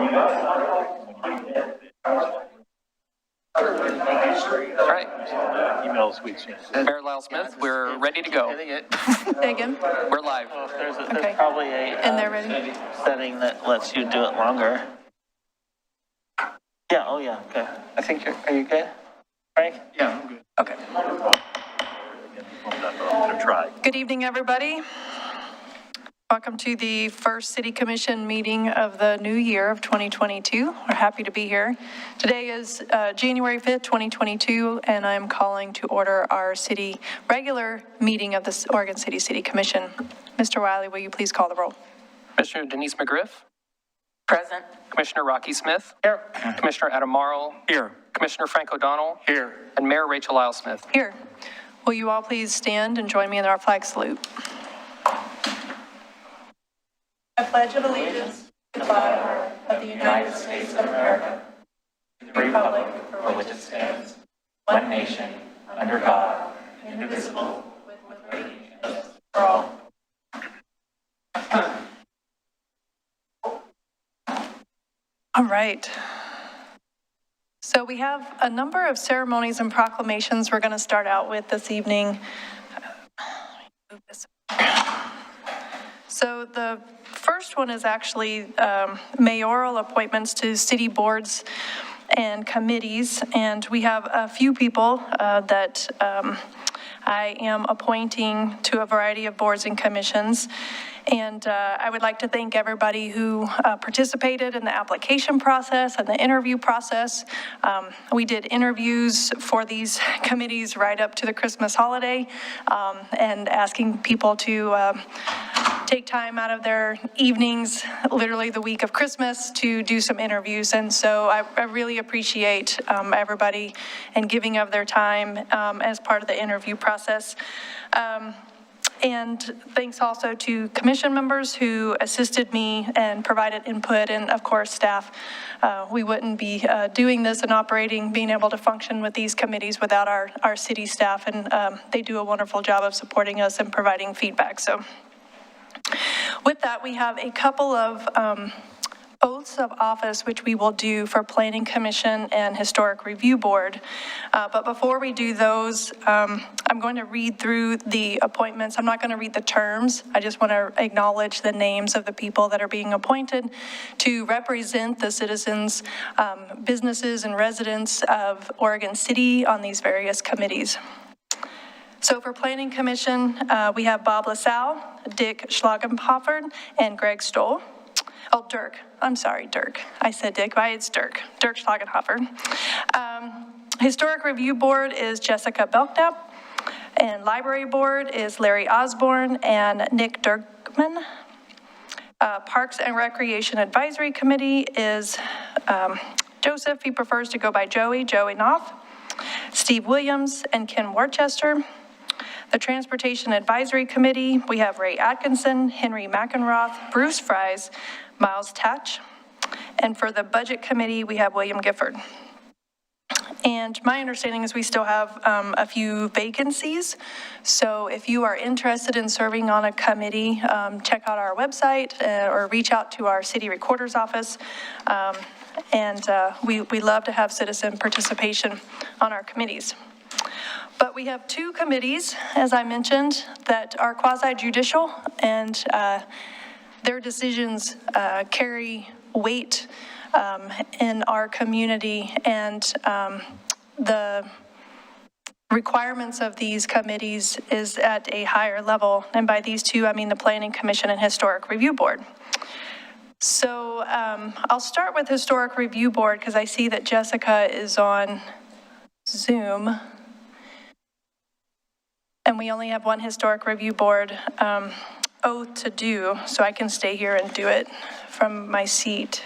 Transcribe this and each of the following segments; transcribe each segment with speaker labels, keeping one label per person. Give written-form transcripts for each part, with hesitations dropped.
Speaker 1: All right.
Speaker 2: Emails we sent.
Speaker 1: Mayor Lyle Smith, we're ready to go.
Speaker 3: Say again?
Speaker 1: We're live.
Speaker 4: There's
Speaker 3: Okay.
Speaker 4: probably a
Speaker 3: And they're ready?
Speaker 4: setting that lets you do it longer. Yeah, oh yeah, okay. I think are you good, Frank?
Speaker 2: Yeah, I'm good.
Speaker 3: Okay.
Speaker 2: I'm gonna try.
Speaker 3: Good evening, everybody. Welcome to the first City Commission meeting of the new year of 2022. We're happy to be here. Today is January 5th, 2022, and I'm calling to order our city regular meeting of the Oregon City Commission. Mr. Wiley, will you please call the roll?
Speaker 1: Commissioner Denise McGriff.
Speaker 3: Present.
Speaker 1: Commissioner Rocky Smith.
Speaker 4: Here.
Speaker 1: Commissioner Adam Marl.
Speaker 2: Here.
Speaker 1: Commissioner Frank O'Donnell.
Speaker 2: Here.
Speaker 1: And Mayor Rachel Lyle Smith.
Speaker 3: Here. Will you all please stand and join me in our flag salute? I pledge allegiance to the flag of the United States of America, to the republic for which it stands, one nation, under God, indivisible, with liberty and justice for all. All right. So we have a number of ceremonies and proclamations we're going to start out with this evening. So the first one is actually mayoral appointments to city boards and committees, and we have a few people that I am appointing to a variety of boards and commissions. And I would like to thank everybody who participated in the application process and the interview process. We did interviews for these committees right up to the Christmas holiday, and asking people to take time out of their evenings, literally the week of Christmas, to do some interviews. And so I really appreciate everybody and giving of their time as part of the interview process. And thanks also to commission members who assisted me and provided input, and of course staff. We wouldn't be doing this and operating, being able to function with these committees without our city staff, and they do a wonderful job of supporting us and providing feedback. So with that, we have a couple of oaths of office which we will do for Planning Commission and Historic Review Board. But before we do those, I'm going to read through the appointments. I'm not going to read the terms. I just want to acknowledge the names of the people that are being appointed to represent the citizens, businesses, and residents of Oregon City on these various committees. So for Planning Commission, we have Bob LaSalle, Dick Schlagenhofer, and Greg Stoll. Oh, Dirk. I'm sorry, Dirk. I said Dick, but it's Dirk. Dirk Schlagenhofer. Historic Review Board is Jessica Belknap, and Library Board is Larry Osborne and Nick Dirkman. Parks and Recreation Advisory Committee is Joseph. He prefers to go by Joey Knopf, Steve Williams, and Ken Worcester. The Transportation Advisory Committee, we have Ray Atkinson, Henry McEnroth, Bruce Fries, Miles Tatch. And for the Budget Committee, we have William Gifford. And my understanding is we still have a few vacancies. So if you are interested in serving on a committee, check out our website or reach out to our city recorder's office. We love to have citizen participation on our committees. But we have two committees, as I mentioned, that are quasi-judicial, and their decisions carry weight in our community, and the requirements of these committees is at a higher level. And by these two, I mean the Planning Commission and Historic Review Board. So I'll start with Historic Review Board because I see that Jessica is on Zoom. And we only have one Historic Review Board oath to do, so I can stay here and do it from my seat.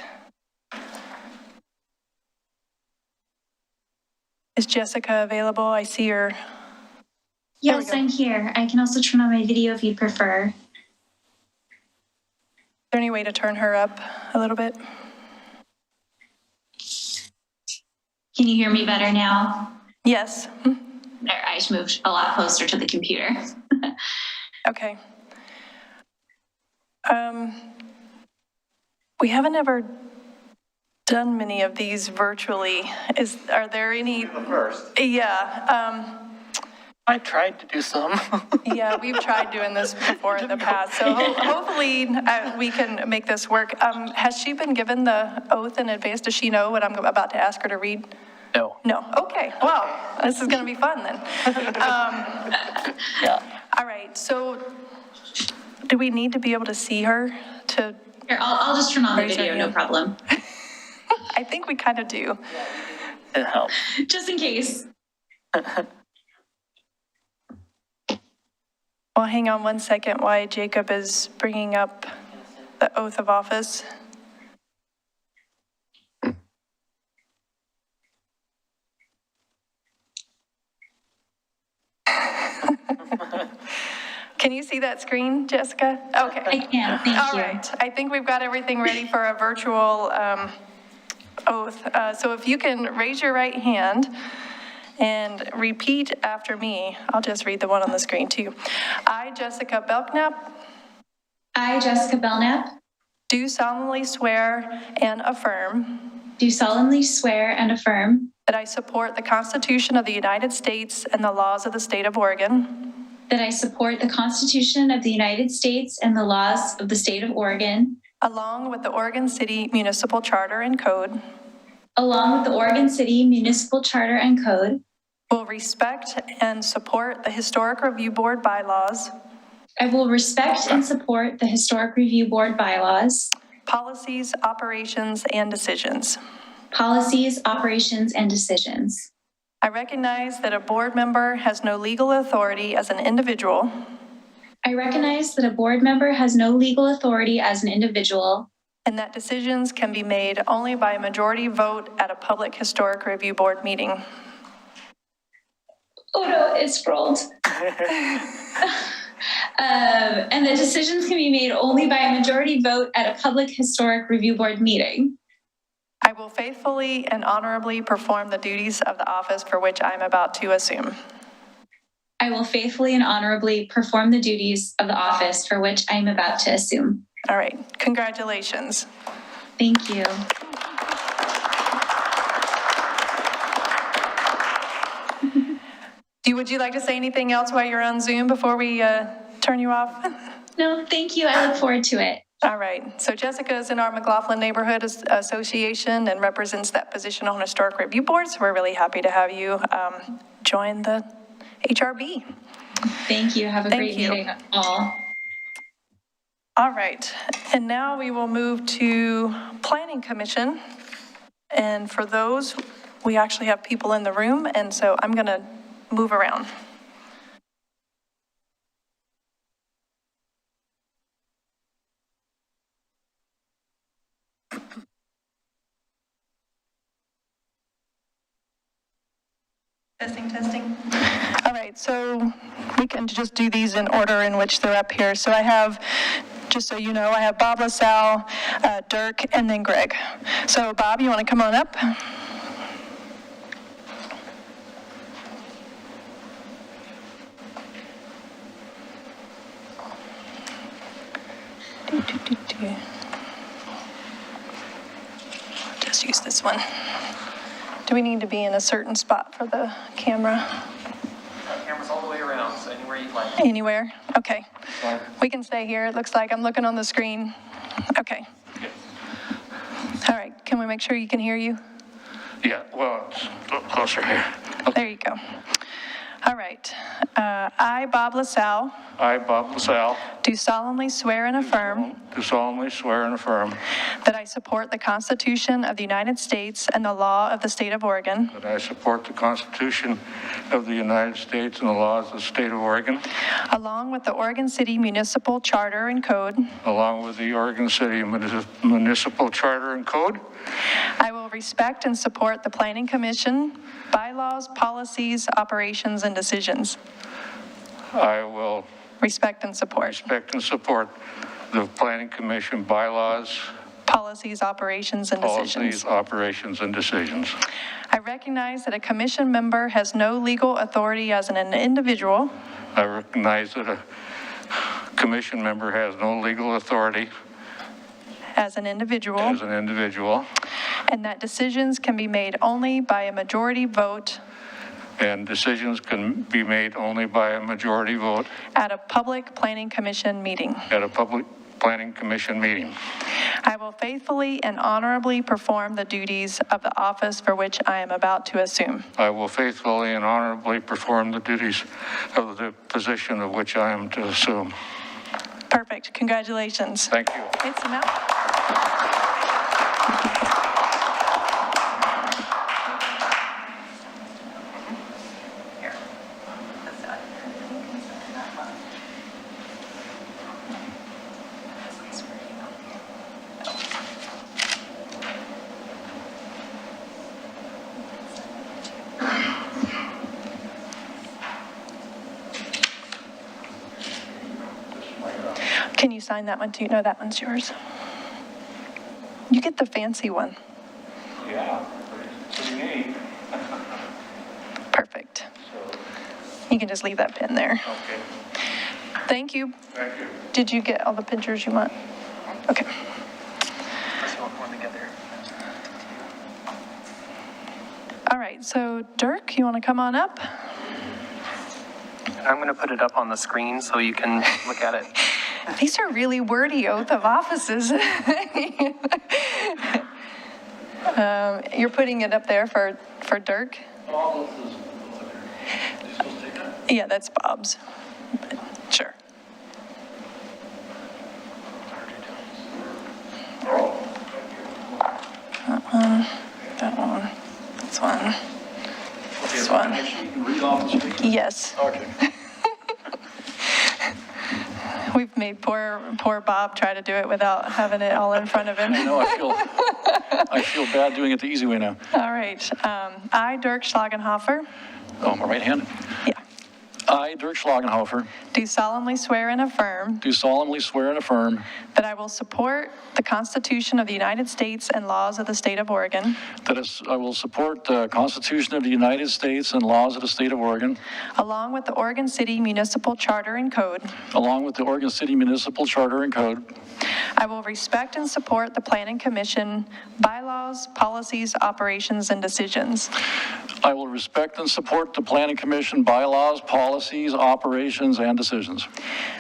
Speaker 3: Is Jessica available? I see her.
Speaker 5: Yes, I'm here. I can also turn on my video if you prefer.
Speaker 3: Is there any way to turn her up a little bit?
Speaker 5: Can you hear me better now?
Speaker 3: Yes.
Speaker 5: There, I just moved a lot closer to the computer.
Speaker 3: Okay. We haven't ever done many of these virtually. Are there any?
Speaker 2: First.
Speaker 3: Yeah.
Speaker 4: I tried to do some.
Speaker 3: Yeah, we've tried doing this before in the past, so hopefully we can make this work. Has she been given the oath in advance? Does she know what I'm about to ask her to read?
Speaker 1: No.
Speaker 3: No, okay, well, this is gonna be fun then.
Speaker 4: Yeah.
Speaker 3: All right, so do we need to be able to see her to,
Speaker 5: Here, I'll just turn on the
Speaker 3: Raise your
Speaker 5: video, no
Speaker 3: hand.
Speaker 5: problem.
Speaker 3: I think we kind of do.
Speaker 4: It helps.
Speaker 5: Just in case.
Speaker 3: Well, hang on one second while Jacob is bringing up the oath of office. Can you see that screen, Jessica? Okay.
Speaker 5: I can, thank
Speaker 3: All
Speaker 5: you.
Speaker 3: right, I think we've got everything ready for a virtual oath. So if you can raise your right hand and repeat after me. I'll just read the one on the screen too. I, Jessica Belknap,
Speaker 5: I, Jessica Belknap,
Speaker 3: do solemnly swear and affirm
Speaker 5: do solemnly swear and affirm
Speaker 3: that I support the Constitution of the United States and the laws of the state of Oregon,
Speaker 5: that I support the Constitution of the United States and the laws of the state of Oregon,
Speaker 3: along with the Oregon City Municipal Charter and Code,
Speaker 5: along with the Oregon City Municipal Charter and Code.
Speaker 3: will respect and support the Historic Review Board bylaws,
Speaker 5: I will respect and support the Historic Review Board bylaws,
Speaker 3: policies, operations, and decisions.
Speaker 5: policies, operations, and decisions.
Speaker 3: I recognize that a board member has no legal authority as an individual
Speaker 5: I recognize that a board member has no legal authority as an individual,
Speaker 3: and that decisions can be made only by a majority vote at a public Historic Review Board meeting.
Speaker 5: oh no, it scrolled. And that decisions can be made only by a majority vote at a public Historic Review Board meeting.
Speaker 3: I will faithfully and honorably perform the duties of the office for which I am about to assume.
Speaker 5: I will faithfully and honorably perform the duties of the office for which I am about to assume.
Speaker 3: All right, congratulations.
Speaker 5: Thank you.
Speaker 3: Would you like to say anything else while you're on Zoom before we turn you off?
Speaker 5: No, thank you. I look forward to it.
Speaker 3: All right, so Jessica is in our McLaughlin Neighborhood Association and represents that position on Historic Review Board, so we're really happy to have you join the HRB.
Speaker 5: Thank you. Have a
Speaker 3: Thank
Speaker 5: great
Speaker 3: you.
Speaker 5: meeting, all.
Speaker 3: All right, and now we will move to Planning Commission. And for those, we actually have people in the room, and so I'm going to move around. Testing, testing. All right, so we can just do these in order in which they're up here. So I have, just so you know, I have Bob LaSalle, Dirk, and then Greg. So Bob, you want to come on up? Just use this one. Do we need to be in a certain spot for the camera?
Speaker 1: Camera's all the way around, so anywhere you'd like.
Speaker 3: Anywhere? Okay. We can stay here. It looks like I'm looking on the screen. Okay. All right. Can we make sure you can hear you?
Speaker 6: Yeah, well, it's a little closer here.
Speaker 3: There you go. All right. I, Bob LaSalle,
Speaker 6: I, Bob LaSalle,
Speaker 3: do solemnly swear and affirm
Speaker 6: do solemnly swear and affirm
Speaker 3: that I support the Constitution of the United States and the law of the state of Oregon,
Speaker 6: that I support the Constitution of the United States and the laws of the state of Oregon,
Speaker 3: along with the Oregon City Municipal Charter and Code.
Speaker 6: along with the Oregon City Municipal Charter and Code.
Speaker 3: I will respect and support the Planning Commission, bylaws, policies, operations, and decisions.
Speaker 6: I will
Speaker 3: Respect and support.
Speaker 6: respect and support the Planning Commission bylaws,
Speaker 3: Policies, operations, and decisions.
Speaker 6: policies, operations, and decisions.
Speaker 3: I recognize that a commission member has no legal authority as an individual
Speaker 6: I recognize that a commission member has no legal authority
Speaker 3: as an individual,
Speaker 6: as an individual,
Speaker 3: and that decisions can be made only by a majority vote
Speaker 6: and decisions can be made only by a majority vote
Speaker 3: at a public planning commission meeting.
Speaker 6: at a public planning commission meeting.
Speaker 3: I will faithfully and honorably perform the duties of the office for which I am about to assume.
Speaker 6: I will faithfully and honorably perform the duties of the position of which I am to assume.
Speaker 3: Perfect. Congratulations.
Speaker 6: Thank you.
Speaker 3: Okay, so now.
Speaker 1: Here. This side.
Speaker 3: Can you sign that one too? No, that one's yours. You get the fancy one.
Speaker 6: Yeah, pretty neat.
Speaker 3: Perfect. You can just leave that pin there.
Speaker 6: Okay,
Speaker 3: Thank you.
Speaker 6: thank you.
Speaker 3: Did you get all the pictures you want? Okay.
Speaker 1: Let's want one together.
Speaker 3: All right, so Dirk, you want to come on up?
Speaker 1: I'm going to put it up on the screen so you can look at it.
Speaker 3: These are really wordy oath of offices. You're putting it up there for Dirk? Yeah, that's Bob's. But sure. That one, this one, this one.
Speaker 2: Read off the screen?
Speaker 3: Yes.
Speaker 2: Okay.
Speaker 3: We've made poor Bob try to do it without having it all in front of him.
Speaker 2: I know, I feel bad doing it the easy way now.
Speaker 3: All right. I, Dirk Schlagenhofer,
Speaker 2: Oh, my right hand?
Speaker 3: yeah,
Speaker 2: I, Dirk Schlagenhofer,
Speaker 3: do solemnly swear and affirm
Speaker 2: do solemnly swear and affirm
Speaker 3: that I will support the Constitution of the United States and laws of the state of Oregon,
Speaker 2: that I will support the Constitution of the United States and laws of the state of Oregon,
Speaker 3: along with the Oregon City Municipal Charter and Code.
Speaker 2: along with the Oregon City Municipal Charter and Code.
Speaker 3: I will respect and support the Planning Commission bylaws, policies, operations, and decisions.
Speaker 2: I will respect and support the Planning Commission bylaws, policies, operations, and decisions.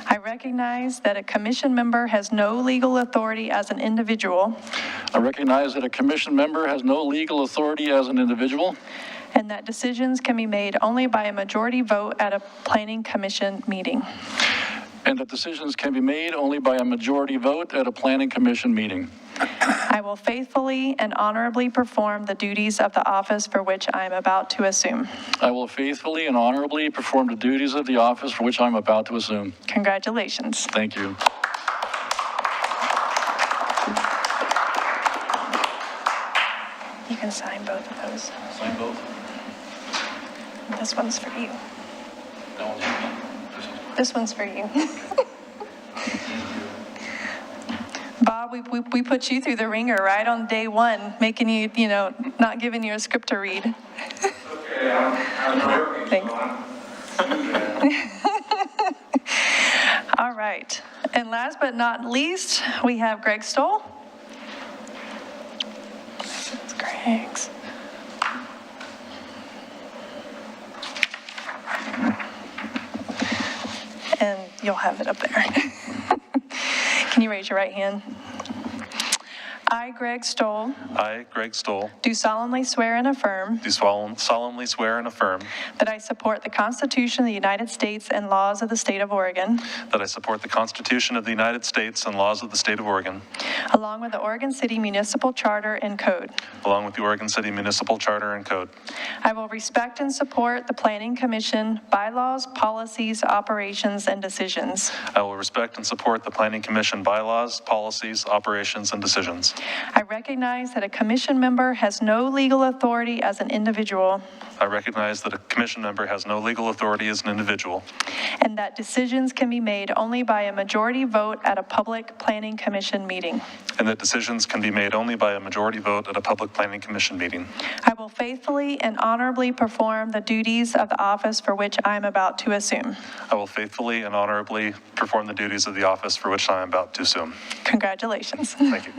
Speaker 3: I recognize that a commission member has no legal authority as an individual,
Speaker 2: I recognize that a commission member has no legal authority as an individual,
Speaker 3: and that decisions can be made only by a majority vote at a Planning Commission meeting.
Speaker 2: and that decisions can be made only by a majority vote at a Planning Commission meeting.
Speaker 3: I will faithfully and honorably perform the duties of the office for which I am about to assume.
Speaker 2: I will faithfully and honorably perform the duties of the office for which I'm about to assume.
Speaker 3: Congratulations.
Speaker 2: Thank you.
Speaker 3: You can sign both of those.
Speaker 2: Sign both?
Speaker 3: This one's for you.
Speaker 2: That one's for me.
Speaker 3: This one's for you. Bob, we put you through the ringer right on day one, making you, not giving you a script to read.
Speaker 6: Okay, I'm working.
Speaker 3: Thanks. All right. And last but not least, we have Greg Stoll. It's Greg's. And you'll have it up there. Can you raise your right hand? I, Greg Stoll,
Speaker 7: I, Greg Stoll,
Speaker 3: do solemnly swear and affirm
Speaker 7: do solemnly swear and affirm
Speaker 3: that I support the Constitution of the United States and laws of the state of Oregon,
Speaker 7: that I support the Constitution of the United States and laws of the state of Oregon,
Speaker 3: along with the Oregon City Municipal Charter and Code.
Speaker 7: along with the Oregon City Municipal Charter and Code.
Speaker 3: I will respect and support the Planning Commission bylaws, policies, operations, and decisions.
Speaker 7: I will respect and support the Planning Commission bylaws, policies, operations, and decisions.
Speaker 3: I recognize that a commission member has no legal authority as an individual,
Speaker 7: I recognize that a commission member has no legal authority as an individual,
Speaker 3: and that decisions can be made only by a majority vote at a public planning commission meeting.
Speaker 7: and that decisions can be made only by a majority vote at a public planning commission meeting.
Speaker 3: I will faithfully and honorably perform the duties of the office for which I am about to assume.
Speaker 7: I will faithfully and honorably perform the duties of the office for which I am about to assume.
Speaker 3: Congratulations.
Speaker 7: Thank you.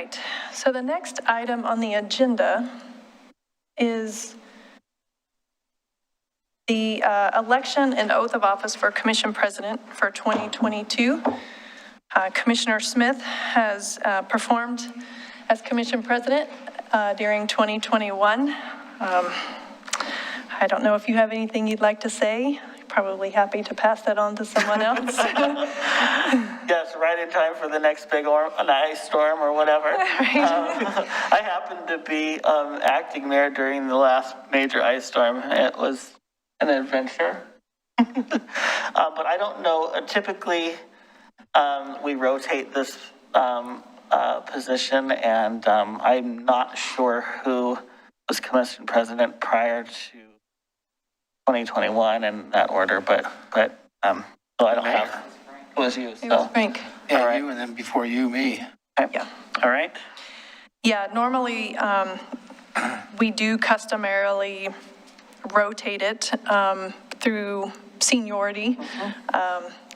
Speaker 3: right, so the next item on the agenda is the election and oath of office for Commission President for 2022. Commissioner Smith has performed as Commission President during 2021. I don't know if you have anything you'd like to say. Probably happy to pass that on to someone else.
Speaker 4: Yes, right in time for the next big an ice storm or whatever. I happened to be acting mayor during the last major ice storm. It was an adventure. But I don't know, typically we rotate this position, and I'm not sure who was commission president prior to 2021 in that order, but so I don't have, it was you,
Speaker 3: It was
Speaker 4: so.
Speaker 3: Frank.
Speaker 8: Yeah,
Speaker 4: All right.
Speaker 8: you, and then before you, me.
Speaker 3: Yeah.
Speaker 4: All right.
Speaker 3: Yeah, normally we do customarily rotate it through seniority.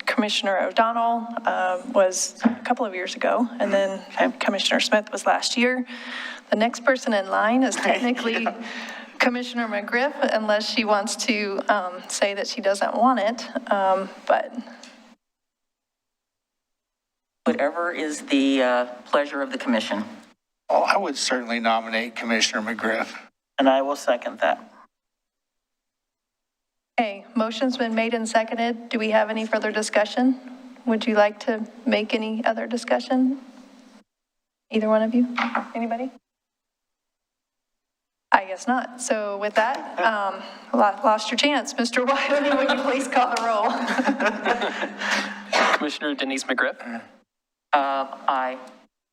Speaker 3: Commissioner O'Donnell was a couple of years ago, and then Commissioner Smith was last year. The next person in line is technically Commissioner McGriff, unless she wants to say that she doesn't want it, but.
Speaker 9: Whatever is the pleasure of the commission.
Speaker 8: Oh, I would certainly nominate Commissioner McGriff.
Speaker 4: And I will second that.
Speaker 3: Okay, motion's been made and seconded. Do we have any further discussion? Would you like to make any other discussion? Either one of you? Anybody? I guess not. So with that, lost your chance. Mr. Wiley, would you please call the roll?
Speaker 1: Commissioner Denise McGriff,
Speaker 9: Aye.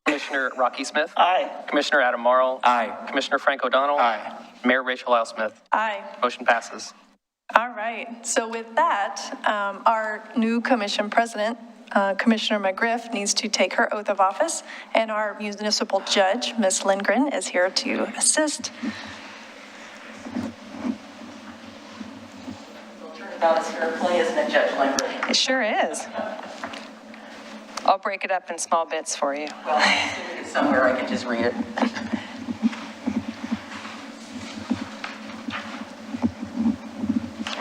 Speaker 1: Commissioner Rocky Smith,
Speaker 4: Aye.
Speaker 1: Commissioner Adam Mayoral,
Speaker 9: Aye.
Speaker 1: Commissioner Frank O'Donnell,
Speaker 8: Aye.
Speaker 1: Mayor Rachel Lyle Smith.
Speaker 3: Aye.
Speaker 1: Motion passes.
Speaker 3: All right. So with that, our new commission president, Commissioner McGriff, needs to take her oath of office, and our municipal judge, Ms. Lindgren, is here to assist.
Speaker 9: About as fair play, isn't it, Judge Lindgren?
Speaker 10: It sure is. I'll break it up in small bits for you.
Speaker 9: Well, it's somewhere I can just read it.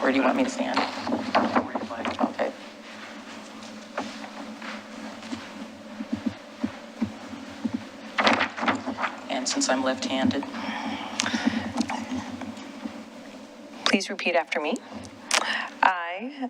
Speaker 9: Where do you want me to stand? Okay. And since I'm left-handed,
Speaker 10: Please repeat after me. I,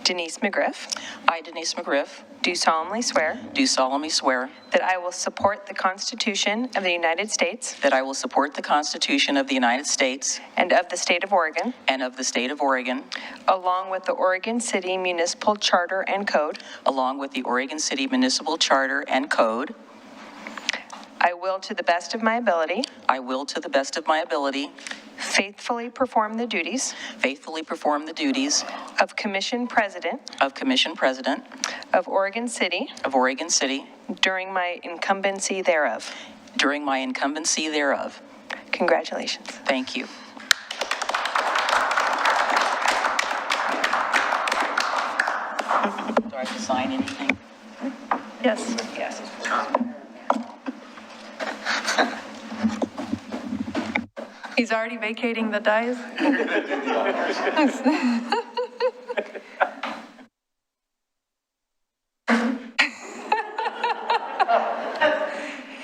Speaker 10: Denise McGriff,
Speaker 9: I, Denise McGriff,
Speaker 10: do solemnly swear
Speaker 9: do solemnly swear
Speaker 10: that I will support the Constitution of the United States
Speaker 9: that I will support the Constitution of the United States
Speaker 10: and of the State of Oregon,
Speaker 9: and of the State of Oregon,
Speaker 10: along with the Oregon City Municipal Charter and Code.
Speaker 9: along with the Oregon City Municipal Charter and Code.
Speaker 10: I will, to the best of my ability,
Speaker 9: I will, to the best of my ability,
Speaker 10: faithfully perform the duties
Speaker 9: faithfully perform the duties
Speaker 10: of Commission President
Speaker 9: of Commission President
Speaker 10: of Oregon City
Speaker 9: of Oregon City
Speaker 10: during my incumbency thereof.
Speaker 9: during my incumbency thereof.
Speaker 10: Congratulations.
Speaker 9: Thank you. Do I have to sign anything?
Speaker 3: Yes.
Speaker 9: Yes.
Speaker 3: He's already vacating the dais.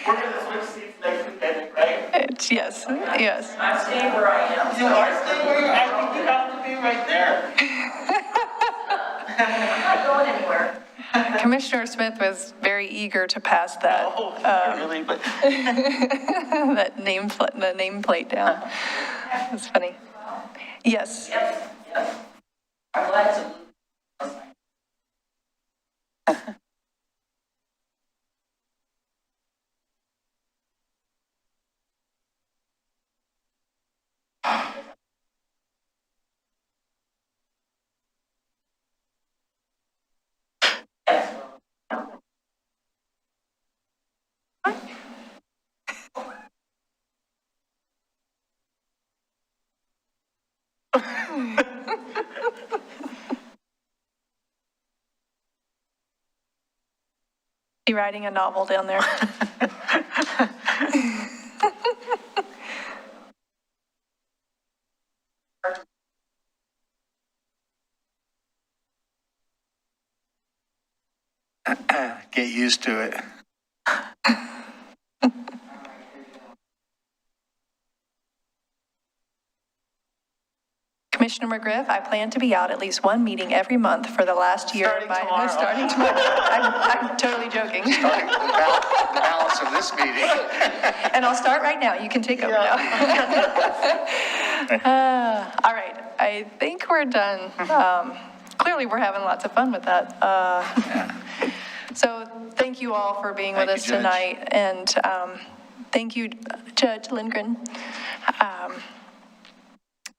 Speaker 4: We're going to switch seats next week, I think, right?
Speaker 3: Yes, yes.
Speaker 9: I'm staying where I am.
Speaker 4: You are staying where I think you have to be right there.
Speaker 9: I'm not going anywhere.
Speaker 3: Commissioner Smith was very eager to pass that,
Speaker 4: Oh, not really, but
Speaker 3: that the nameplate down. That's funny. Yes.
Speaker 9: Yes, yes. I'm glad it's a
Speaker 3: Be writing a novel down there.
Speaker 8: Get used to it.
Speaker 3: Commissioner McGriff, I plan to be out at least one meeting every month for the last year.
Speaker 4: Starting tomorrow.
Speaker 3: Starting tomorrow. I'm totally joking.
Speaker 8: Starting the balance of this meeting.
Speaker 3: And I'll start right now. You can take over now. All right, I think we're done. Clearly, we're having lots of fun with that. So thank you all for being with us tonight. And thank you, Judge Lindgren.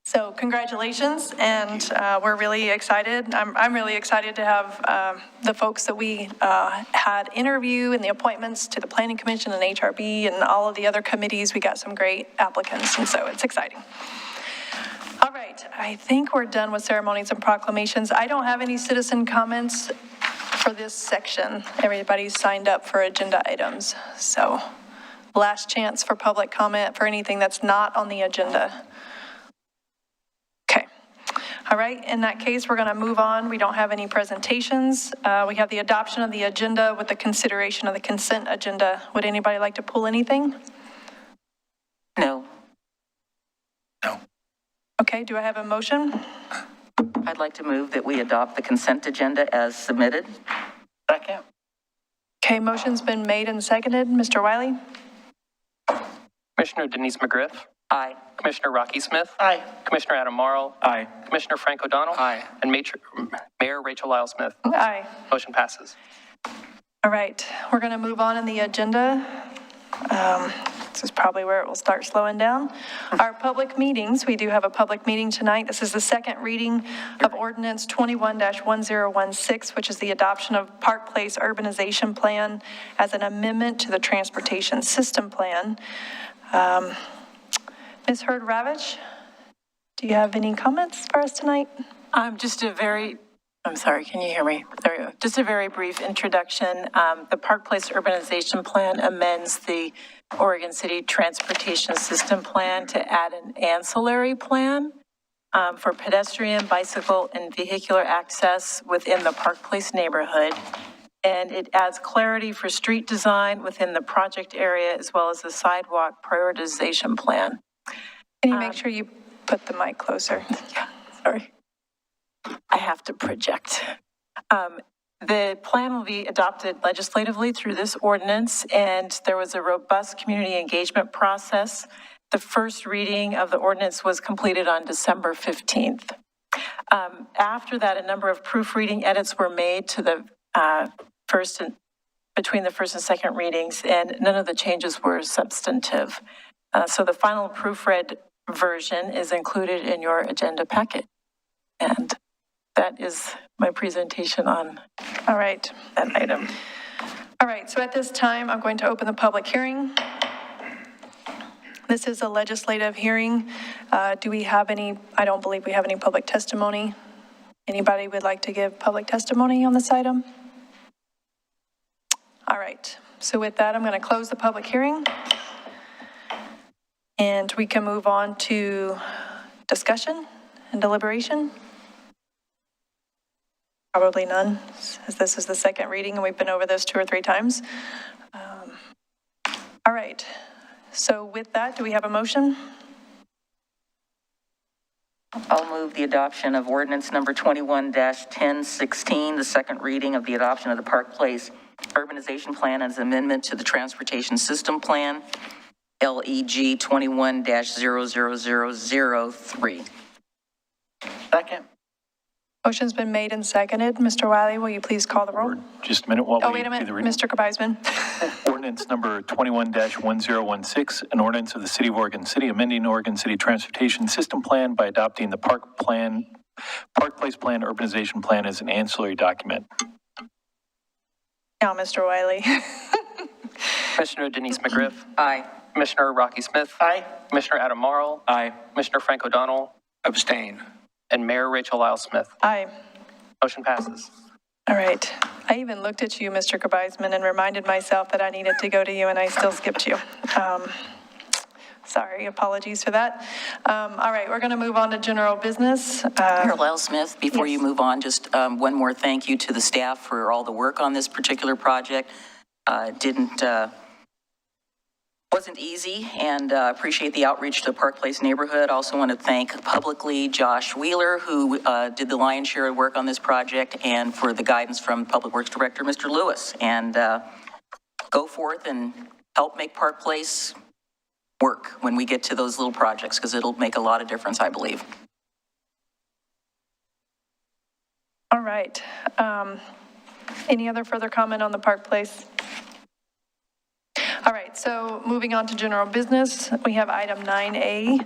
Speaker 3: So congratulations, and we're really excited. I'm really excited to have the folks that we had interview and the appointments to the Planning Commission and HRB and all of the other committees. We got some great applicants, and so it's exciting. All right, I think we're done with ceremonies and proclamations. I don't have any citizen comments for this section. Everybody's signed up for agenda items. So last chance for public comment for anything that's not on the agenda. Okay. All right, in that case, we're going to move on. We don't have any presentations. We have the adoption of the agenda with the consideration of the consent agenda. Would anybody like to pull anything?
Speaker 9: No.
Speaker 3: Okay, do I have a motion?
Speaker 9: I'd like to move that we adopt the consent agenda as submitted.
Speaker 4: Second.
Speaker 3: Okay, motion's been made and seconded. Mr. Wiley?
Speaker 1: Commissioner Denise McGriff.
Speaker 9: Aye.
Speaker 1: Commissioner Rocky Smith.
Speaker 4: Aye.
Speaker 1: Commissioner Adam Mayoral.
Speaker 6: Aye.
Speaker 1: Commissioner Frank O'Donnell.
Speaker 8: Aye.
Speaker 1: And Mayor Rachel Lyle Smith.
Speaker 3: Aye.
Speaker 1: Motion passes.
Speaker 3: All right, we're going to move on in the agenda. This is probably where it will start slowing down. Our public meetings, we do have a public meeting tonight. This is the second reading of Ordinance 21-1016, which is the adoption of Park Place Urbanization Plan as an amendment to the Transportation System Plan. Ms. Hurd-Ravitch, do you have any comments for us tonight?
Speaker 11: I'm sorry, can you hear me? There we go. Just a very brief introduction. The Park Place Urbanization Plan amends the Oregon City Transportation System Plan to add an ancillary plan for pedestrian, bicycle, and vehicular access within the Park Place neighborhood. And it adds clarity for street design within the project area as well as the sidewalk prioritization plan.
Speaker 3: Can you make sure you put the mic closer?
Speaker 11: Yeah, sorry. I have to project. The plan will be adopted legislatively through this ordinance, and there was a robust community engagement process. The first reading of the ordinance was completed on December 15th. After that, a number of proofreading edits were made to the between the first and second readings, and none of the changes were substantive. So the final proofread version is included in your agenda packet. And that is my presentation on
Speaker 3: All right.
Speaker 11: that item.
Speaker 3: All right, so at this time, I'm going to open the public hearing. This is a legislative hearing. Do we have any, I don't believe we have any public testimony. Anybody would like to give public testimony on this item? All right, so with that, I'm going to close the public hearing. And we can move on to discussion and deliberation. Probably none, as this is the second reading and we've been over this 2 or 3 times. All right, so with that, do we have a motion?
Speaker 9: I'll move the adoption of ordinance number 21-1016, the second reading of the adoption of the Park Place Urbanization Plan as amendment to the Transportation System Plan, LEG 21-00003.
Speaker 4: Second.
Speaker 3: Motion's been made and seconded. Mr. Wiley, will you please call the roll?
Speaker 12: Just a minute while we
Speaker 3: Oh, wait a
Speaker 12: do
Speaker 3: minute,
Speaker 12: the reading.
Speaker 3: Mr. Kabizman.
Speaker 12: Ordinance number 21-1016, an ordinance of the City of Oregon City amending Oregon City Transportation System Plan by adopting the Park Place Plan Urbanization Plan as an ancillary document.
Speaker 3: Now, Mr. Wiley.
Speaker 1: Commissioner Denise McGriff.
Speaker 9: Aye.
Speaker 1: Commissioner Rocky Smith.
Speaker 4: Aye.
Speaker 1: Commissioner Adam Mayoral.
Speaker 6: Aye.
Speaker 1: Commissioner Frank O'Donnell.
Speaker 8: Abstain.
Speaker 1: And Mayor Rachel Lyle Smith.
Speaker 3: Aye.
Speaker 1: Motion passes.
Speaker 3: All right, I even looked at you, Mr. Kabizman, and reminded myself that I needed to go to you, and I still skipped you. Sorry, apologies for that. All right, we're going to move on to general business.
Speaker 9: Mayoral L. Smith, before you move on, just one more thank you to the staff for all the work on this particular project. Wasn't easy, and appreciate the outreach to the Park Place neighborhood. Also want to thank publicly Josh Wheeler, who did the lion's share of work on this project, and for the guidance from Public Works Director, Mr. Lewis. And go forth and help make Park Place work when we get to those little projects, because it'll make a lot of difference, I believe.
Speaker 3: All right. Any other further comment on the Park Place? All right, so moving on to general business, we have item 9A.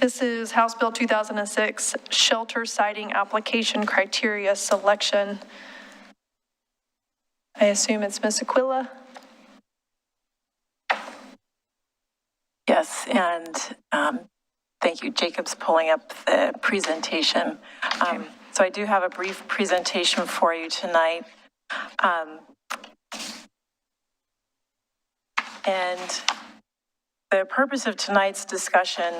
Speaker 3: This is House Bill 2006, Shelter Siting Application Criteria Selection. I assume it's Ms. Aquila?
Speaker 11: Yes, and thank you. Jacob's pulling up the presentation. So I do have a brief presentation for you tonight. And the purpose of tonight's discussion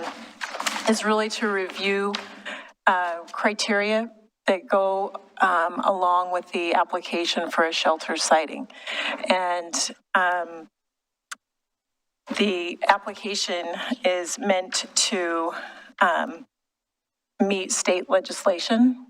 Speaker 11: is really to review criteria that go along with the application for a shelter siting. And the application is meant to meet state legislation.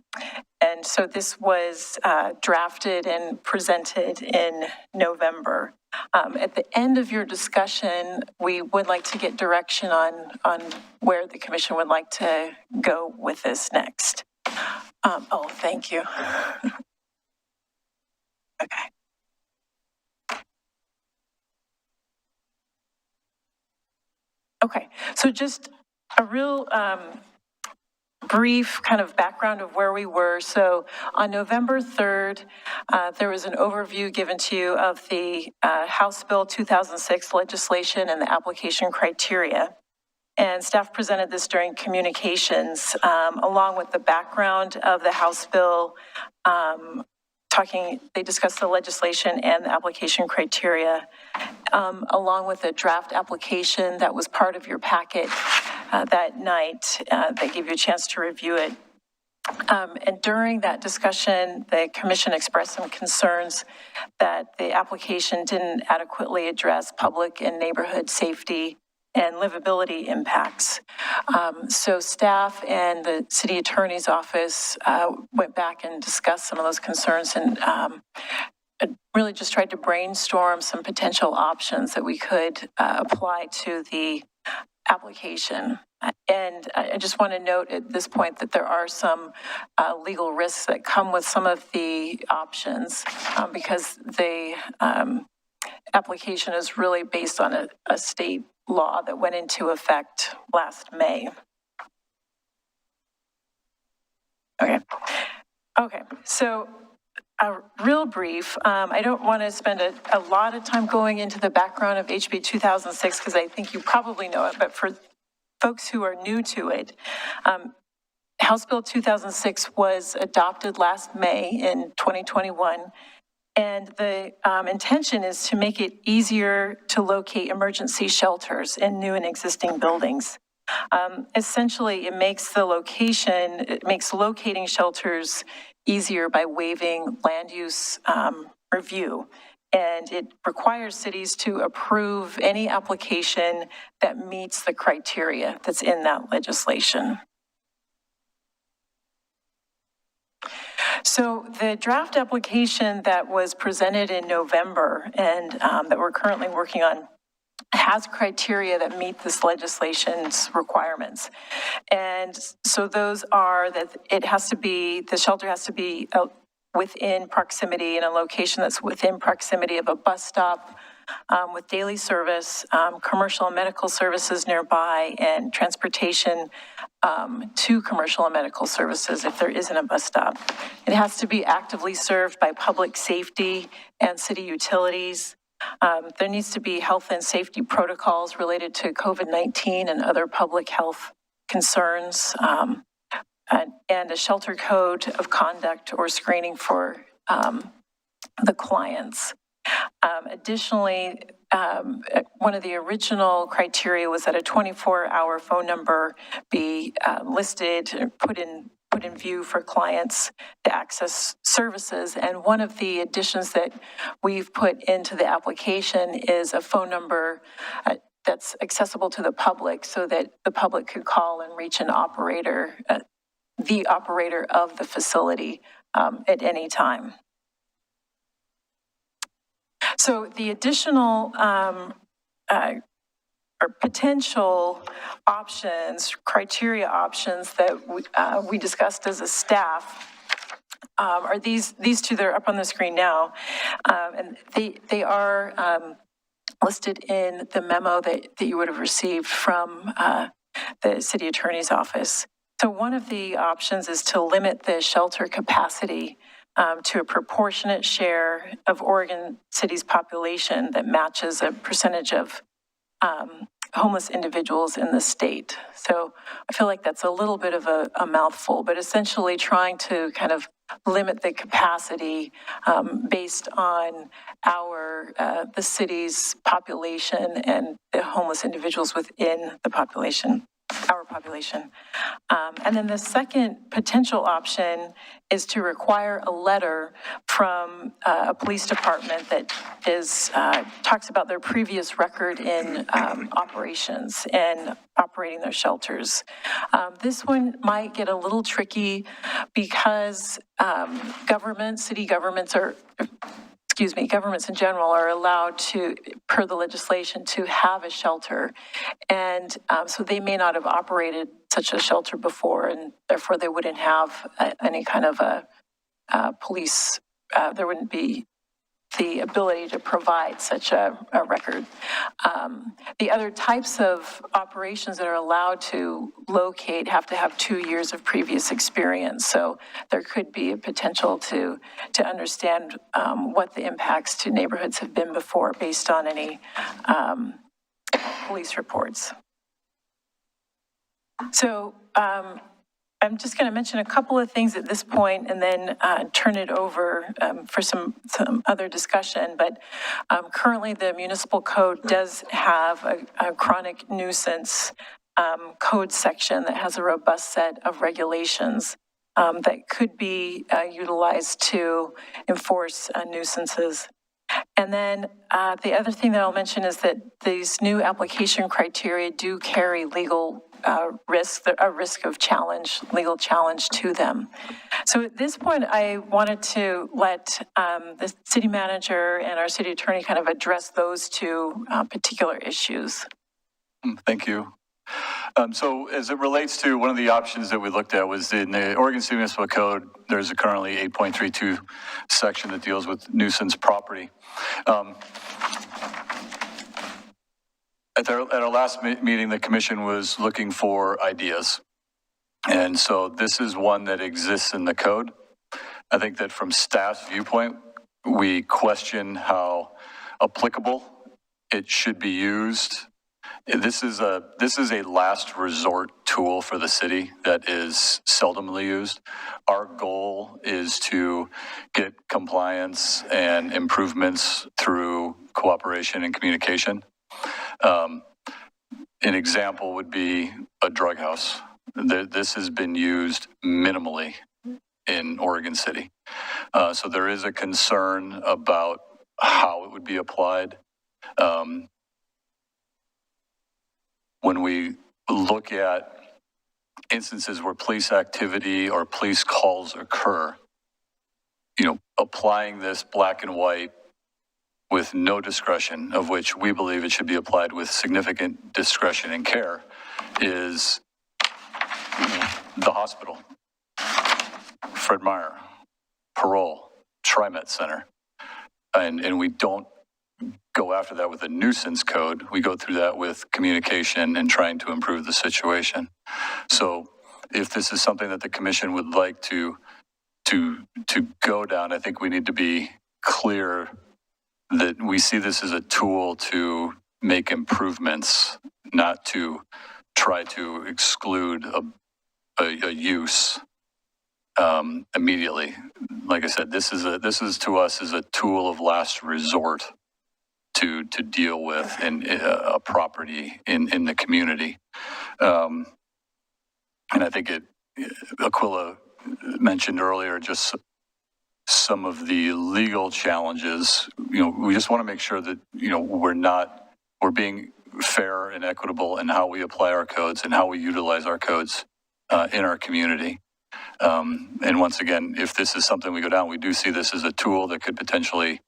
Speaker 11: And so this was drafted and presented in November. At the end of your discussion, we would like to get direction on where the commission would like to go with this next. Oh, thank you. Okay. Okay, so just a real brief kind of background of where we were. So on November 3rd, there was an overview given to you of the House Bill 2006 legislation and the application criteria. And staff presented this during communications, along with the background of the House Bill, they discussed the legislation and the application criteria, along with a draft application that was part of your packet that night that gave you a chance to review it. And during that discussion, the commission expressed some concerns that the application didn't adequately address public and neighborhood safety and livability impacts. So staff and the city attorney's office went back and discussed some of those concerns and really just tried to brainstorm some potential options that we could apply to the application. And I just want to note at this point that there are some legal risks that come with some of the options because the application is really based on a state law that went into effect last May. Okay, so real brief. I don't want to spend a lot of time going into the background of HB 2006 because I think you probably know it, but for folks who are new to it, House Bill 2006 was adopted last May in 2021. And the intention is to make it easier to locate emergency shelters in new and existing buildings. Essentially, it makes locating shelters easier by waiving land use review. And it requires cities to approve any application that meets the criteria that's in that legislation. So the draft application that was presented in November and that we're currently working on has criteria that meet this legislation's requirements. And so those are that the shelter has to be within proximity, in a location that's within proximity of a bus stop with daily service, commercial and medical services nearby, and transportation to commercial and medical services if there isn't a bus stop. It has to be actively served by public safety and city utilities. There needs to be health and safety protocols related to COVID-19 and other public health concerns, and a shelter code of conduct or screening for the clients. Additionally, one of the original criteria was that a 24-hour phone number be listed, put in view for clients to access services. And one of the additions that we've put into the application is a phone number that's accessible to the public so that the public could call and reach an operator, the operator of the facility at any time. So the additional or potential options, criteria options that we discussed as a staff are these two that are up on the screen now. And they are listed in the memo that you would have received from the city attorney's office. So one of the options is to limit the shelter capacity to a proportionate share of Oregon City's population that matches a percentage of homeless individuals in the state. So I feel like that's a little bit of a mouthful, but essentially trying to kind of limit the capacity based on the city's population and the homeless individuals within the population, our population. And then the second potential option is to require a letter from a police department that talks about their previous record in operations and operating their shelters. This one might get a little tricky because governments in general are allowed to, per the legislation, to have a shelter. And so they may not have operated such a shelter before, and therefore they wouldn't have any kind of a police, there wouldn't be the ability to provide such a record. The other types of operations that are allowed to locate have to have 2 years of previous experience. So there could be a potential to understand what the impacts to neighborhoods have been before based on any police reports. So I'm just going to mention a couple of things at this point and then turn it over for some other discussion. But currently the municipal code does have a chronic nuisance code section that has a robust set of regulations that could be utilized to enforce nuisances. And then the other thing that I'll mention is that these new application criteria do carry legal a risk of legal challenge to them. So at this point, I wanted to let the city manager and our city attorney kind of address those two particular issues.
Speaker 2: Thank you. So as it relates to one of the options that we looked at was in the Oregon City Municipal Code, there's a currently 8.32 section that deals with nuisance property. At our last meeting, the commission was looking for ideas. And so this is one that exists in the code. I think that from staff's viewpoint, we question how applicable it should be used. This is a last resort tool for the city that is seldomly used. Our goal is to get compliance and improvements through cooperation and communication. An example would be a drug house. This has been used minimally in Oregon City. So there is a concern about how it would be applied. When we look at instances where police activity or police calls occur, applying this black and white with no discretion, of which we believe it should be applied with significant discretion and care, is the hospital, Fred Meyer, parole, TriMet Center. And we don't go after that with a nuisance code. We go through that with communication and trying to improve the situation. So if this is something that the commission would like to go down, I think we need to be clear that we see this as a tool to make improvements, not to try to exclude a use. immediately. Like I said, this is to us is a tool of last resort to deal with a property in the community. And I think Aquila mentioned earlier just some of the legal challenges. We just want to make sure that, we're being fair and equitable in how we apply our codes and how we utilize our codes in our community. And once again, if this is something we go down, we do see this as a tool that could potentially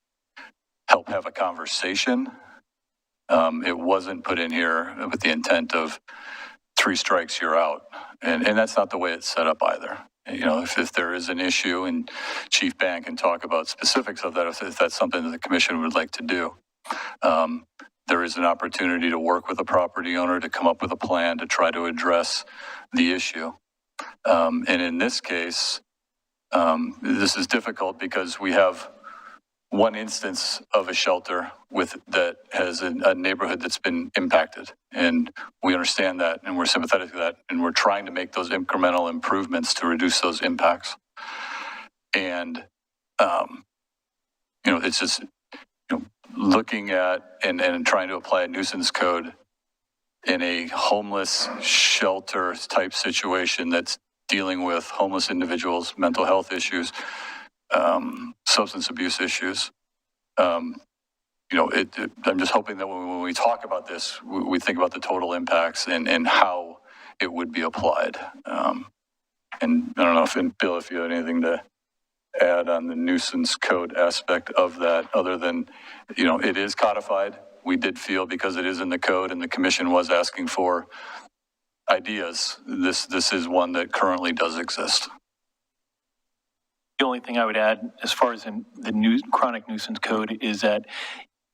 Speaker 2: help have a conversation. It wasn't put in here with the intent of 3 strikes, you're out. And that's not the way it's set up either. If there is an issue, and Chief Ban can talk about specifics of that, if that's something that the commission would like to do, there is an opportunity to work with the property owner to come up with a plan to try to address the issue. And in this case, this is difficult because we have one instance of a shelter that has a neighborhood that's been impacted, and we understand that, and we're sympathetic to that, and we're trying to make those incremental improvements to reduce those impacts. And it's just looking at and trying to apply a nuisance code in a homeless shelter type situation that's dealing with homeless individuals, mental health issues, substance abuse issues. I'm just hoping that when we talk about this, we think about the total impacts and how it would be applied. And I don't know Bill, if you have anything to add on the nuisance code aspect of that, other than, it is codified. We did feel, because it is in the code and the commission was asking for ideas, this is one that currently does exist.
Speaker 12: The only thing I would add, as far as in the chronic nuisance code, is that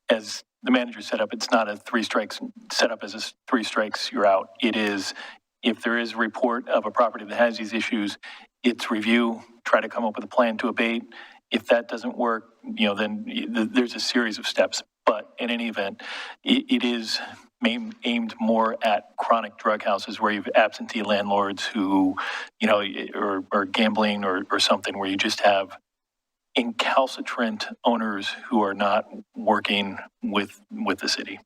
Speaker 12: as the manager set up, it's not a 3 strikes set up as a 3 strikes, you're out. It is, if there is a report of a property that has these issues, it's review, try to come up with a plan to abate. If that doesn't work, then there's a series of steps. But in any event, it is aimed more at chronic drug houses where you have absentee landlords who, or gambling or something, where you just have incalcitrant owners who are not working with the city.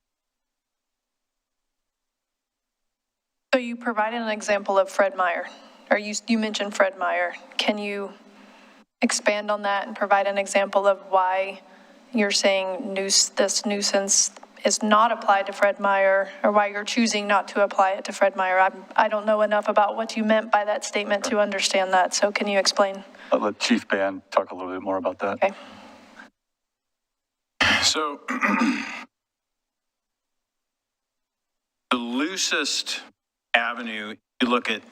Speaker 3: So you provided an example of Fred Meyer, or you mentioned Fred Meyer. Can you expand on that and provide an example of why you're saying this nuisance is not applied to Fred Meyer, or why you're choosing not to apply it to Fred Meyer? I don't know enough about what you meant by that statement to understand that, so can you explain?
Speaker 2: I'll let Chief Ban talk a little bit more about that.
Speaker 3: Okay.
Speaker 13: So the loosest avenue, you look at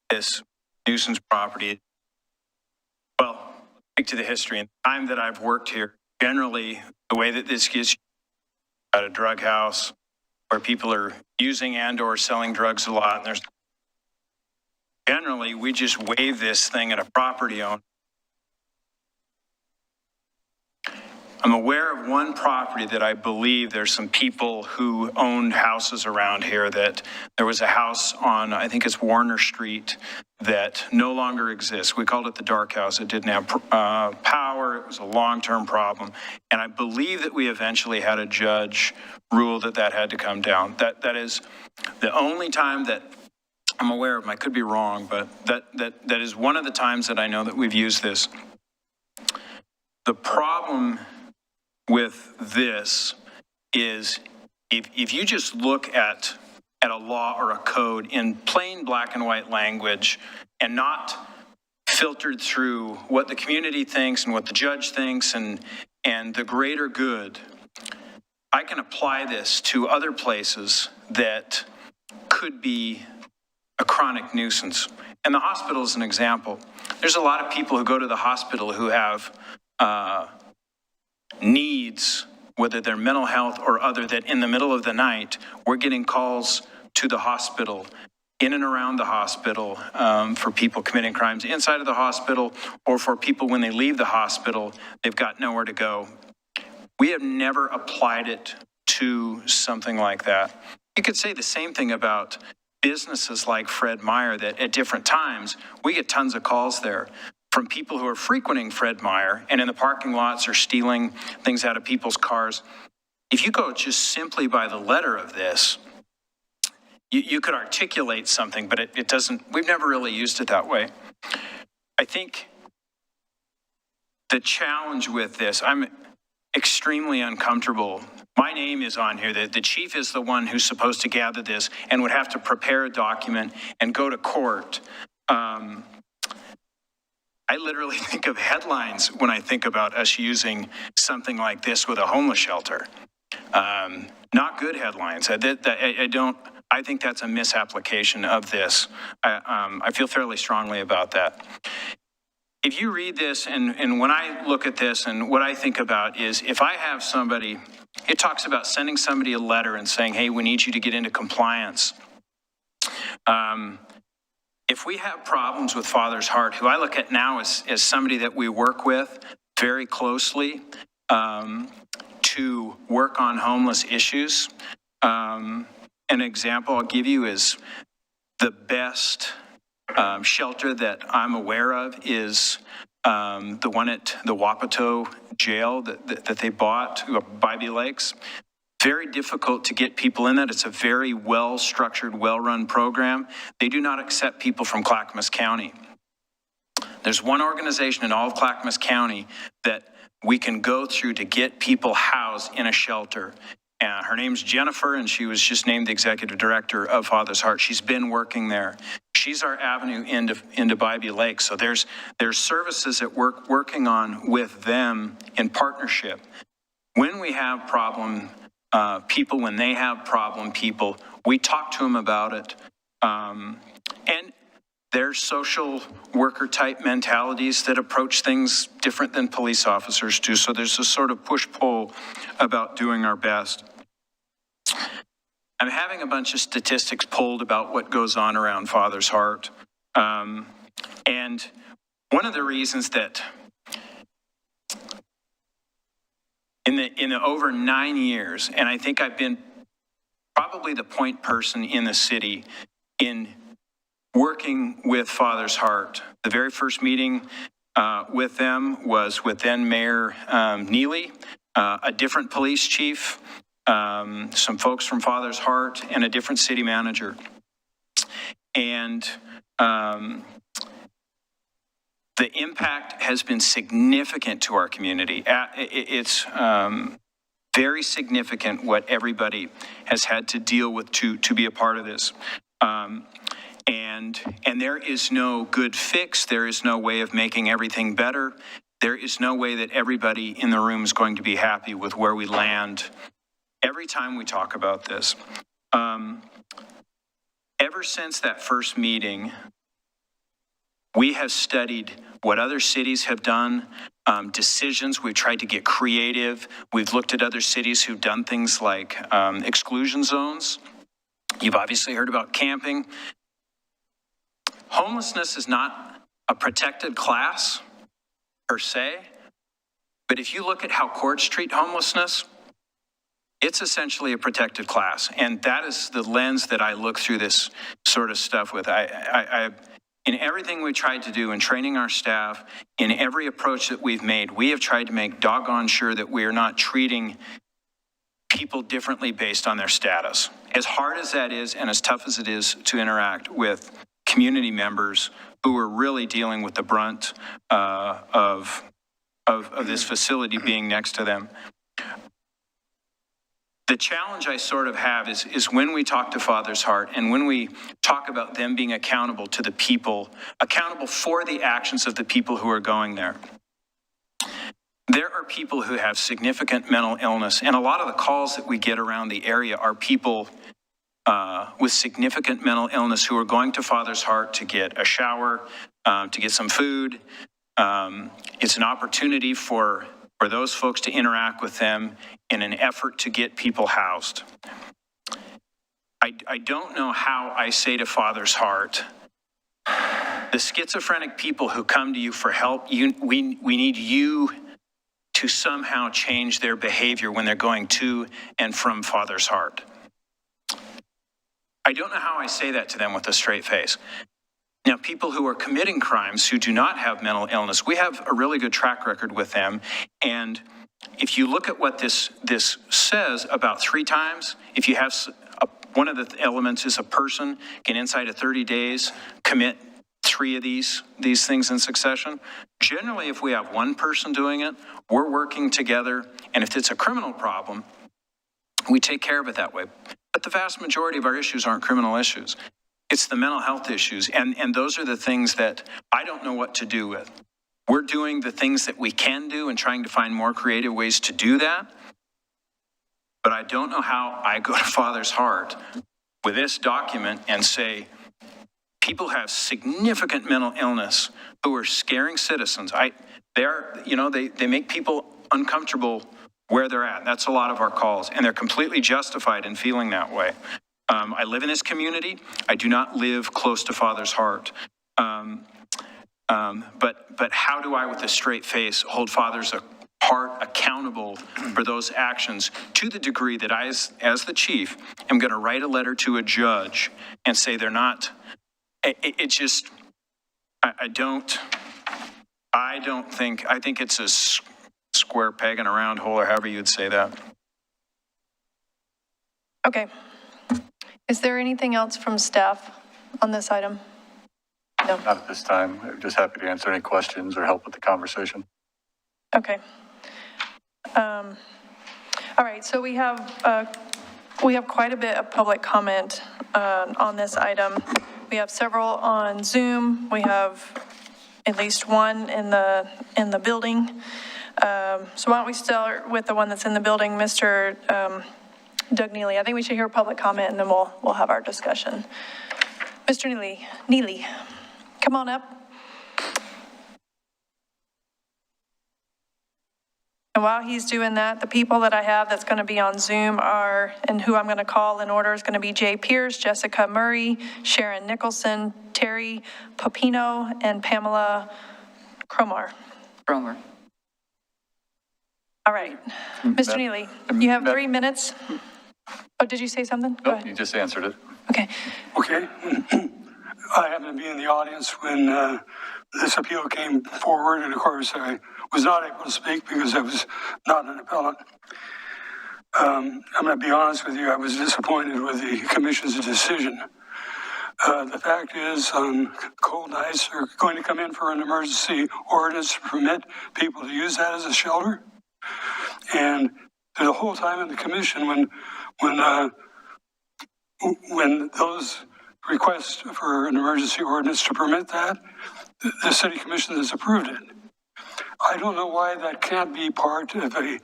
Speaker 13: this nuisance property, well, speak to the history. In the time that I've worked here, generally, the way that this gets at a drug house where people are using and or selling drugs a lot, and there's generally, we just waive this thing at a property owner. I'm aware of one property that I believe there's some people who owned houses around here, that there was a house on, I think it's Warner Street, that no longer exists. We called it the dark house. It didn't have power. It was a long-term problem. And I believe that we eventually had a judge rule that had to come down. That is the only time that I'm aware of. I could be wrong, but that is one of the times that I know that we've used this. The problem with this is if you just look at a law or a code in plain black and white language and not filtered through what the community thinks and what the judge thinks and the greater good, I can apply this to other places that could be a chronic nuisance. And the hospital is an example. There's a lot of people who go to the hospital who have needs, whether they're mental health or other, that in the middle of the night, we're getting calls to the hospital, in and around the hospital, for people committing crimes inside of the hospital, or for people when they leave the hospital, they've got nowhere to go. We have never applied it to something like that. You could say the same thing about businesses like Fred Meyer that at different times, we get tons of calls there from people who are frequenting Fred Meyer and in the parking lots are stealing things out of people's cars. If you go just simply by the letter of this, you could articulate something, but it doesn't, we've never really used it that way. I think the challenge with this, I'm extremely uncomfortable. My name is on here. The chief is the one who's supposed to gather this and would have to prepare a document and go to court. I literally think of headlines when I think about us using something like this with a homeless shelter. Not good headlines. I think that's a misapplication of this. I feel fairly strongly about that. If you read this, and when I look at this, and what I think about is if I have somebody, it talks about sending somebody a letter and saying, hey, we need you to get into compliance. If we have problems with Father's Heart, who I look at now as somebody that we work with very closely to work on homeless issues, an example I'll give you is the best shelter that I'm aware of is the one at the Wapato jail that they bought, Bybee Lakes. Very difficult to get people in that. It's a very well-structured, well-run program. They do not accept people from Clackamas County. There's one organization in all of Clackamas County that we can go through to get people housed in a shelter. Her name's Jennifer, and she was just named the executive director of Father's Heart. She's been working there. She's our avenue into Bybee Lake. So there's services that we're working on with them in partnership. When we have problem people, when they have problem people, we talk to them about it. And there's social worker type mentalities that approach things different than police officers do. So there's a sort of push-pull about doing our best. I'm having a bunch of statistics pulled about what goes on around Father's Heart. And one of the reasons that in the over 9 years, and I think I've been probably the point person in the city in working with Father's Heart. The very first meeting with them was with then Mayor Neely, a different police chief, some folks from Father's Heart, and a different city manager. And the impact has been significant to our community. It's very significant what everybody has had to deal with to be a part of this. And there is no good fix. There is no way of making everything better. There is no way that everybody in the room is going to be happy with where we land every time we talk about this. Ever since that first meeting, we have studied what other cities have done, decisions. We've tried to get creative. We've looked at other cities who've done things like exclusion zones. You've obviously heard about camping. Homelessness is not a protected class per se, but if you look at how courts treat homelessness, it's essentially a protected class. And that is the lens that I look through this sort of stuff with. In everything we tried to do in training our staff, in every approach that we've made, we have tried to make doggone sure that we are not treating people differently based on their status. As hard as that is, and as tough as it is to interact with community members who are really dealing with the brunt of this facility being next to them. The challenge I sort of have is when we talk to Father's Heart and when we talk about them being accountable to the people, accountable for the actions of the people who are going there. There are people who have significant mental illness, and a lot of the calls that we get around the area are people with significant mental illness who are going to Father's Heart to get a shower, to get some food. It's an opportunity for those folks to interact with them in an effort to get people housed. I don't know how I say to Father's Heart, the schizophrenic people who come to you for help, we need you to somehow change their behavior when they're going to and from Father's Heart. I don't know how I say that to them with a straight face. Now, people who are committing crimes who do not have mental illness, we have a really good track record with them. And if you look at what this says about 3 times, if you have one of the elements is a person can inside of 30 days commit 3 of these things in succession. Generally, if we have one person doing it, we're working together. And if it's a criminal problem, we take care of it that way. But the vast majority of our issues aren't criminal issues. It's the mental health issues. And those are the things that I don't know what to do with. We're doing the things that we can do and trying to find more creative ways to do that. But I don't know how I go to Father's Heart with this document and say, people have significant mental illness who are scaring citizens. They make people uncomfortable where they're at. That's a lot of our calls, and they're completely justified in feeling that way. I live in this community. I do not live close to Father's Heart. But how do I, with a straight face, hold Father's Heart accountable for those actions to the degree that I, as the chief, am going to write a letter to a judge and say they're not. I think it's a square peg in a round hole, or however you'd say that.
Speaker 3: Okay. Is there anything else from staff on this item? No.
Speaker 2: Not at this time. I'm just happy to answer any questions or help with the conversation.
Speaker 3: Okay. All right, so we have quite a bit of public comment on this item. We have several on Zoom. We have at least one in the building. So why don't we start with the one that's in the building, Mr. Doug Neely. I think we should hear public comment and then we'll have our discussion. Mr. Neely, come on up. And while he's doing that, the people that I have that's going to be on Zoom are, and who I'm going to call in order, is going to be Jay Pierce, Jessica Murray, Sharon Nicholson, Terry Popino, and Pamela Cromer. All right. Mr. Neely, you have 3 minutes. Oh, did you say something? Go ahead.
Speaker 2: You just answered it.
Speaker 3: Okay.
Speaker 14: Okay. I happened to be in the audience when this appeal came forward, and of course I was not able to speak because I was not an appellant. I'm going to be honest with you, I was disappointed with the commission's decision. The fact is, on cold nights, they're going to come in for an emergency ordinance to permit people to use that as a shelter. And the whole time in the commission, when those requests for an emergency ordinance to permit that, the city commission has approved it. I don't know why that can't be part of a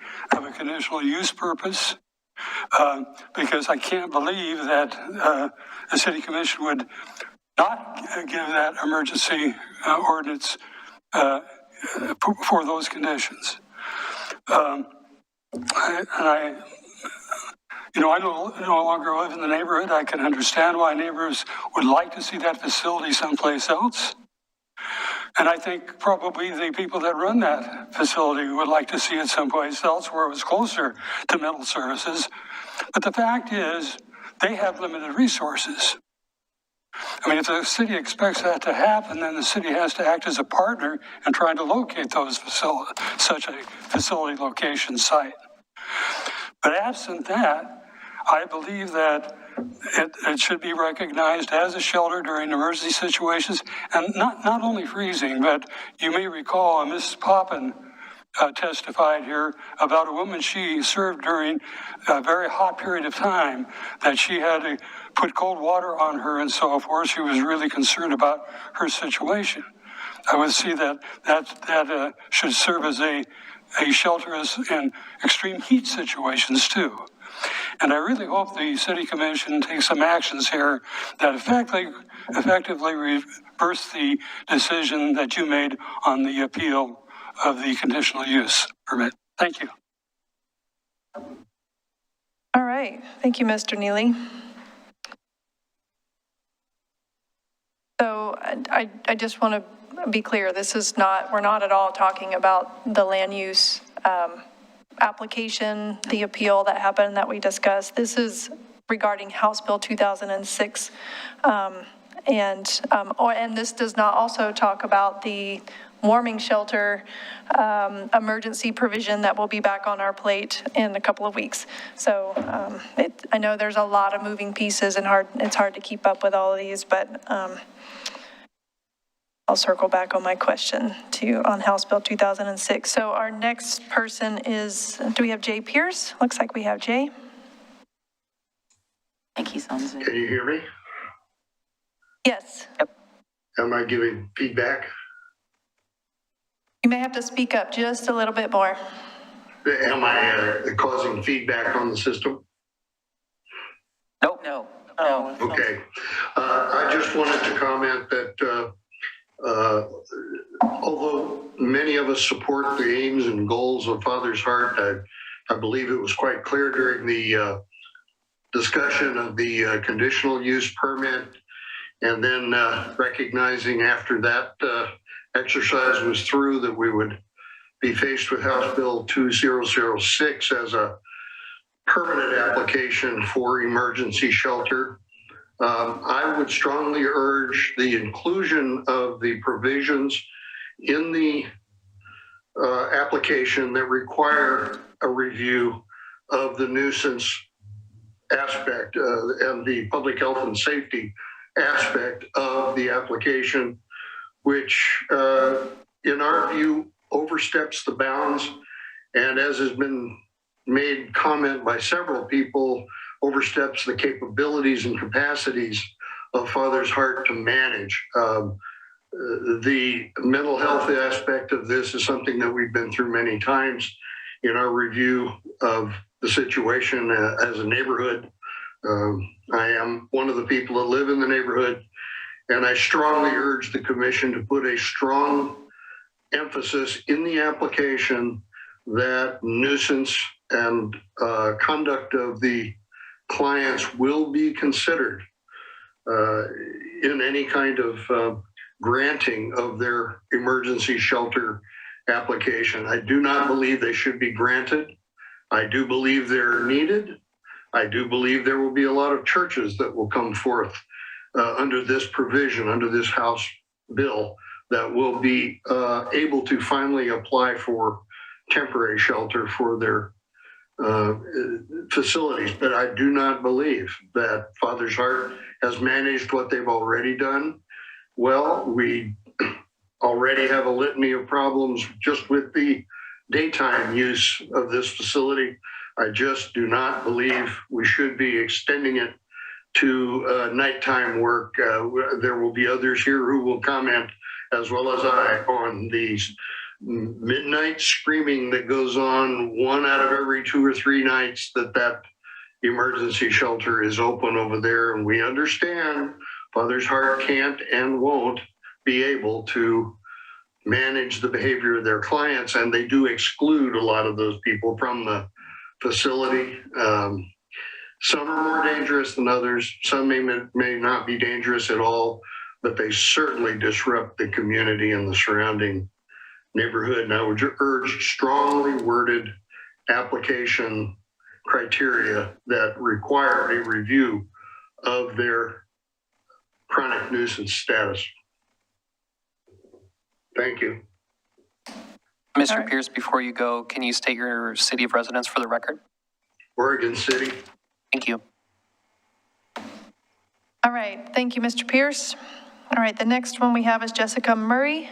Speaker 14: conditional use purpose, because I can't believe that the city commission would not give that emergency ordinance for those conditions. I no longer live in the neighborhood. I can understand why neighbors would like to see that facility someplace else. And I think probably the people that run that facility would like to see it someplace else where it was closer to mental services. But the fact is, they have limited resources. I mean, if the city expects that to happen, then the city has to act as a partner in trying to locate those such a facility location site. But absent that, I believe that it should be recognized as a shelter during emergency situations, and not only freezing, but you may recall Ms. Poppin testified here about a woman she served during a very hot period of time, that she had to put cold water on her and so forth. She was really concerned about her situation. I would see that should serve as a shelter in extreme heat situations too. And I really hope the city commission takes some actions here that effectively reverse the decision that you made on the appeal of the conditional use permit. Thank you.
Speaker 3: All right. Thank you, Mr. Neely. So I just want to be clear. We're not at all talking about the land use application, the appeal that happened that we discussed. This is regarding House Bill 2006. And this does not also talk about the warming shelter emergency provision that will be back on our plate in a couple of weeks. So I know there's a lot of moving pieces and it's hard to keep up with all of these, but I'll circle back on my question on House Bill 2006. So our next person is, do we have Jay Pierce? Looks like we have Jay.
Speaker 9: I think he's on Zoom.
Speaker 15: Can you hear me?
Speaker 3: Yes.
Speaker 9: Yep.
Speaker 15: Am I giving feedback?
Speaker 3: You may have to speak up just a little bit more.
Speaker 15: Am I causing feedback on the system?
Speaker 9: Nope. No. No.
Speaker 15: Okay. I just wanted to comment that although many of us support the aims and goals of Father's Heart, I believe it was quite clear during the discussion of the conditional use permit, and then recognizing after that exercise was through that we would be faced with House Bill 2006 as a permanent application for emergency shelter. I would strongly urge the inclusion of the provisions in the application that require a review of the nuisance aspect and the public health and safety aspect of the application, which in our view oversteps the bounds, and as has been made comment by several people, oversteps the capabilities and capacities of Father's Heart to manage. The mental health aspect of this is something that we've been through many times in our review of the situation as a neighborhood. I am one of the people that live in the neighborhood, and I strongly urge the commission to put a strong emphasis in the application that nuisance and conduct of the clients will be considered in any kind of granting of their emergency shelter application. I do not believe they should be granted. I do believe they're needed. I do believe there will be a lot of churches that will come forth under this provision, under this House bill, that will be able to finally apply for temporary shelter for their facilities. But I do not believe that Father's Heart has managed what they've already done well. We already have a litany of problems just with the daytime use of this facility. I just do not believe we should be extending it to nighttime work. There will be others here who will comment, as well as I, on these midnight screaming that goes on 1 out of every 2 or 3 nights that emergency shelter is open over there. And we understand Father's Heart can't and won't be able to manage the behavior of their clients, and they do exclude a lot of those people from the facility. Some are more dangerous than others. Some may not be dangerous at all, but they certainly disrupt the community and the surrounding neighborhood. And I would urge strongly worded application criteria that require a review of their chronic nuisance status. Thank you.
Speaker 1: Mr. Pierce, before you go, can you state your city of residence for the record?
Speaker 15: Oregon City.
Speaker 1: Thank you.
Speaker 3: All right, thank you, Mr. Pierce. All right, the next one we have is Jessica Murray.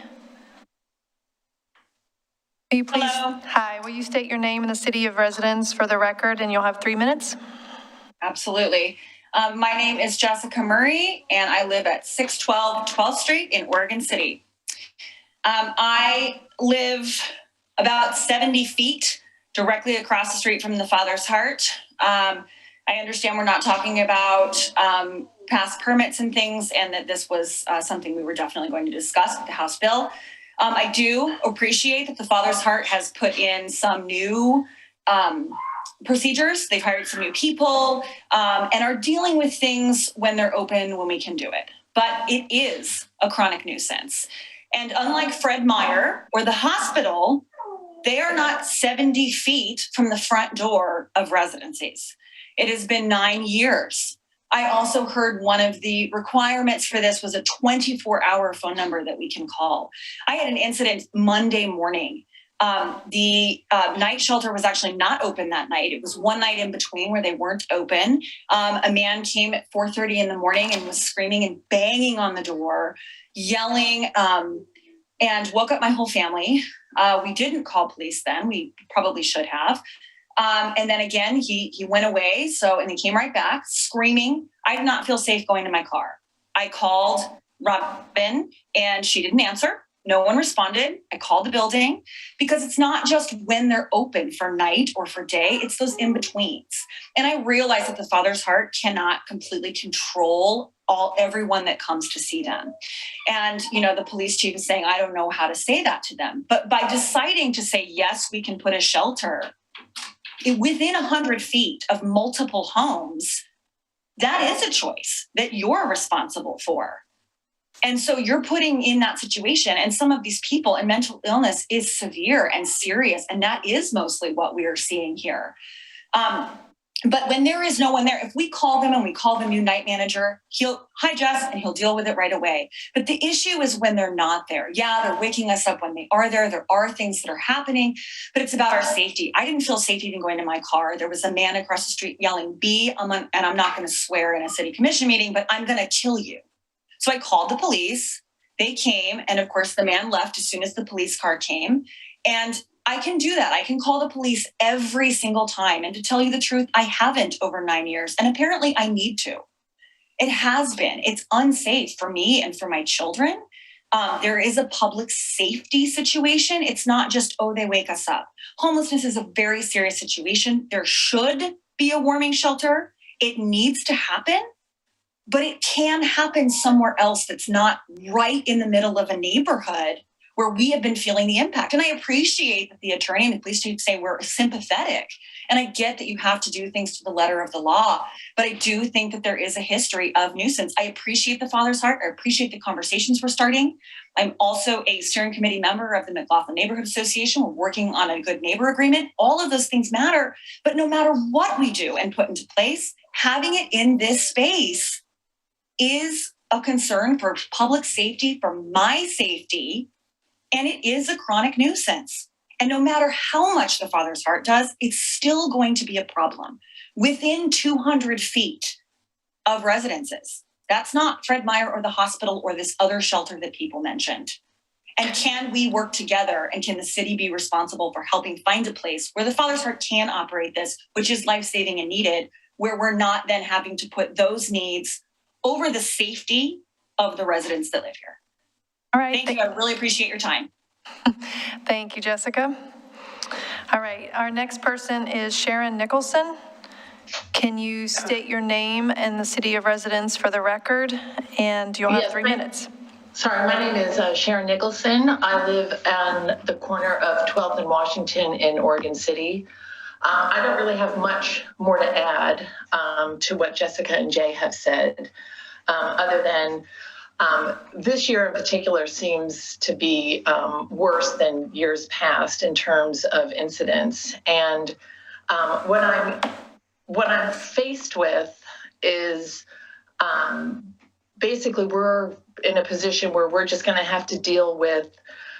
Speaker 3: Will you please,
Speaker 16: hello.
Speaker 3: Hi, will you state your name and the city of residence for the record, and you'll have 3 minutes?
Speaker 16: Absolutely. My name is Jessica Murray, and I live at 612 12th Street in Oregon City. I live about 70 feet directly across the street from the Father's Heart. I understand we're not talking about past permits and things, and that this was something we were definitely going to discuss with the House bill. I do appreciate that the Father's Heart has put in some new procedures. They've hired some new people and are dealing with things when they're open, when we can do it. But it is a chronic nuisance. And unlike Fred Meyer or the hospital, they are not 70 feet from the front door of residencies. It has been 9 years. I also heard one of the requirements for this was a 24-hour phone number that we can call. I had an incident Monday morning. The night shelter was actually not open that night. It was one night in between where they weren't open. A man came at 4:30 in the morning and was screaming and banging on the door, yelling, and woke up my whole family. We didn't call police then. We probably should have. And then again, he went away. And he came right back screaming. I did not feel safe going to my car. I called Robin and she didn't answer. No one responded. I called the building because it's not just when they're open for night or for day, it's those in-betweens. And I realize that the Father's heart cannot completely control everyone that comes to see them. And, the police chief is saying, I don't know how to say that to them. But by deciding to say, yes, we can put a shelter within 100 feet of multiple homes, that is a choice that you're responsible for. And so you're putting in that situation, and some of these people and mental illness is severe and serious. And that is mostly what we are seeing here. But when there is no one there, if we call them and we call the new night manager, hi Jess, and he'll deal with it right away. But the issue is when they're not there. Yeah, they're waking us up when they are there. There are things that are happening, but it's about our safety. I didn't feel safe even going to my car. There was a man across the street yelling, and I'm not going to swear in a city commission meeting, but I'm going to kill you. So I called the police. They came. And of course, the man left as soon as the police car came. And I can do that. I can call the police every single time. And to tell you the truth, I haven't over 9 years. And apparently I need to. It has been. It's unsafe for me and for my children. There is a public safety situation. It's not just, they wake us up. Homelessness is a very serious situation. There should be a warming shelter. It needs to happen. But it can happen somewhere else that's not right in the middle of a neighborhood where we have been feeling the impact. And I appreciate that the attorney and the police chief say we're sympathetic. And I get that you have to do things to the letter of the law. But I do think that there is a history of nuisance. I appreciate the Father's heart. I appreciate the conversations we're starting. I'm also a steering committee member of the McLaughlin Neighborhood Association. We're working on a good neighbor agreement. All of those things matter. But no matter what we do and put into place, having it in this space is a concern for public safety, for my safety, and it is a chronic nuisance. And no matter how much the Father's heart does, it's still going to be a problem within 200 feet of residences. That's not Fred Meyer or the hospital or this other shelter that people mentioned. And can we work together, and can the city be responsible for helping find a place where the Father's heart can operate this, which is life-saving and needed, where we're not then having to put those needs over the safety of the residents that live here.
Speaker 3: All right.
Speaker 16: Thank you. I really appreciate your time.
Speaker 3: Thank you, Jessica. All right. Our next person is Sharon Nicholson. Can you state your name and the city of residence for the record? And you'll have 3 minutes.
Speaker 17: Sorry, my name is Sharon Nicholson. I live on the corner of 12th and Washington in Oregon City. I don't really have much more to add to what Jessica and Jay have said, other than this year in particular seems to be worse than years past in terms of incidents. And what I'm faced with is basically we're in a position where we're just going to have to deal with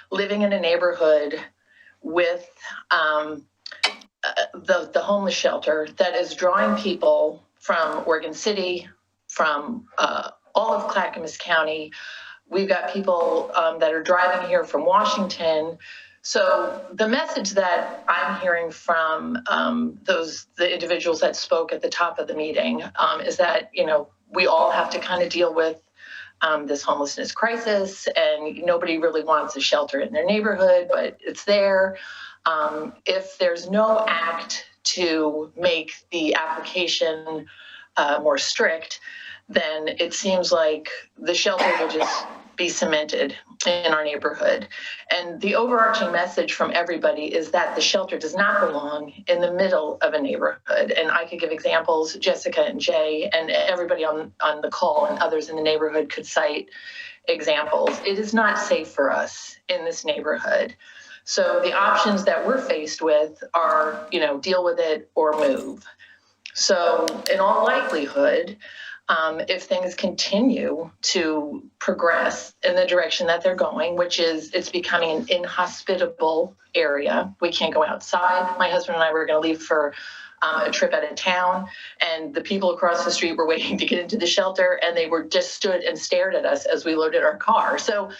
Speaker 17: living in a neighborhood with the homeless shelter that is drawing people from Oregon City, from all of Clackamas County. We've got people that are driving here from Washington. So the message that I'm hearing from the individuals that spoke at the top of the meeting is that, we all have to kind of deal with this homelessness crisis, and nobody really wants a shelter in their neighborhood, but it's there. If there's no act to make the application more strict, then it seems like the shelter will just be cemented in our neighborhood. And the overarching message from everybody is that the shelter does not belong in the middle of a neighborhood. And I could give examples, Jessica and Jay and everybody on the call and others in the neighborhood could cite examples. It is not safe for us in this neighborhood. So the options that we're faced with are, deal with it or move. So in all likelihood, if things continue to progress in the direction that they're going, which is it's becoming an inhospitable area. We can't go outside. My husband and I were going to leave for a trip out of town, and the people across the street were waiting to get into the shelter, and they were just stood and stared at us as we loaded our car. So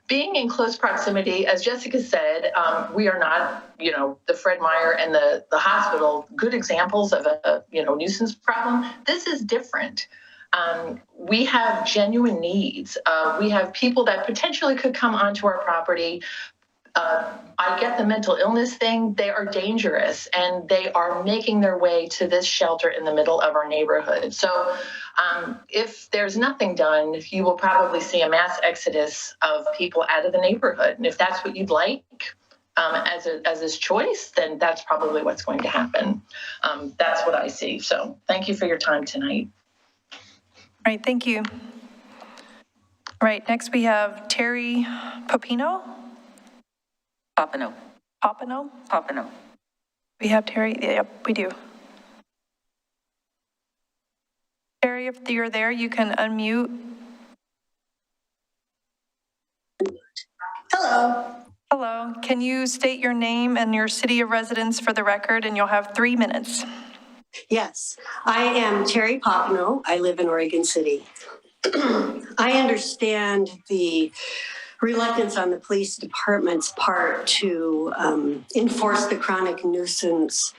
Speaker 17: being in close proximity, as Jessica said, we are not, the Fred Meyer and the hospital, good examples of a, nuisance problem. This is different. We have genuine needs. We have people that potentially could come onto our property. I get the mental illness thing. They are dangerous, and they are making their way to this shelter in the middle of our neighborhood. So if there's nothing done, you will probably see a mass exodus of people out of the neighborhood. And if that's what you'd like as a choice, then that's probably what's going to happen. That's what I see. So thank you for your time tonight.
Speaker 3: All right, thank you. All right, next we have Terry Popino. Popino. We have Terry, yep, we do. Terry, if you're there, you can unmute.
Speaker 18: Hello.
Speaker 3: Hello, can you state your name and your city of residence for the record, and you'll have 3 minutes.
Speaker 18: Yes, I am Terry Popino. I live in Oregon City. I understand the reluctance on the police department's part to enforce the chronic nuisance.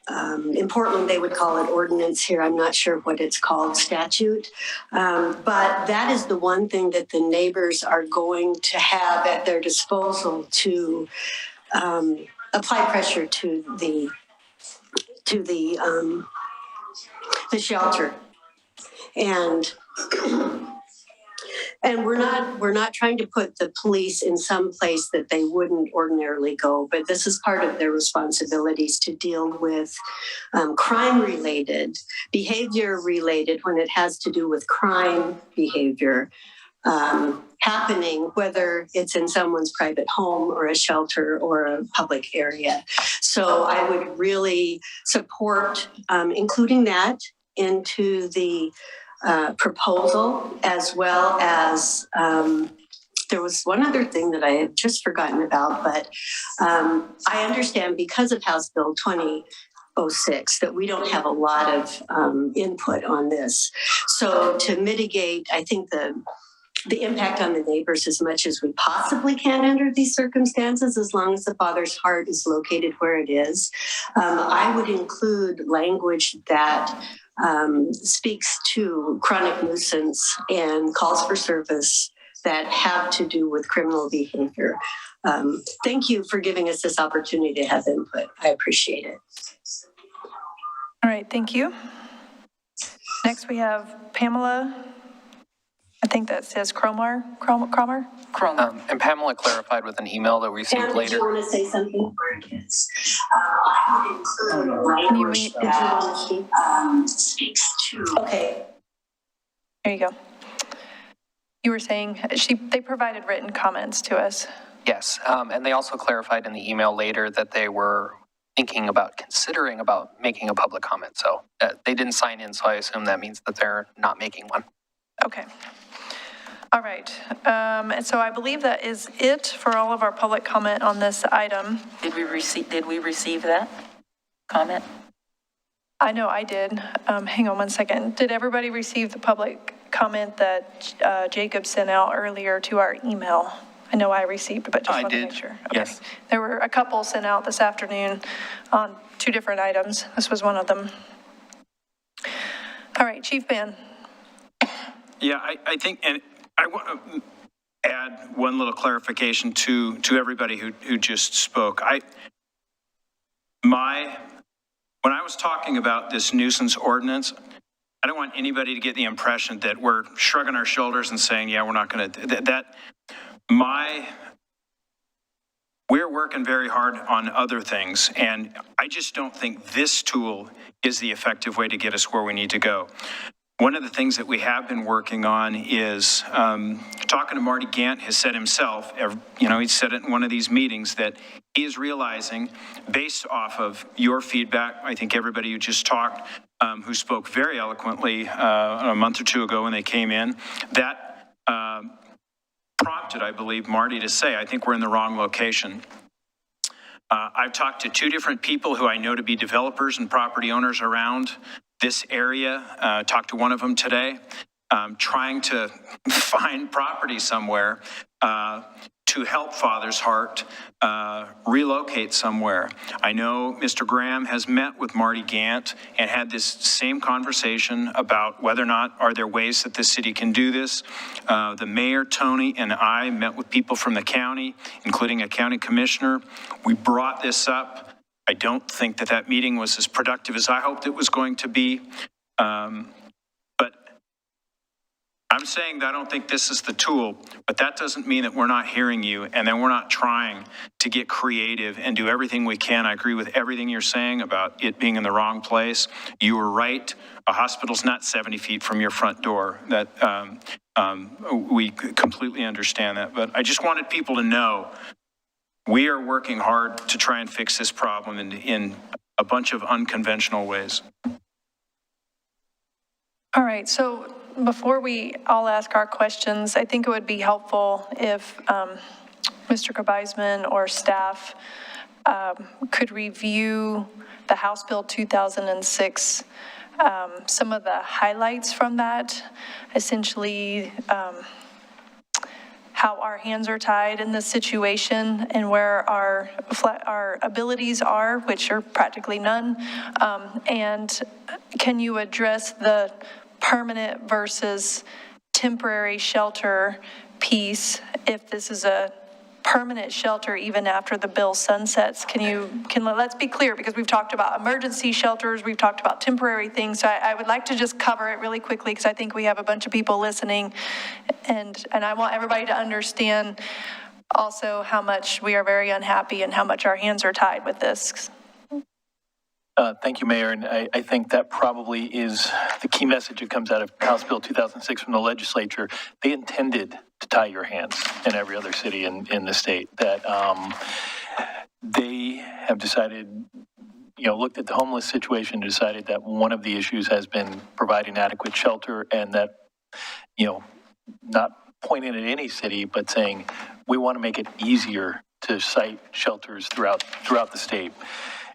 Speaker 18: In Portland, they would call it ordinance. Here, I'm not sure what it's called, statute. But that is the one thing that the neighbors are going to have at their disposal to apply pressure to the shelter. And we're not trying to put the police in some place that they wouldn't ordinarily go, but this is part of their responsibilities to deal with crime-related, behavior-related, when it has to do with crime behavior happening, whether it's in someone's private home or a shelter or a public area. So I would really support including that into the proposal, as well as there was one other thing that I had just forgotten about, but I understand because of House Bill 2006 that we don't have a lot of input on this. So to mitigate, I think the impact on the neighbors as much as we possibly can under these circumstances, as long as the father's heart is located where it is, I would include language that speaks to chronic nuisance and calls for service that have to do with criminal behavior. Thank you for giving us this opportunity to have input. I appreciate it.
Speaker 3: All right, thank you. Next we have Pamela. I think that says Cromer.
Speaker 1: And Pamela clarified with an email that we received later.
Speaker 18: Do you want to say something where it is? I would include language that speaks to. Okay.
Speaker 3: There you go. You were saying they provided written comments to us.
Speaker 1: Yes, and they also clarified in the email later that they were considering about making a public comment. So they didn't sign in, so I assume that means that they're not making one.
Speaker 3: Okay. All right. And so I believe that is it for all of our public comment on this item.
Speaker 9: Did we receive that comment?
Speaker 3: I know I did. Hang on one second. Did everybody receive the public comment that Jacob sent out earlier to our email? I know I received, but just want to make sure. Okay.
Speaker 1: Yes.
Speaker 3: There were a couple sent out this afternoon on 2 different items. This was one of them. All right, Chief Ben.
Speaker 13: Yeah, I think, and I want to add one little clarification to everybody who just spoke. When I was talking about this nuisance ordinance, I don't want anybody to get the impression that we're shrugging our shoulders and saying, yeah, we're not going to, we're working very hard on other things, and I just don't think this tool is the effective way to get us where we need to go. One of the things that we have been working on is talking to Marty Gant has said himself, he said it in one of these meetings, that he is realizing, based off of your feedback, I think everybody who just talked, who spoke very eloquently a month or two ago when they came in. That prompted, I believe, Marty to say, I think we're in the wrong location. I've talked to two different people who I know to be developers and property owners around this area. Talked to one of them today, trying to find property somewhere to help Father's Heart relocate somewhere. I know Mr. Graham has met with Marty Gant and had this same conversation about whether or not are there ways that the city can do this. The mayor, Tony, and I met with people from the county, including a county commissioner. We brought this up. I don't think that that meeting was as productive as I hoped it was going to be. But I'm saying that I don't think this is the tool, but that doesn't mean that we're not hearing you and then we're not trying to get creative and do everything we can. I agree with everything you're saying about it being in the wrong place. You were right. A hospital's not 70 feet from your front door. That we completely understand that. But I just wanted people to know we are working hard to try and fix this problem in a bunch of unconventional ways.
Speaker 3: All right, so before we all ask our questions, I think it would be helpful if Mr. Gebeisman or staff could review the House Bill 2006, some of the highlights from that, essentially how our hands are tied in this situation and where our abilities are, which are practically none. And can you address the permanent versus temporary shelter piece? If this is a permanent shelter even after the bill sunsets, let's be clear, because we've talked about emergency shelters, we've talked about temporary things, so I would like to just cover it really quickly because I think we have a bunch of people listening, and I want everybody to understand also how much we are very unhappy and how much our hands are tied with this.
Speaker 12: Thank you, Mayor, and I think that probably is the key message that comes out of House Bill 2006 from the legislature. They intended to tie your hands in every other city in the state, that they have decided, looked at the homeless situation, decided that one of the issues has been providing adequate shelter, and that, not pointing at any city, but saying, we want to make it easier to site shelters throughout the state.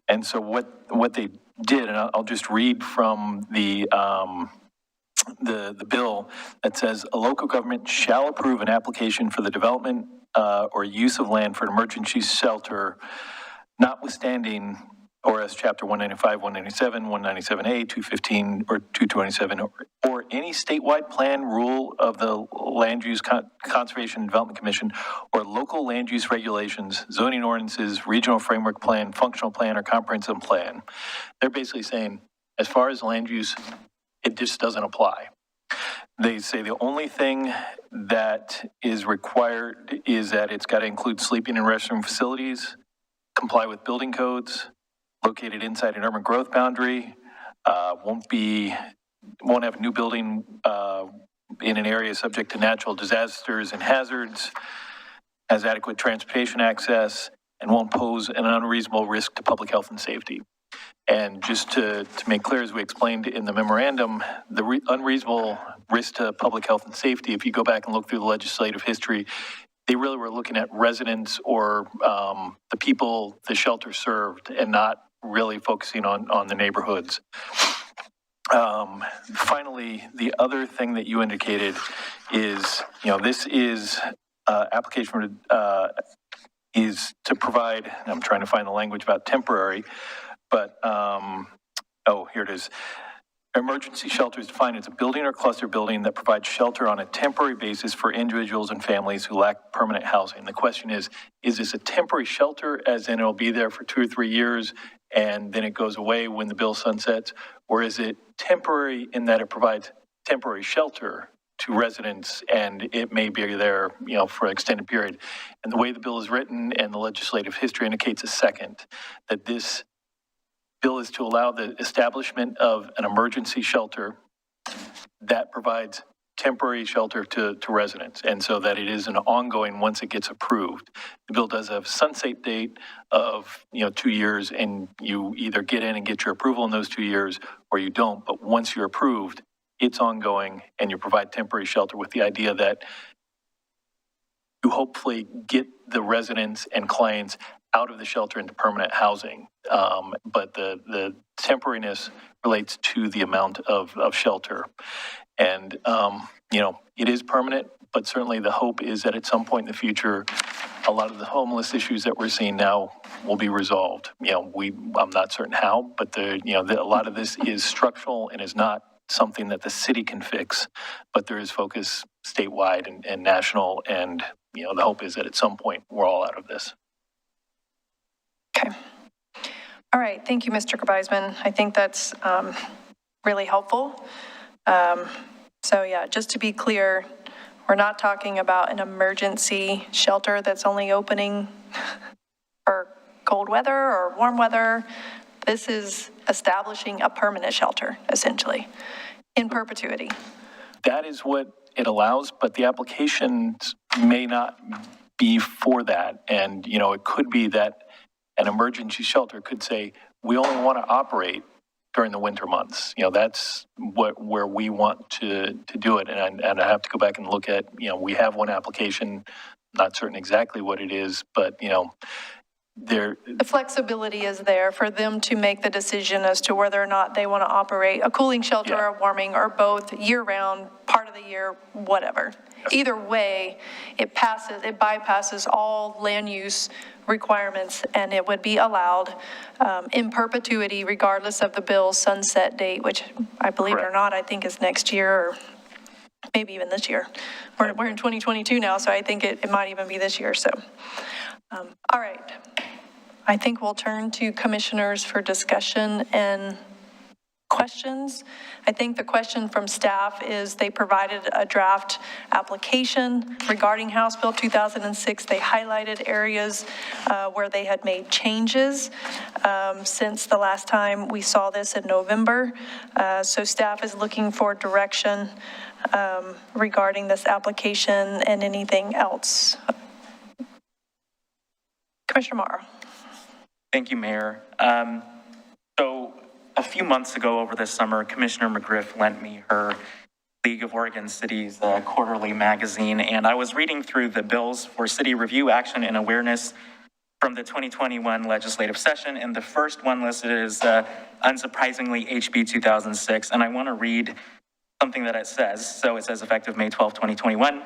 Speaker 12: And so what they did, and I'll just read from the bill that says, a local government shall approve an application for the development or use of land for an emergency shelter, notwithstanding ORS Chapter 195, 197, 197A, 215, or 227, or any statewide plan, rule of the Land Use Conservation and Development Commission, or local land use regulations, zoning ordinances, regional framework plan, functional plan, or comprehensive plan. They're basically saying, as far as land use, it just doesn't apply. They say the only thing that is required is that it's got to include sleeping and restroom facilities, comply with building codes, located inside an urban growth boundary, won't have a new building in an area subject to natural disasters and hazards, has adequate transportation access, and won't pose an unreasonable risk to public health and safety. And just to make clear, as we explained in the memorandum, the unreasonable risk to public health and safety, if you go back and look through the legislative history, they really were looking at residents or the people the shelter served, and not really focusing on the neighborhoods. Finally, the other thing that you indicated is, this is application is to provide, and I'm trying to find the language about temporary, but, here it is. Emergency shelter is defined as a building or cluster building that provides shelter on a temporary basis for individuals and families who lack permanent housing. The question is this a temporary shelter, as in it'll be there for 2 or 3 years and then it goes away when the bill sunsets? Or is it temporary in that it provides temporary shelter to residents and it may be there, for an extended period? And the way the bill is written and the legislative history indicates a second, that this bill is to allow the establishment of an emergency shelter that provides temporary shelter to residents, and so that it is an ongoing once it gets approved. The bill does have a sunset date of 2 years, and you either get in and get your approval in those 2 years, or you don't. But once you're approved, it's ongoing, and you provide temporary shelter with the idea that you hopefully get the residents and clients out of the shelter into permanent housing. But the temporariness relates to the amount of shelter. And, it is permanent, but certainly the hope is that at some point in the future, a lot of the homeless issues that we're seeing now will be resolved. I'm not certain how, but a lot of this is structural and is not something that the city can fix, but there is focus statewide and national, and the hope is that at some point we're all out of this.
Speaker 3: Okay. All right. Thank you, Mr. Gebeisman. I think that's really helpful. So yeah, just to be clear, we're not talking about an emergency shelter that's only opening for cold weather or warm weather. This is establishing a permanent shelter, essentially, in perpetuity.
Speaker 12: That is what it allows, but the applications may not be for that. And, it could be that an emergency shelter could say, we only want to operate during the winter months. That's where we want to do it. And I have to go back and look at, we have one application, not certain exactly what it is, but, the
Speaker 3: flexibility is there for them to make the decision as to whether or not they want to operate a cooling shelter or warming, or both, year-round, part of the year, whatever. Either way, it bypasses all land use requirements, and it would be allowed in perpetuity regardless of the bill's sunset date, which I believe it or not, I think is next year, or maybe even this year. We're in 2022 now, so I think it might even be this year. So, all right. I think we'll turn to commissioners for discussion and questions. I think the question from staff is they provided a draft application regarding House Bill 2006. They highlighted areas where they had made changes since the last time we saw this in November. So staff is looking for direction regarding this application and anything else. Commissioner Morrow.
Speaker 19: Thank you, Mayor. So a few months ago over the summer, Commissioner McGriff lent me her League of Oregon Cities quarterly magazine, and I was reading through the bills for city review, action, and awareness from the 2021 legislative session, and the first one listed is, unsurprisingly, HB 2006, and I want to read something that it says. So it says, effective May 12, 2021,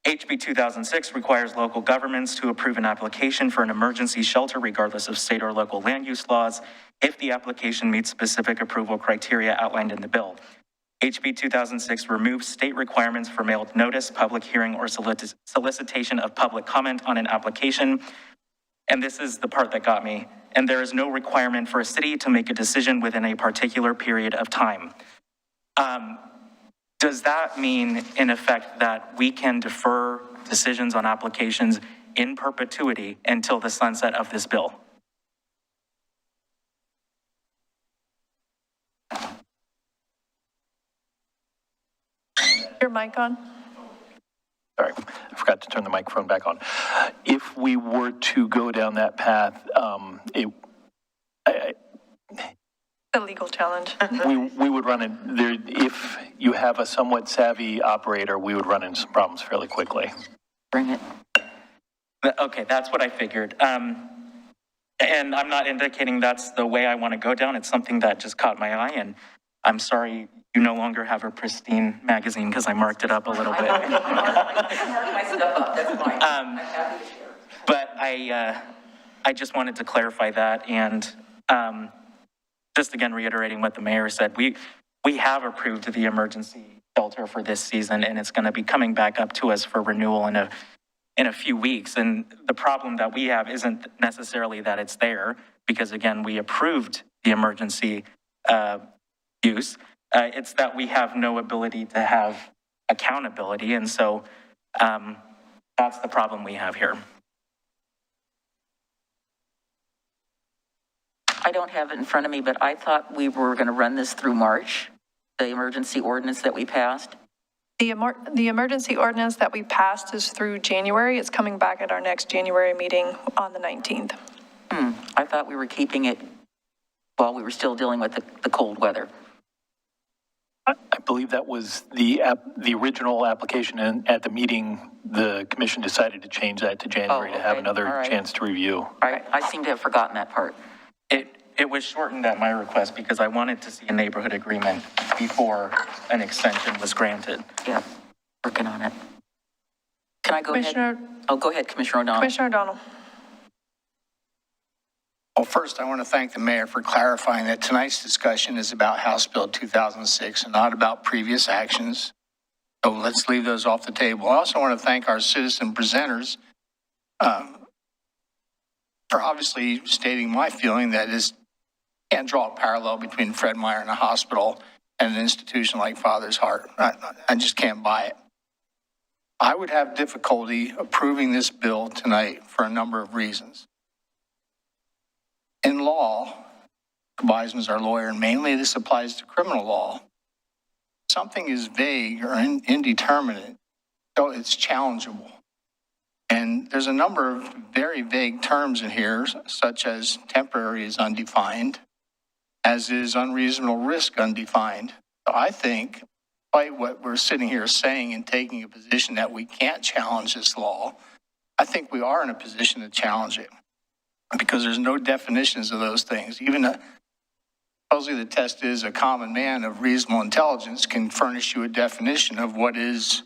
Speaker 19: HB 2006 requires local governments to approve an application for an emergency shelter regardless of state or local land use laws if the application meets specific approval criteria outlined in the bill. HB 2006 removes state requirements for mailed notice, public hearing, or solicitation of public comment on an application. And this is the part that got me. And there is no requirement for a city to make a decision within a particular period of time. Does that mean, in effect, that we can defer decisions on applications in perpetuity until the sunset of this bill?
Speaker 3: Your mic on?
Speaker 12: Sorry, I forgot to turn the microphone back on. If we were to go down that path,
Speaker 3: A legal challenge.
Speaker 12: we would run in there. If you have a somewhat savvy operator, we would run into some problems fairly quickly.
Speaker 9: Bring it.
Speaker 19: Okay, that's what I figured. And I'm not indicating that's the way I want to go down. It's something that just caught my eye, and I'm sorry you no longer have a pristine magazine because I marked it up a little bit.
Speaker 9: I marked my stuff up, that's fine. I'm happy to share.
Speaker 19: But I just wanted to clarify that, and just again reiterating what the mayor said, we have approved the emergency shelter for this season, and it's going to be coming back up to us for renewal in a few weeks. And the problem that we have isn't necessarily that it's there, because again, we approved the emergency use. It's that we have no ability to have accountability, and so that's the problem we have here.
Speaker 9: I don't have it in front of me, but I thought we were going to run this through March, the emergency ordinance that we passed.
Speaker 3: The emergency ordinance that we passed is through January. It's coming back at our next January meeting on the 19th.
Speaker 9: I thought we were keeping it while we were still dealing with the cold weather.
Speaker 12: I believe that was the original application, and at the meeting, the commission decided to change that to January to have another chance to review.
Speaker 9: I seem to have forgotten that part.
Speaker 19: It was shortened at my request because I wanted to see a neighborhood agreement before an extension was granted.
Speaker 9: Yeah, working on it. Can I go ahead? Oh, go ahead, Commissioner O'Donnell.
Speaker 3: Commissioner O'Donnell.
Speaker 8: Well, first, I want to thank the mayor for clarifying that tonight's discussion is about House Bill 2006 and not about previous actions. So let's leave those off the table. I also want to thank our citizen presenters for obviously stating my feeling that is can't draw a parallel between Fred Meyer and a hospital and an institution like Father's Heart. I just can't buy it. I would have difficulty approving this bill tonight for a number of reasons. In law, Bisman's our lawyer, and mainly this applies to criminal law. Something is vague or indeterminate, so it's challengeable. And there's a number of very vague terms in here, such as temporary is undefined, as is unreasonable risk undefined. So I think, despite what we're sitting here saying and taking a position that we can't challenge this law, I think we are in a position to challenge it because there's no definitions of those things. Even supposedly the test is a common man of reasonable intelligence can furnish you a definition of what is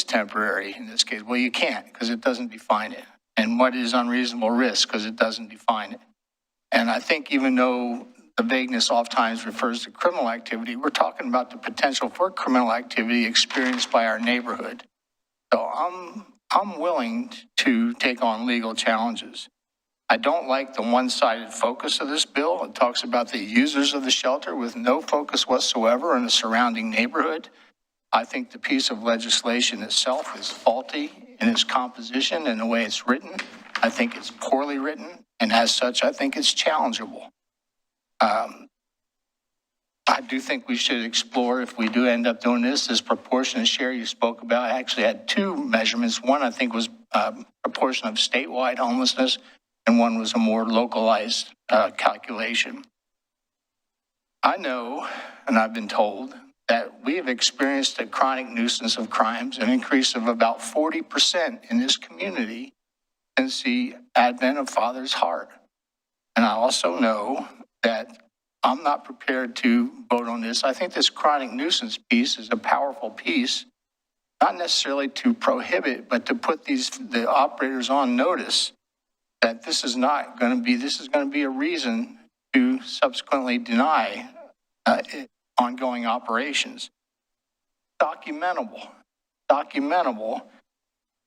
Speaker 8: temporary in this case. Well, you can't because it doesn't define it. And what is unreasonable risk because it doesn't define it. And I think even though the vagueness oftentimes refers to criminal activity, we're talking about the potential for criminal activity experienced by our neighborhood. So I'm willing to take on legal challenges. I don't like the one-sided focus of this bill. It talks about the users of the shelter with no focus whatsoever on the surrounding neighborhood. I think the piece of legislation itself is faulty in its composition and the way it's written. I think it's poorly written, and as such, I think it's challengeable. I do think we should explore, if we do end up doing this proportionate share you spoke about. I actually had two measurements. One, I think, was proportion of statewide homelessness, and one was a more localized calculation. I know, and I've been told, that we have experienced a chronic nuisance of crimes, an increase of about 40% in this community since the advent of Father's Heart. And I also know that I'm not prepared to vote on this. I think this chronic nuisance piece is a powerful piece, not necessarily to prohibit, but to put the operators on notice that this is going to be a reason to subsequently deny ongoing operations. Documentable,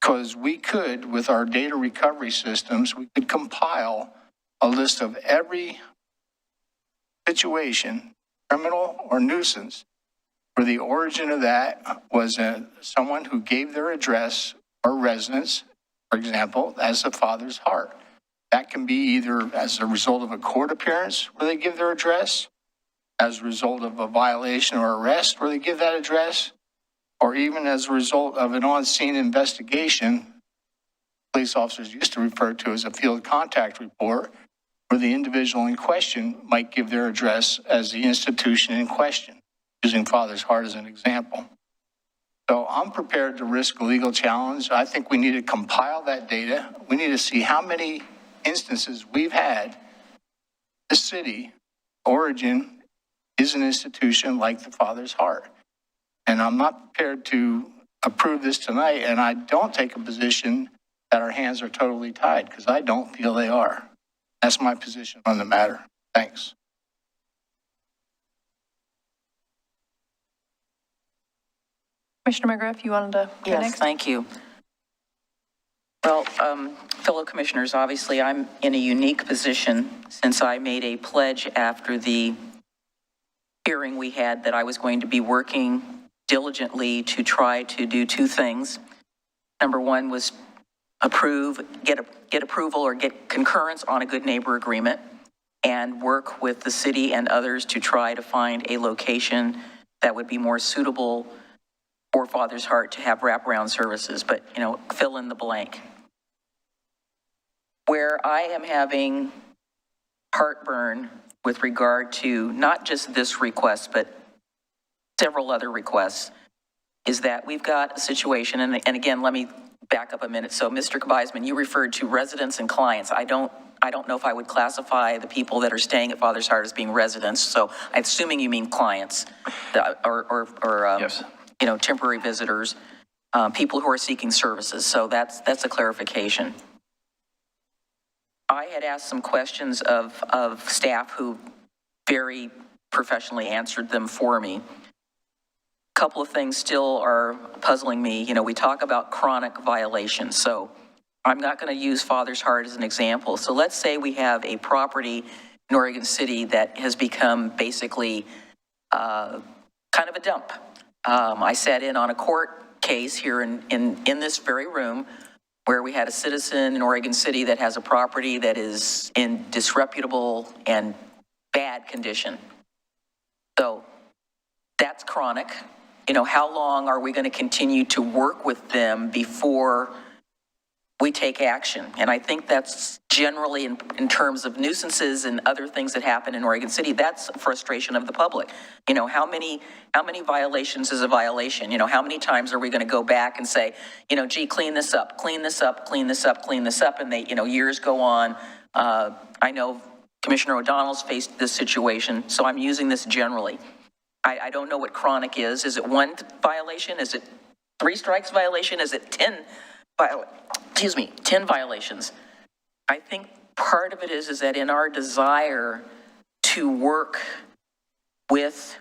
Speaker 8: because we could, with our data recovery systems, we could compile a list of every situation, criminal or nuisance, where the origin of that was someone who gave their address or residence, for example, as a Father's Heart. That can be either as a result of a court appearance where they give their address, as a result of a violation or arrest where they give that address, or even as a result of an on-scene investigation, police officers used to refer to as a field contact report, where the individual in question might give their address as the institution in question, using Father's Heart as an example. So I'm prepared to risk a legal challenge. I think we need to compile that data. We need to see how many instances we've had. The city origin is an institution like the Father's Heart. And I'm not prepared to approve this tonight, and I don't take a position that our hands are totally tied, because I don't feel they are. That's my position on the matter. Thanks.
Speaker 3: Commissioner McGriff, you wanted to go
Speaker 9: Yes,
Speaker 3: next?
Speaker 9: thank you. Well, fellow commissioners, obviously I'm in a unique position since I made a pledge after the hearing we had that I was going to be working diligently to try to do two things. Number one was get approval or get concurrence on a good neighbor agreement and work with the city and others to try to find a location that would be more suitable or Father's Heart to have wraparound services, but, you know, fill in the blank. Where I am having heartburn with regard to not just this request, but several other requests, is that we've got a situation, and again, let me back up a minute. So Mr. Kbaisman, you referred to residents and clients. I don't know if I would classify the people that are staying at Father's Heart as being residents, so I'm assuming you mean clients, or
Speaker 1: Yes.
Speaker 9: you know, temporary visitors, people who are seeking services. So that's a clarification. I had asked some questions of staff who very professionally answered them for me. A couple of things still are puzzling me. You know, we talk about chronic violations. So I'm not going to use Father's Heart as an example. So let's say we have a property in Oregon City that has become basically kind of a dump. I sat in on a court case here in this very room where we had a citizen in Oregon City that has a property that is in disreputable and bad condition. So that's chronic. You know, how long are we going to continue to work with them before we take action? And I think that's generally in terms of nuisances and other things that happen in Oregon City, that's frustration of the public. You know, how many violations is a violation? You know, how many times are we going to go back and say, you know, gee, clean this up, clean this up, clean this up, clean this up, and they, you know, years go on. I know Commissioner O'Donnell's faced this situation, so I'm using this generally. I don't know what chronic is. Is it one violation? Is it 3 strikes violation? Is it 10 violations? I think part of it is that in our desire to work with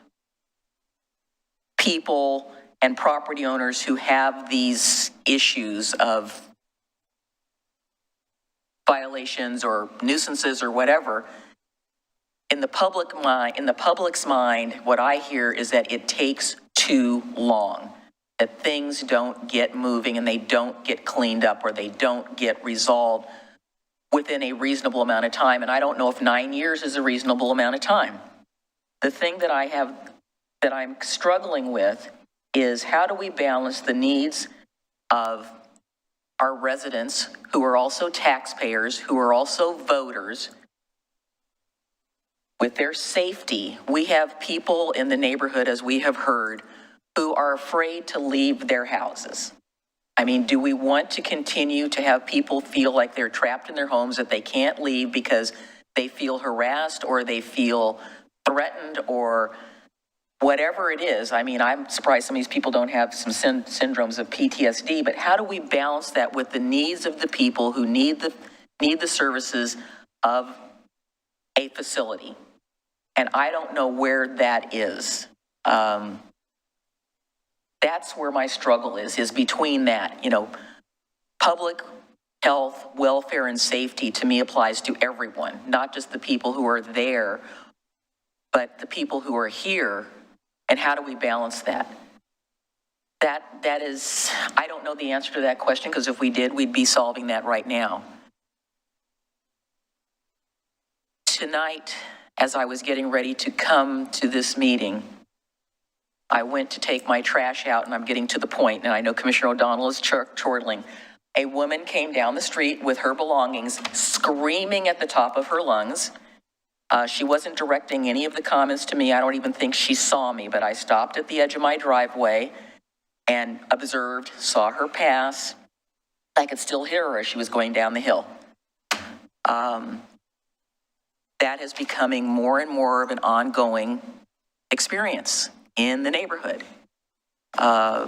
Speaker 9: people and property owners who have these issues of violations or nuisances or whatever, in the public's mind, what I hear is that it takes too long, that things don't get moving and they don't get cleaned up or they don't get resolved within a reasonable amount of time. And I don't know if 9 years is a reasonable amount of time. The thing that I'm struggling with is how do we balance the needs of our residents who are also taxpayers, who are also voters, with their safety. We have people in the neighborhood, as we have heard, who are afraid to leave their houses. I mean, do we want to continue to have people feel like they're trapped in their homes, that they can't leave because they feel harassed or they feel threatened or whatever it is? I mean, I'm surprised some of these people don't have some syndromes of PTSD, but how do we balance that with the needs of the people who need the services of a facility? And I don't know where that is. That's where my struggle is between that. You know, public health, welfare, and safety to me applies to everyone, not just the people who are there, but the people who are here. And how do we balance that? That is, I don't know the answer to that question, because if we did, we'd be solving that right now. Tonight, as I was getting ready to come to this meeting, I went to take my trash out, and I'm getting to the point, and I know Commissioner O'Donnell is chortling. A woman came down the street with her belongings, screaming at the top of her lungs. She wasn't directing any of the comments to me. I don't even think she saw me, but I stopped at the edge of my driveway and observed, saw her pass. I could still hear her as she was going down the hill. That is becoming more and more of an ongoing experience in the neighborhood. I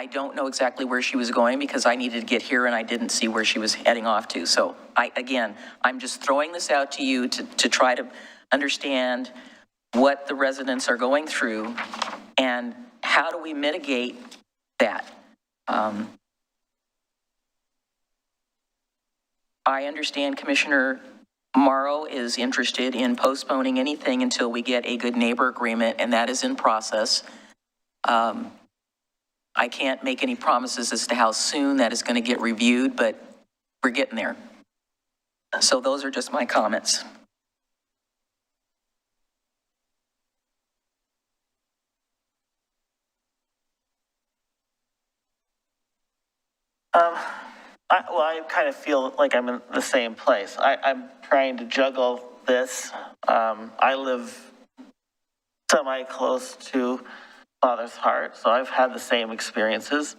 Speaker 9: don't know exactly where she was going because I needed to get here and I didn't see where she was heading off to. So I'm just throwing this out to you to try to understand what the residents are going through and how do we mitigate that. I understand Commissioner Morrow is interested in postponing anything until we get a good neighbor agreement, and that is in process. I can't make any promises as to how soon that is going to get reviewed, but we're getting there. So those are just my comments.
Speaker 4: I kind of feel like I'm in the same place. I'm trying to juggle this. I live semi-close to Father's Heart, so I've had the same experiences.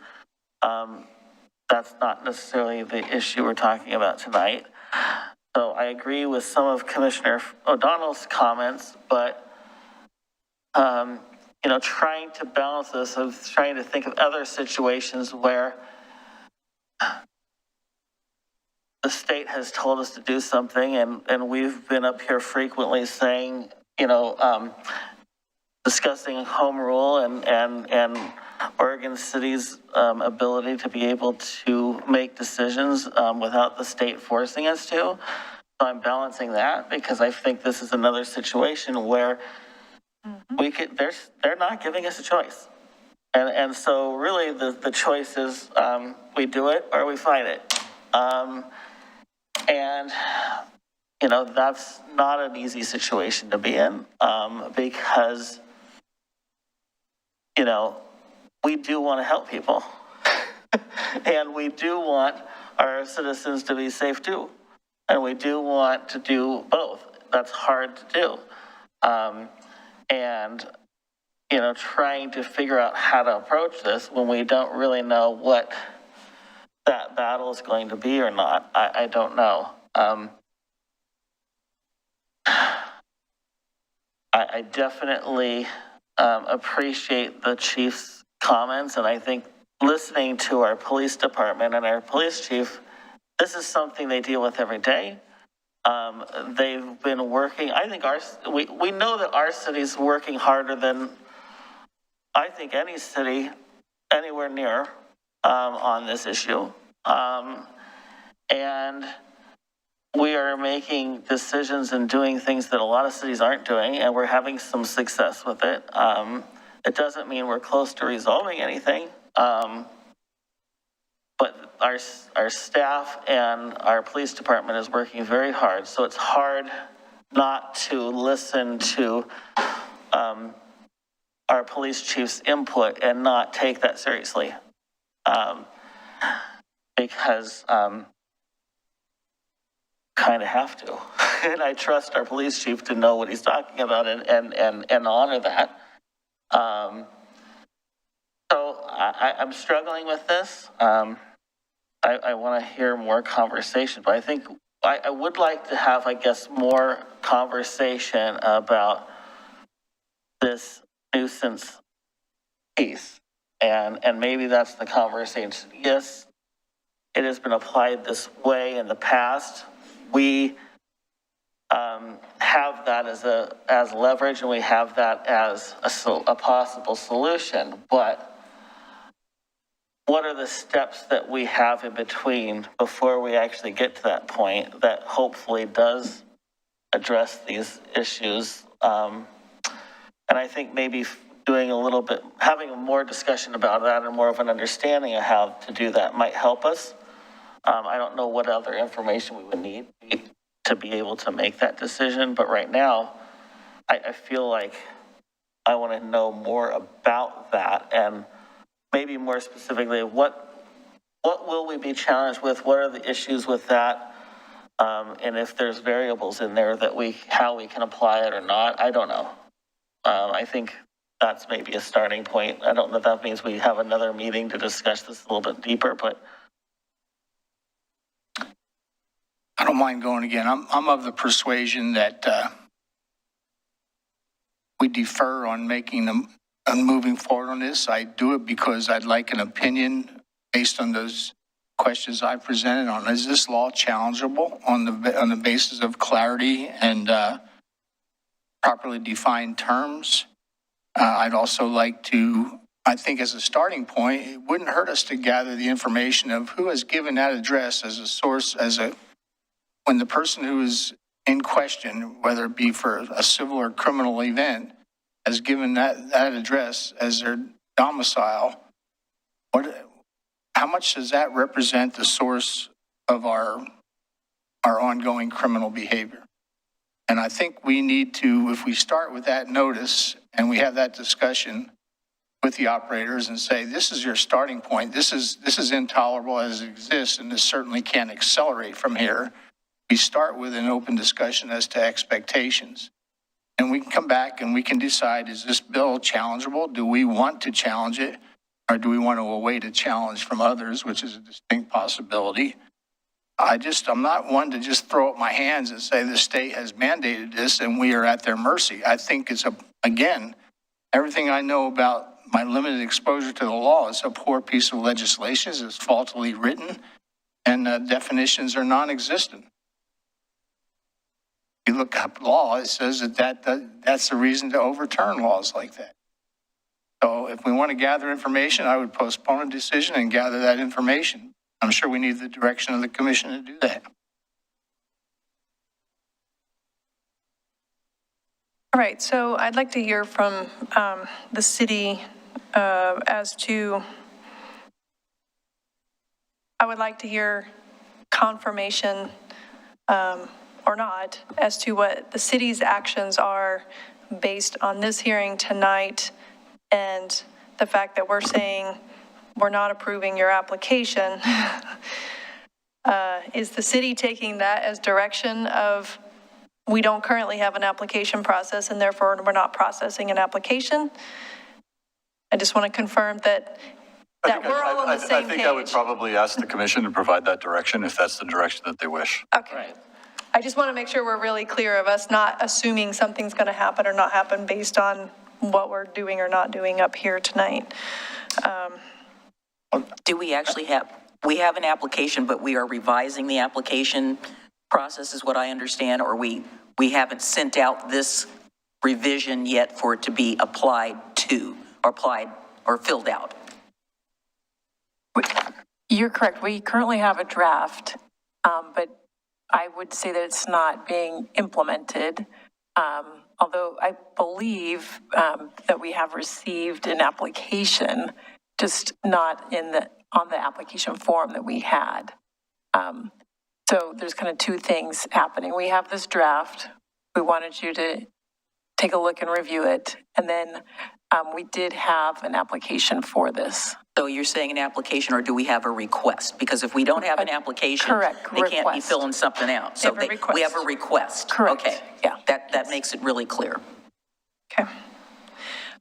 Speaker 4: That's not necessarily the issue we're talking about tonight. So I agree with some of Commissioner O'Donnell's comments, but you know, trying to balance this, of trying to think of other situations where the state has told us to do something, and we've been up here frequently saying, you know, discussing home rule and Oregon City's ability to be able to make decisions without the state forcing us to. So I'm balancing that because I think this is another situation where we could, they're not giving us a choice. And so really the choice is we do it or we fight it. And, you know, that's not an easy situation to be in because, you know, we do want to help people and we do want our citizens to be safe too. And we do want to do both. That's hard to do. And, you know, trying to figure out how to approach this when we don't really know what that battle is going to be or not, I don't know. I definitely appreciate the chief's comments, and I think listening to our police department and our police chief, this is something they deal with every day. They've been working, I think we know that our city's working harder than I think any city anywhere near on this issue. And we are making decisions and doing things that a lot of cities aren't doing, and we're having some success with it. It doesn't mean we're close to resolving anything, but our staff and our police department is working very hard, so it's hard not to listen to our police chief's input and not take that seriously. Because kind of have to. And I trust our police chief to know what he's talking about and honor that. So I'm struggling with this. I want to hear more conversation, but I think I would like to have, I guess, more conversation about this nuisance piece. And maybe that's the conversation. Yes, it has been applied this way in the past. We have that as leverage, and we have that as a possible solution. But what are the steps that we have in between before we actually get to that point that hopefully does address these issues? And I think maybe doing a little bit, having a more discussion about that and more of an understanding of how to do that might help us. I don't know what other information we would need to be able to make that decision, but right now, I feel like I want to know more about that, and maybe more specifically, what will we be challenged with? What are the issues with that? And if there's variables in there that how we can apply it or not, I don't know. I think that's maybe a starting point. I don't know if that means we have another meeting to discuss this a little bit deeper, but
Speaker 8: I don't mind going again. I'm of the persuasion that we defer on moving forward on this. I do it because I'd like an opinion based on those questions I presented on. Is this law challengeable on the basis of clarity and properly defined terms? I'd also like to, I think as a starting point, it wouldn't hurt us to gather the information of who has given that address as a source, when the person who is in question, whether it be for a civil or criminal event, has given that address as their domicile. How much does that represent the source of our ongoing criminal behavior? And I think we need to, if we start with that notice and we have that discussion with the operators and say, this is your starting point. This is intolerable as it exists, and this certainly can't accelerate from here. We start with an open discussion as to expectations. And we can come back and we can decide, is this bill challengeable? Do we want to challenge it? Or do we want to await a challenge from others, which is a distinct possibility? I'm not one to just throw up my hands and say the state has mandated this and we are at their mercy. I think it's again, everything I know about my limited exposure to the law is a poor piece of legislation. It's faultily written and definitions are non-existent. If you look up law, it says that's the reason to overturn laws like that. So if we want to gather information, I would postpone a decision and gather that information. I'm sure we need the direction of the commission to do that.
Speaker 3: All right, so I'd like to hear from the city as to, I would like to hear confirmation or not as to what the city's actions are based on this hearing tonight and the fact that we're saying we're not approving your application. Is the city taking that as direction of we don't currently have an application process and therefore we're not processing an application? I just want to confirm that we're all on the same page.
Speaker 2: I think I would probably ask the commission to provide that direction if that's the direction that they wish.
Speaker 3: Okay. I just want to make sure we're really clear of us not assuming something's going to happen or not happen based on what we're doing or not doing up here tonight.
Speaker 9: Do we actually have an application, but we are revising the application process is what I understand, or we haven't sent out this revision yet for it to be applied or filled out?
Speaker 11: You're correct. We currently have a draft, but I would say that it's not being implemented. Although I believe that we have received an application, just not on the application form that we had. So there's kind of two things happening. We have this draft. We wanted you to take a look and review it. And then we did have an application for this.
Speaker 9: So you're saying an application, or do we have a request? Because if we don't have an application, they can't be filling something out. So we have a request.
Speaker 11: Correct.
Speaker 9: Okay.
Speaker 11: Yeah.
Speaker 9: That makes it really clear.
Speaker 3: Okay.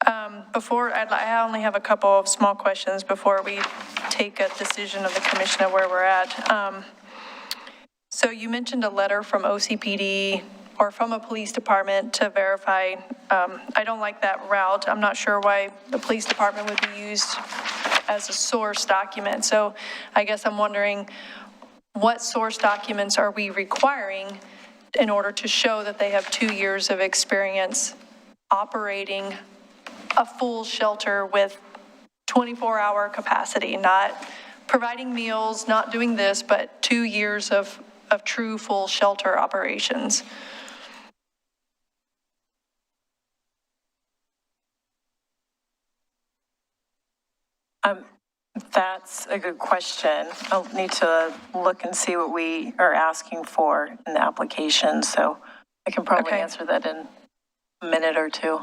Speaker 3: I only have a couple of small questions before we take a decision of the commission of where we're at. So you mentioned a letter from OCPD or from a police department to verify. I don't like that route. I'm not sure why the police department would be used as a source document. So I guess I'm wondering, what source documents are we requiring in order to show that they have 2 years of experience operating a full shelter with 24-hour capacity, not providing meals, not doing this, but 2 years of true full shelter operations?
Speaker 11: That's a good question. I'll need to look and see what we are asking for in the application. So I can probably answer that in a minute or two.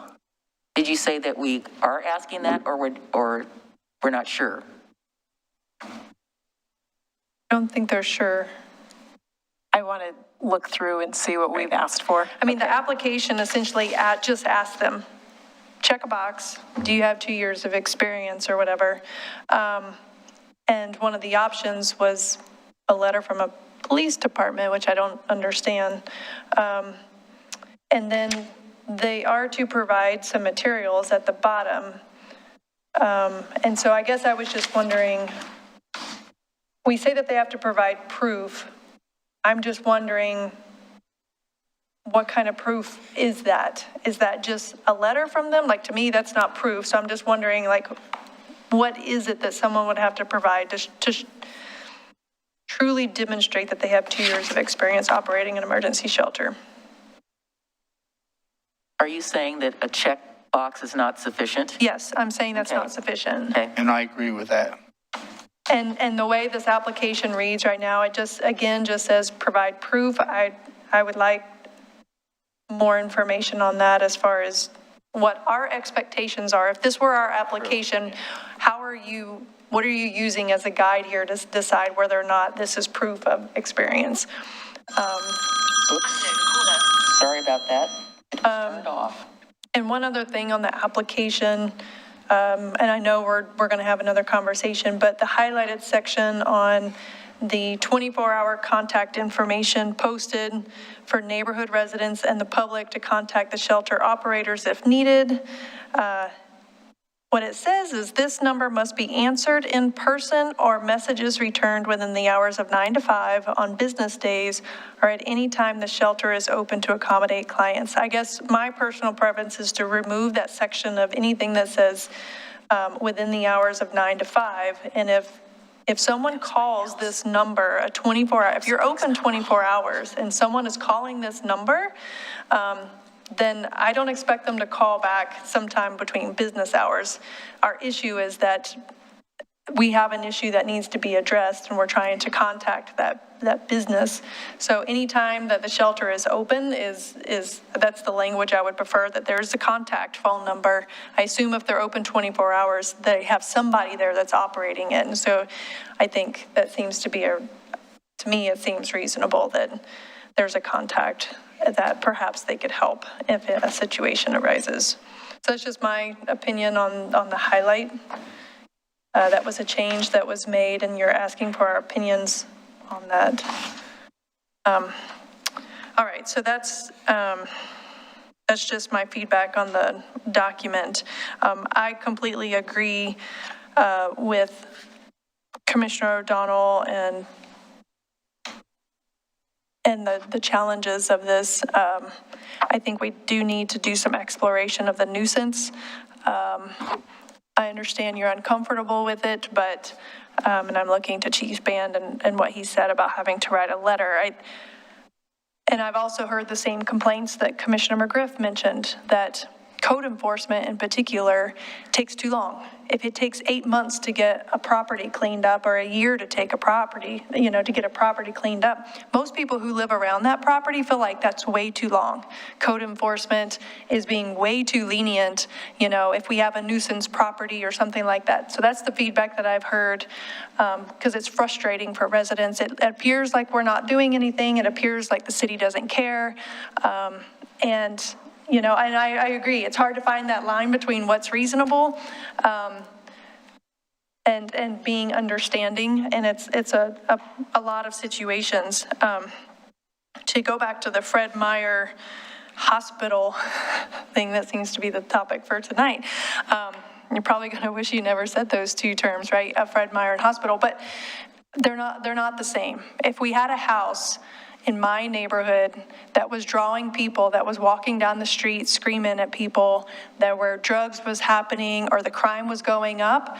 Speaker 9: Did you say that we are asking that, or we're not sure?
Speaker 3: I don't think they're sure.
Speaker 11: I want to look through and see what we've asked for.
Speaker 3: I mean, the application essentially just asked them, check a box, do you have 2 years of experience or whatever? And one of the options was a letter from a police department, which I don't understand. And then they are to provide some materials at the bottom. And so I guess I was just wondering, we say that they have to provide proof. I'm just wondering, what kind of proof is that? Is that just a letter from them? Like, to me, that's not proof. So I'm just wondering, like, what is it that someone would have to provide to truly demonstrate that they have 2 years of experience operating an emergency shelter?
Speaker 9: Are you saying that a check box is not sufficient?
Speaker 3: Yes, I'm saying that's not sufficient.
Speaker 9: Okay.
Speaker 8: And I agree with that.
Speaker 3: And the way this application reads right now, it just says provide proof. I would like more information on that as far as what our expectations are. If this were our application, what are you using as a guide here to decide whether or not this is proof of experience?
Speaker 9: Oops. Sorry about that. It was turned off.
Speaker 3: And one other thing on the application, and I know we're going to have another conversation, but the highlighted section on the 24-hour contact information posted for neighborhood residents and the public to contact the shelter operators if needed. What it says is this number must be answered in person or messages returned within the hours of 9 to 5 on business days or at any time the shelter is open to accommodate clients. I guess my personal preference is to remove that section of anything that says within the hours of 9 to 5. And if someone calls this number a 24-hour, if you're open 24 hours and someone is calling this number, then I don't expect them to call back sometime between business hours. Our issue is that we have an issue that needs to be addressed and we're trying to contact that business. So anytime that the shelter is open that's the language I would prefer, that there's a contact phone number. I assume if they're open 24 hours, they have somebody there that's operating it. And so I think that seems to be to me, it seems reasonable that there's a contact that perhaps they could help if a situation arises. So that's just my opinion on the highlight. That was a change that was made and you're asking for our opinions on that. All right, so that's just my feedback on the document. I completely agree with Commissioner O'Donnell and the challenges of this. I think we do need to do some exploration of the nuisance. I understand you're uncomfortable with it, but, and I'm looking to Chief Band and what he said about having to write a letter. And I've also heard the same complaints that Commissioner McGriff mentioned, that code enforcement in particular takes too long. If it takes 8 months to get a property cleaned up or a year to take a property, to get a property cleaned up, most people who live around that property feel like that's way too long. Code enforcement is being way too lenient, if we have a nuisance property or something like that. So that's the feedback that I've heard, because it's frustrating for residents. It appears like we're not doing anything. It appears like the city doesn't care. And I agree, it's hard to find that line between what's reasonable and being understanding, and it's a lot of situations. To go back to the Fred Meyer Hospital thing, that seems to be the topic for tonight. You're probably going to wish you never said those two terms, right? A Fred Meyer Hospital, but they're not the same. If we had a house in my neighborhood that was drawing people, that was walking down the street screaming at people, that where drugs was happening or the crime was going up,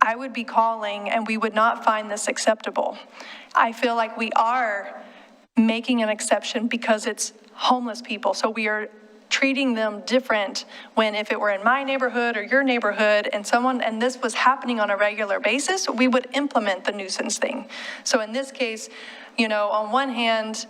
Speaker 3: I would be calling and we would not find this acceptable. I feel like we are making an exception because it's homeless people. So we are treating them different when if it were in my neighborhood or your neighborhood and this was happening on a regular basis, we would implement the nuisance thing. So in this case, on one hand,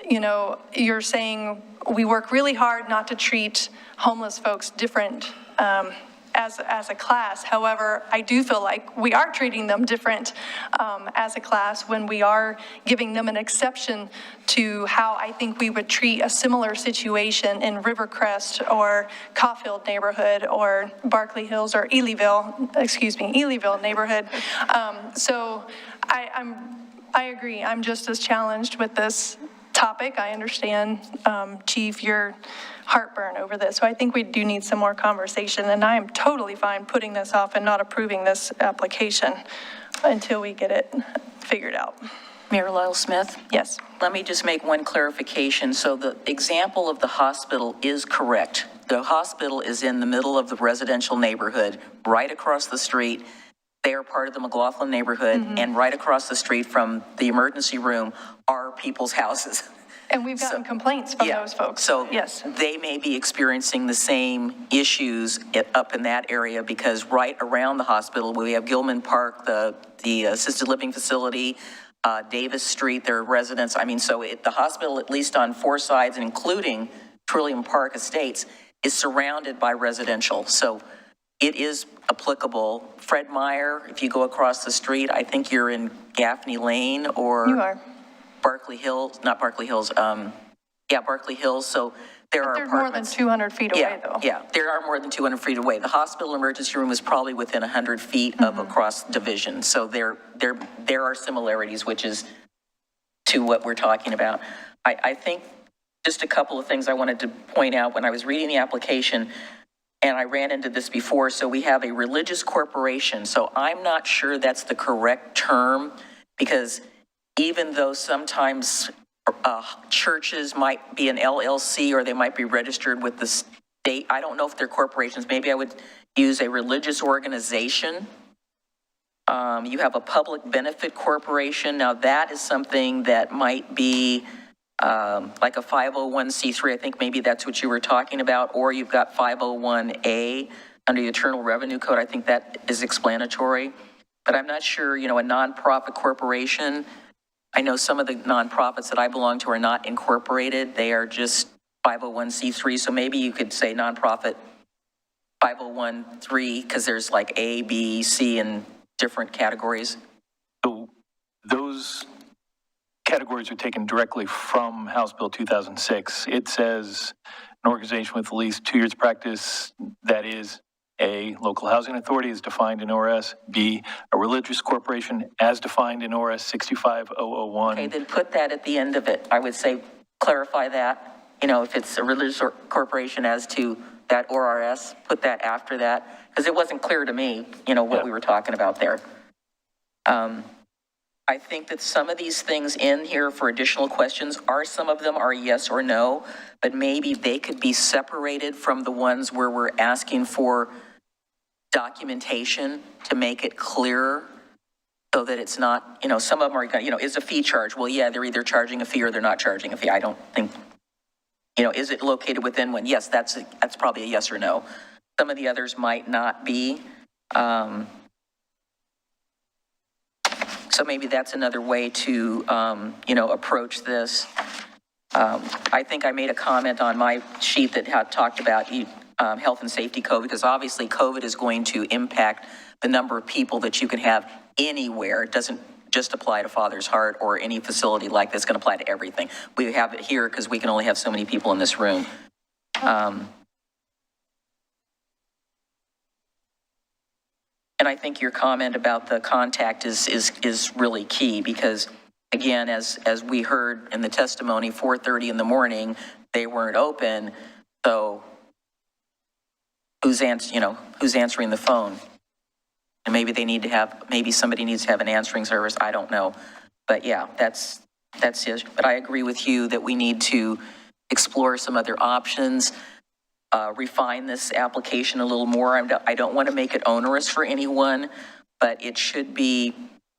Speaker 3: you're saying we work really hard not to treat homeless folks different as a class. However, I do feel like we are treating them different as a class when we are giving them an exception to how I think we would treat a similar situation in Rivercrest or Caulfield neighborhood or Berkeley Hills or Elyville neighborhood. So I agree. I'm just as challenged with this topic. I understand, Chief, your heartburn over this. So I think we do need some more conversation, and I am totally fine putting this off and not approving this application until we get it figured out.
Speaker 9: Mayor Lyle Smith?
Speaker 3: Yes.
Speaker 9: Let me just make one clarification. So the example of the hospital is correct. The hospital is in the middle of the residential neighborhood, right across the street. They are part of the McLaughlin neighborhood, and right across the street from the emergency room are people's houses.
Speaker 3: And we've gotten complaints from those folks.
Speaker 9: So
Speaker 3: yes,
Speaker 9: they may be experiencing the same issues up in that area because right around the hospital, we have Gilman Park, the assisted living facility, Davis Street, their residents. I mean, so the hospital, at least on 4 sides, including Trillium Park Estates, is surrounded by residential. So it is applicable. Fred Meyer, if you go across the street, I think you're in Gaffney Lane or
Speaker 3: You are.
Speaker 9: Barkley Hills, not Barkley Hills, Barkley Hills. So there are
Speaker 3: They're more than
Speaker 9: apartments.
Speaker 3: 200 feet away, though.
Speaker 9: Yeah, there are more than 200 feet away. The hospital emergency room is probably within 100 feet of across division. So there are similarities, which is to what we're talking about. I think just a couple of things I wanted to point out when I was reading the application, and I ran into this before. So we have a religious corporation. So I'm not sure that's the correct term, because even though sometimes churches might be an LLC or they might be registered with the state, I don't know if they're corporations. Maybe I would use a religious organization. You have a public benefit corporation. Now that is something that might be like a 501c3. I think maybe that's what you were talking about. Or you've got 501a under the Internal Revenue Code. I think that is explanatory. But I'm not sure, a nonprofit corporation. I know some of the nonprofits that I belong to are not incorporated. They are just 501c3. So maybe you could say nonprofit 501(3) because there's like A, B, C, and different categories.
Speaker 12: So those categories are taken directly from House Bill 2006. It says an organization with at least 2 years practice, that is A, local housing authority as defined in ORS, B, a religious corporation as defined in ORS 65001.
Speaker 9: Okay, then put that at the end of it. I would say clarify that, if it's a religious corporation as to that ORS, put that after that, because it wasn't clear to me, what we were talking about there. I think that some of these things in here for additional questions some of them are yes or no, but maybe they could be separated from the ones where we're asking for documentation to make it clearer so that it's not, some of them are, is a fee charge? Well, yeah, they're either charging a fee or they're not charging a fee. I don't think, is it located within one? Yes, that's probably a yes or no. Some of the others might not be. So maybe that's another way to, approach this. I think I made a comment on my sheet that had talked about health and safety code, because obviously COVID is going to impact the number of people that you can have anywhere. It doesn't just apply to Father's Heart or any facility like this. It's going to apply to everything. We have it here because we can only have so many people in this room. And I think your comment about the contact is really key, because again, as we heard in the testimony, 4:30 in the morning, they weren't open. So who's answering the phone? And maybe maybe somebody needs to have an answering service. I don't know. But yeah, that's it. But I agree with you that we need to explore some other options. Refine this application a little more. I don't want to make it onerous for anyone, but it should be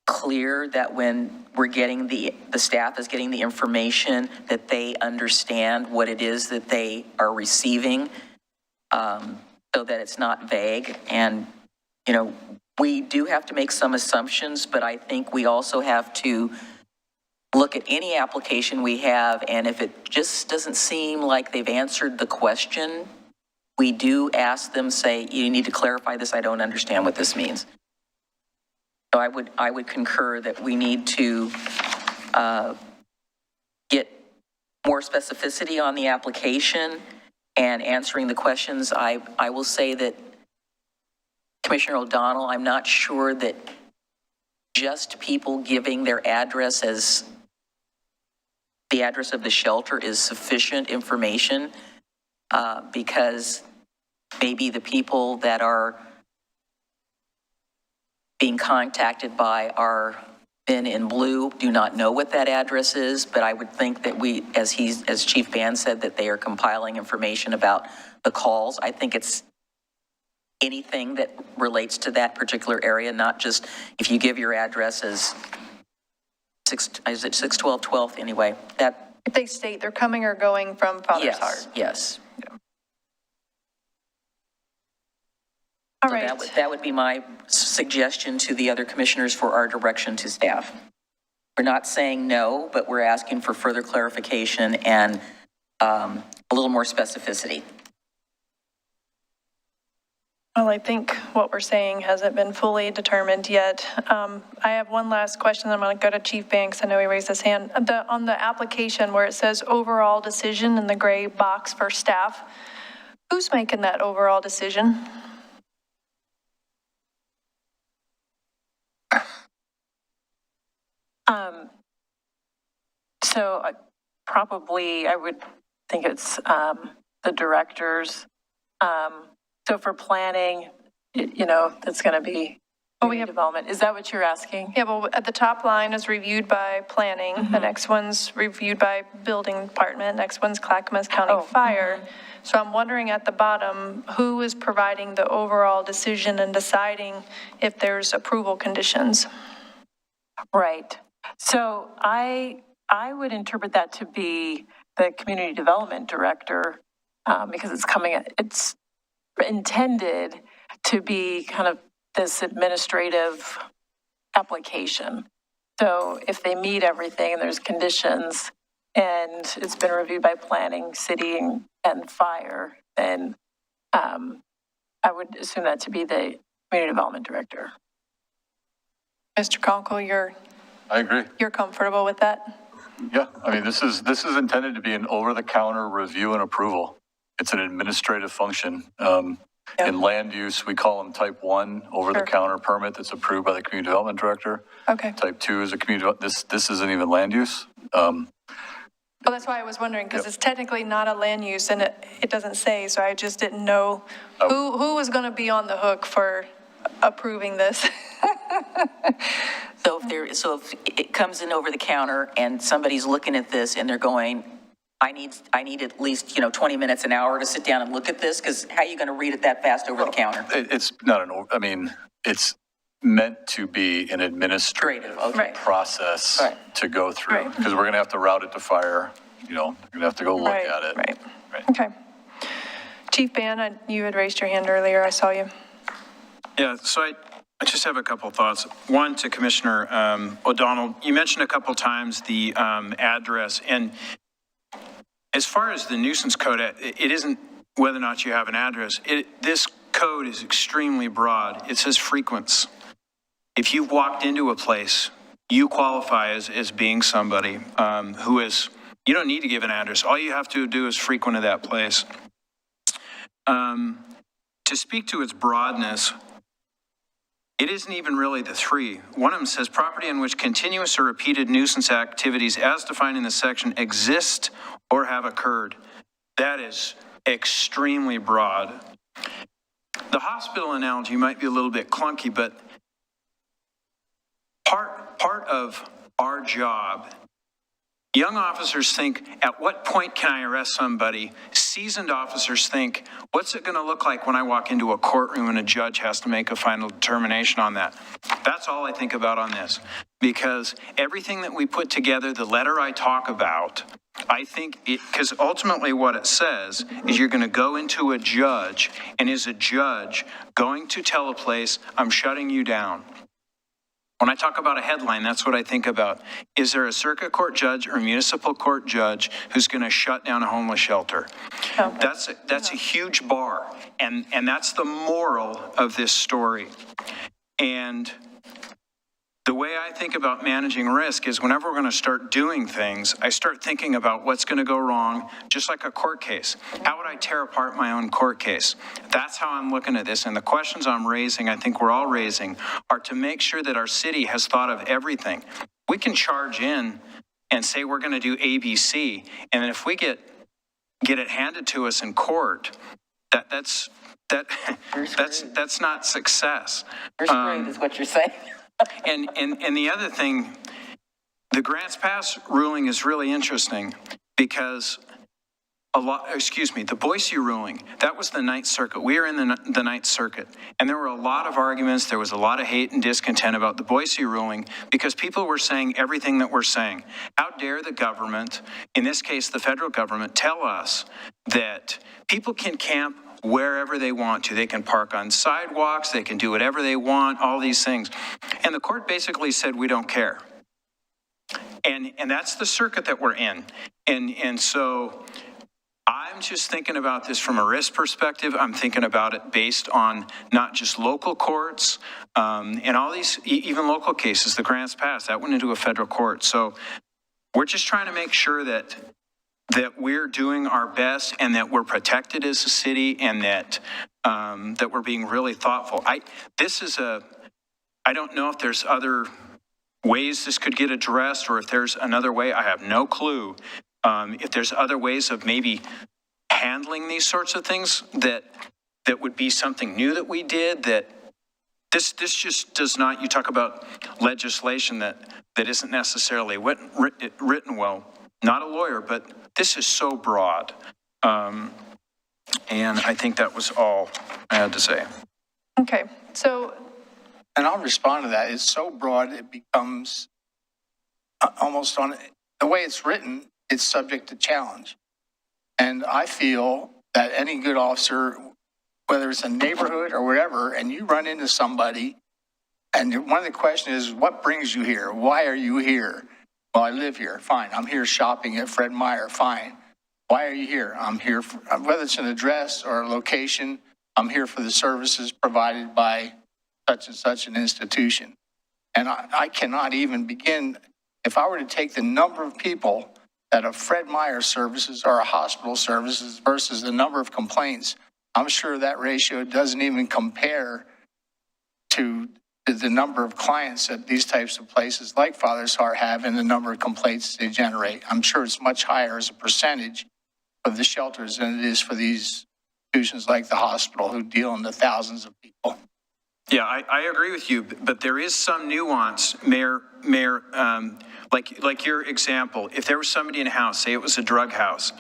Speaker 9: clear that when we're getting the staff is getting the information, that they understand what it is that they are receiving, so that it's not vague. And, we do have to make some assumptions, but I think we also have to look at any application we have, and if it just doesn't seem like they've answered the question, we do ask them, say, you need to clarify this. I don't understand what this means. So I would concur that we need to get more specificity on the application and answering the questions. I will say that Commissioner O'Donnell, I'm not sure that just people giving their address as the address of the shelter is sufficient information, because maybe the people that are being contacted by our men in blue do not know what that address is. But I would think that we, as Chief Van said, that they are compiling information about the calls. I think it's anything that relates to that particular area, not just if you give your address as 612 12th anyway. That
Speaker 3: if they state they're coming or going from Father's Heart.
Speaker 9: Yes.
Speaker 3: Yeah. All right.
Speaker 9: That would be my suggestion to the other commissioners for our direction to staff. We're not saying no, but we're asking for further clarification and a little more specificity.
Speaker 3: Well, I think what we're saying hasn't been fully determined yet. I have one last question. I'm going to go to Chief Banks. I know he raised his hand. On the application where it says overall decision in the gray box for staff, who's making that overall decision?
Speaker 11: So probably I would think it's the directors. So for planning, that's going to be development. Is that what you're asking?
Speaker 3: Yeah, well, at the top line is reviewed by planning. The next one's reviewed by building department. Next one's Clackamas County Fire. So I'm wondering at the bottom, who is providing the overall decision and deciding if there's approval conditions?
Speaker 11: Right. So I would interpret that to be the community development director, because it's intended to be kind of this administrative application. So if they meet everything and there's conditions and it's been reviewed by planning, city, and fire, then I would assume that to be the community development director.
Speaker 3: Mr. Conkle,
Speaker 2: I agree.
Speaker 3: you're comfortable with that?
Speaker 2: Yeah, I mean, this is intended to be an over-the-counter review and approval. It's an administrative function. In land use, we call them type 1 over-the-counter permit that's approved by the community development director.
Speaker 3: Okay.
Speaker 2: Type 2 is a community, this isn't even land use.
Speaker 3: Well, that's why I was wondering, because it's technically not a land use and it doesn't say, so I just didn't know who was going to be on the hook for approving this.
Speaker 9: So if it comes in over the counter and somebody's looking at this and they're going, I need at least, 20 minutes, an hour to sit down and look at this, because how are you going to read it that fast over the counter?
Speaker 2: It's not it's meant to be an administrative process to go through, because we're going to have to route it to fire, we're going to have to go look at it.
Speaker 3: Right. Okay. Chief Ban, you had raised your hand earlier. I saw you.
Speaker 13: Yeah, so I just have a couple of thoughts. One, to Commissioner O'Donnell, you mentioned a couple times the address, and as far as the nuisance code, it isn't whether or not you have an address. This code is extremely broad. It says frequents. If you've walked into a place, you qualify as being somebody who is, you don't need to give an address. All you have to do is frequent of that place. To speak to its broadness, it isn't even really the three. One of them says property in which continuous or repeated nuisance activities as defined in the section exist or have occurred. That is extremely broad. The hospital analogy might be a little bit clunky, but part of our job, young officers think, at what point can I arrest somebody? Seasoned officers think, what's it going to look like when I walk into a courtroom and a judge has to make a final determination on that? That's all I think about on this, because everything that we put together, the letter I talk about, I think because ultimately what it says is you're going to go into a judge, and is a judge going to tell a place, I'm shutting you down? When I talk about a headline, that's what I think about. Is there a circuit court judge or municipal court judge who's going to shut down a homeless shelter? Okay. That's a huge bar, and that's the moral of this story. And the way I think about managing risk is whenever we're going to start doing things, I start thinking about what's going to go wrong, just like a court case. How would I tear apart my own court case? That's how I'm looking at this. And the questions I'm raising, I think we're all raising, are to make sure that our city has thought of everything. We can charge in and say we're going to do ABC, and then if we get it handed to us in court, that's not success.
Speaker 9: You're screwed is what you're saying.
Speaker 13: And the other thing, the Grants Pass ruling is really interesting because the Boise ruling, that was the Ninth Circuit. We are in the Ninth Circuit. And there were a lot of arguments. There was a lot of hate and discontent about the Boise ruling because people were saying everything that we're saying. How dare the government, in this case, the federal government, tell us that people can camp wherever they want to. They can park on sidewalks, they can do whatever they want, all these things. And the court basically said, we don't care. And that's the circuit that we're in. And so I'm just thinking about this from a risk perspective. I'm thinking about it based on not just local courts and all these, even local cases, the grants passed, that went into a federal court. So we're just trying to make sure that we're doing our best and that we're protected as a city and that that we're being really thoughtful. I don't know if there's other ways this could get addressed or if there's another way. I have no clue. If there's other ways of maybe handling these sorts of things that would be something new that we did, that this just does not, you talk about legislation that isn't necessarily written well. Not a lawyer, but this is so broad. And I think that was all I had to say.
Speaker 3: Okay, so.
Speaker 8: And I'll respond to that. It's so broad, it becomes almost on the way it's written, it's subject to challenge. And I feel that any good officer, whether it's a neighborhood or wherever, and you run into somebody, and one of the questions is, what brings you here? Why are you here? Well, I live here. Fine. I'm here shopping at Fred Meyer. Fine. Why are you here? I'm here for, whether it's an address or a location, I'm here for the services provided by such and such an institution. And I cannot even begin, if I were to take the number of people that a Fred Meyer services or a hospital services versus the number of complaints, I'm sure that ratio doesn't even compare to the number of clients that these types of places like Father's Heart have and the number of complaints they generate. I'm sure it's much higher as a percentage of the shelters than it is for these institutions like the hospital who deal in the thousands of people.
Speaker 13: Yeah, I agree with you, but there is some nuance, Mayor, like your example. If there was somebody in a house, say it was a drug house,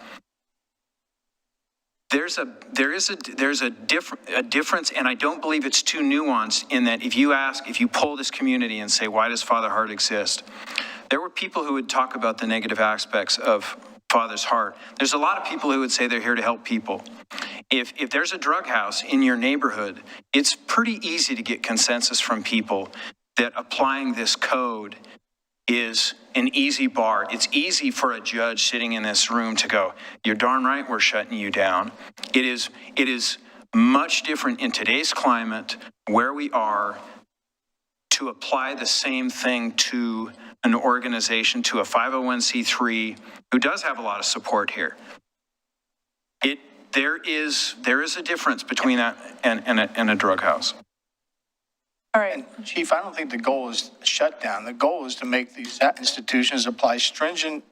Speaker 13: there's a difference, and I don't believe it's too nuanced in that if you poll this community and say, why does Father Heart exist? There were people who would talk about the negative aspects of Father's Heart. There's a lot of people who would say they're here to help people. If there's a drug house in your neighborhood, it's pretty easy to get consensus from people that applying this code is an easy bar. It's easy for a judge sitting in this room to go, you're darn right, we're shutting you down. It is much different in today's climate where we are to apply the same thing to an organization, to a 501c3 who does have a lot of support here. There is a difference between that and a drug house.
Speaker 3: All right.
Speaker 8: And Chief, I don't think the goal is shutdown. The goal is to make these institutions apply stringent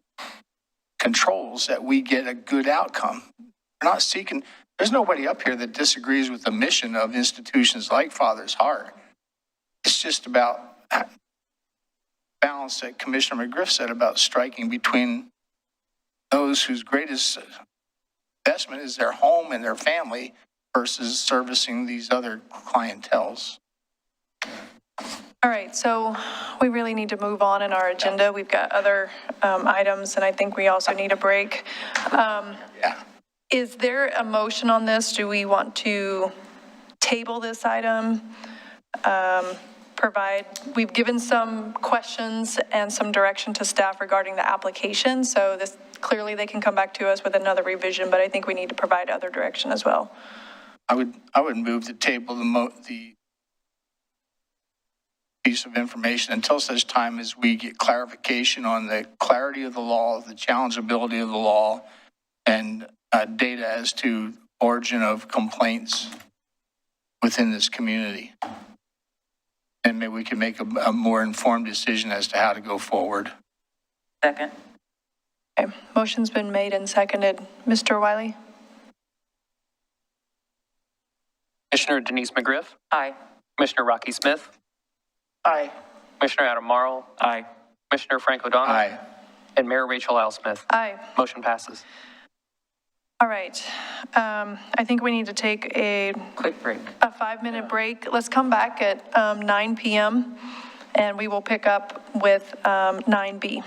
Speaker 8: controls that we get a good outcome. We're not seeking, there's nobody up here that disagrees with the mission of institutions like Father's Heart. It's just about balance that Commissioner McGriff said about striking between those whose greatest investment is their home and their family versus servicing these other clienteles.
Speaker 3: All right, so we really need to move on in our agenda. We've got other items, and I think we also need a break. Is there a motion on this? Do we want to table this item? We've given some questions and some direction to staff regarding the application, so this clearly they can come back to us with another revision, but I think we need to provide other direction as well.
Speaker 8: I would move the table the piece of information until such time as we get clarification on the clarity of the law, the challengeability of the law, and data as to origin of complaints within this community. And maybe we can make a more informed decision as to how to go forward.
Speaker 9: Second.
Speaker 3: Okay, motion's been made and seconded. Mr. Wiley?
Speaker 1: Commissioner Denise McGriff?
Speaker 9: Aye.
Speaker 1: Commissioner Rocky Smith?
Speaker 8: Aye.
Speaker 1: Commissioner Adam Marl?
Speaker 19: Aye.
Speaker 1: Commissioner Frank O'Donnell?
Speaker 8: Aye.
Speaker 1: And Mayor Rachel L. Smith?
Speaker 3: Aye.
Speaker 1: Motion passes.
Speaker 3: All right. I think we need to take a
Speaker 9: quick break,
Speaker 3: a 5-minute break. Let's come back at 9 p.m. and we will pick up with 9B.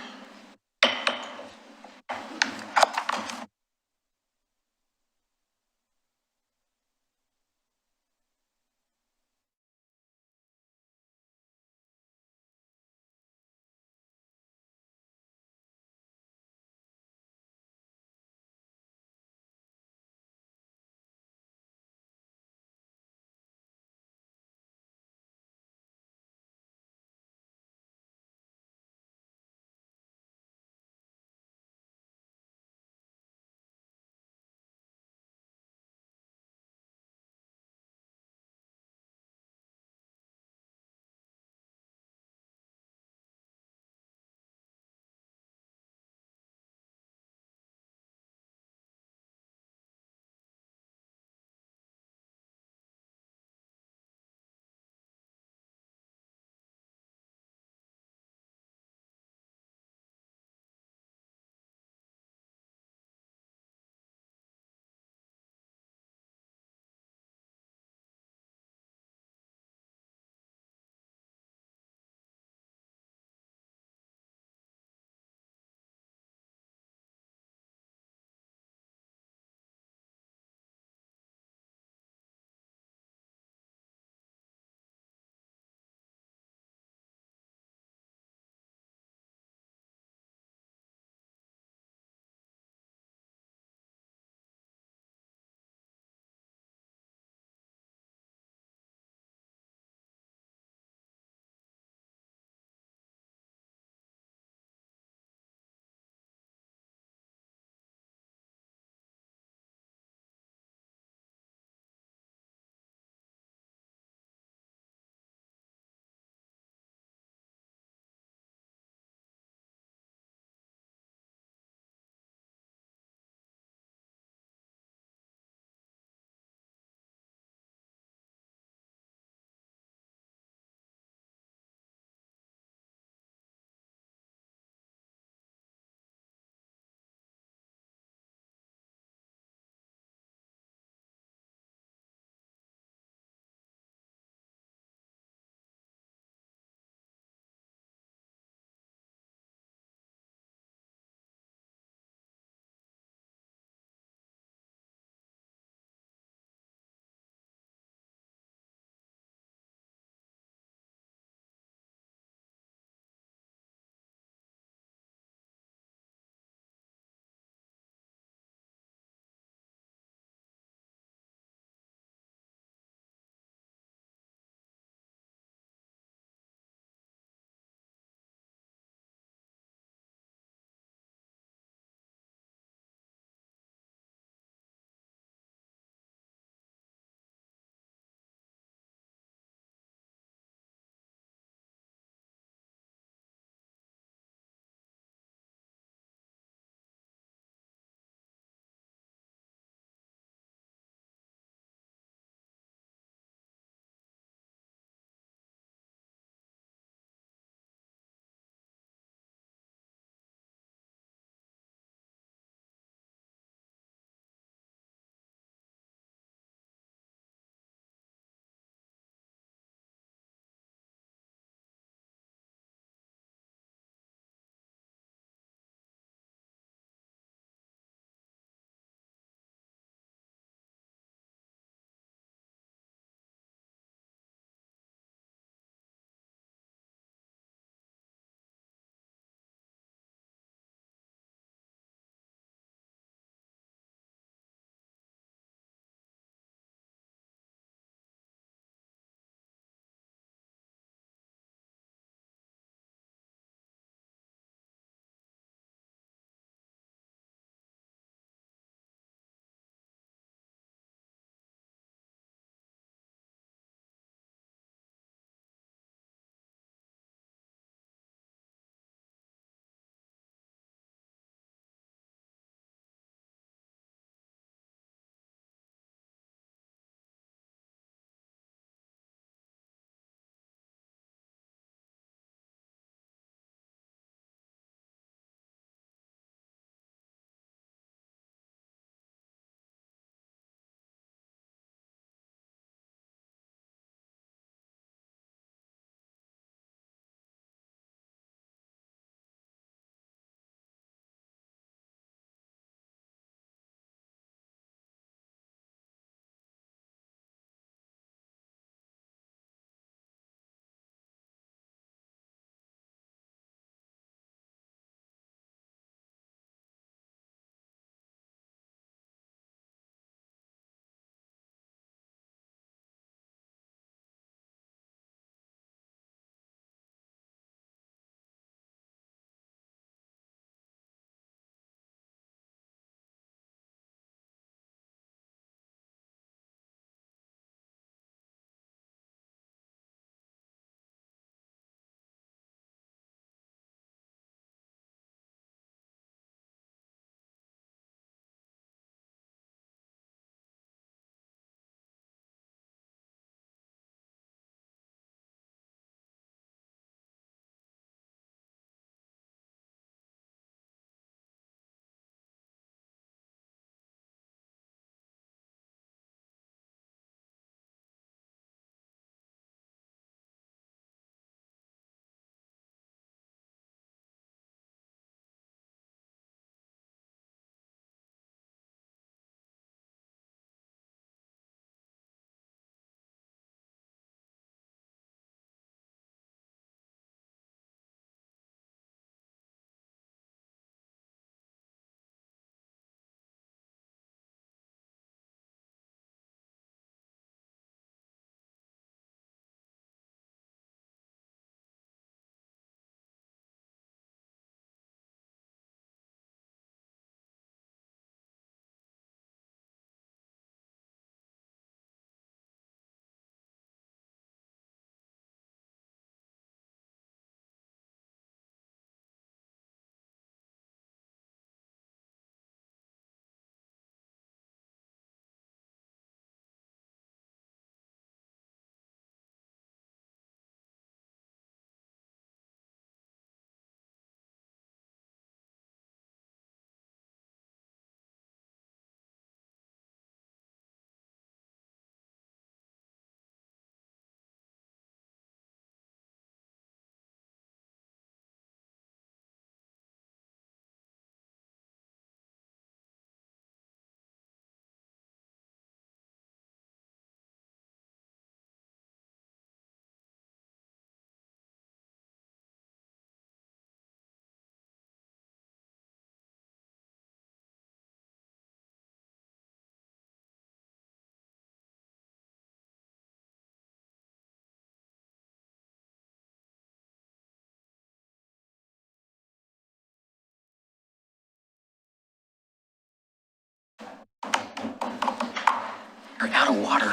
Speaker 9: We're out of water.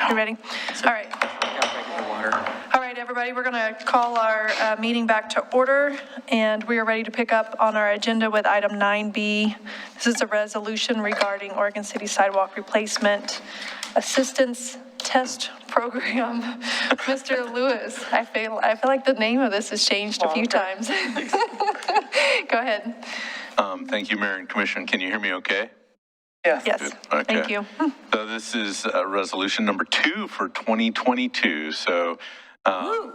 Speaker 3: You ready? All right. All right, everybody, we're going to call our meeting back to order, and we are ready to pick up on our agenda with item 9B. This is a resolution regarding Oregon City Sidewalk Replacement Assistance Test Program. Mr. Lewis, I feel like the name of this has changed a few times. Go ahead.
Speaker 20: Thank you, Mayor and Commissioner. Can you hear me okay?
Speaker 3: Yes. Yes.
Speaker 20: Okay.
Speaker 3: Thank you.
Speaker 20: So this is resolution number 2 for 2022. So I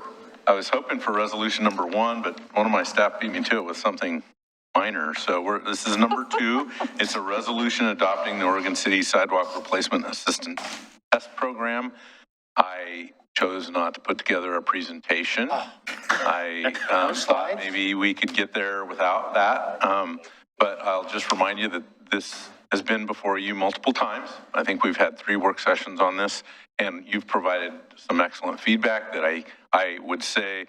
Speaker 20: was hoping for resolution number 1, but one of my staff beat me to it with something minor. So this is number 2. It's a resolution adopting the Oregon City Sidewalk Replacement Assistance Test Program. I chose not to put together a presentation. I thought maybe we could get there without that. But I'll just remind you that this has been before you multiple times. I think we've had 3 work sessions on this, and you've provided some excellent feedback that I would say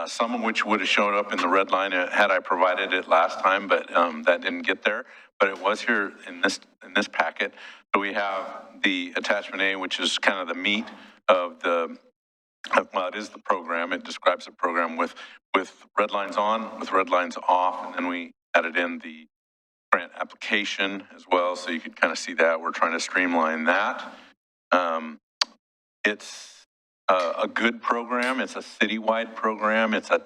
Speaker 20: some of which would have shown up in the red line had I provided it last time, but that didn't get there. But it was here in this packet. So we have the attachment A, which is kind of the meat of well, it is the program. It describes the program with red lines on, with red lines off, and then we added in the grant application as well, so you could kind of see that. We're trying to streamline that. It's a good program. It's a citywide program. It's a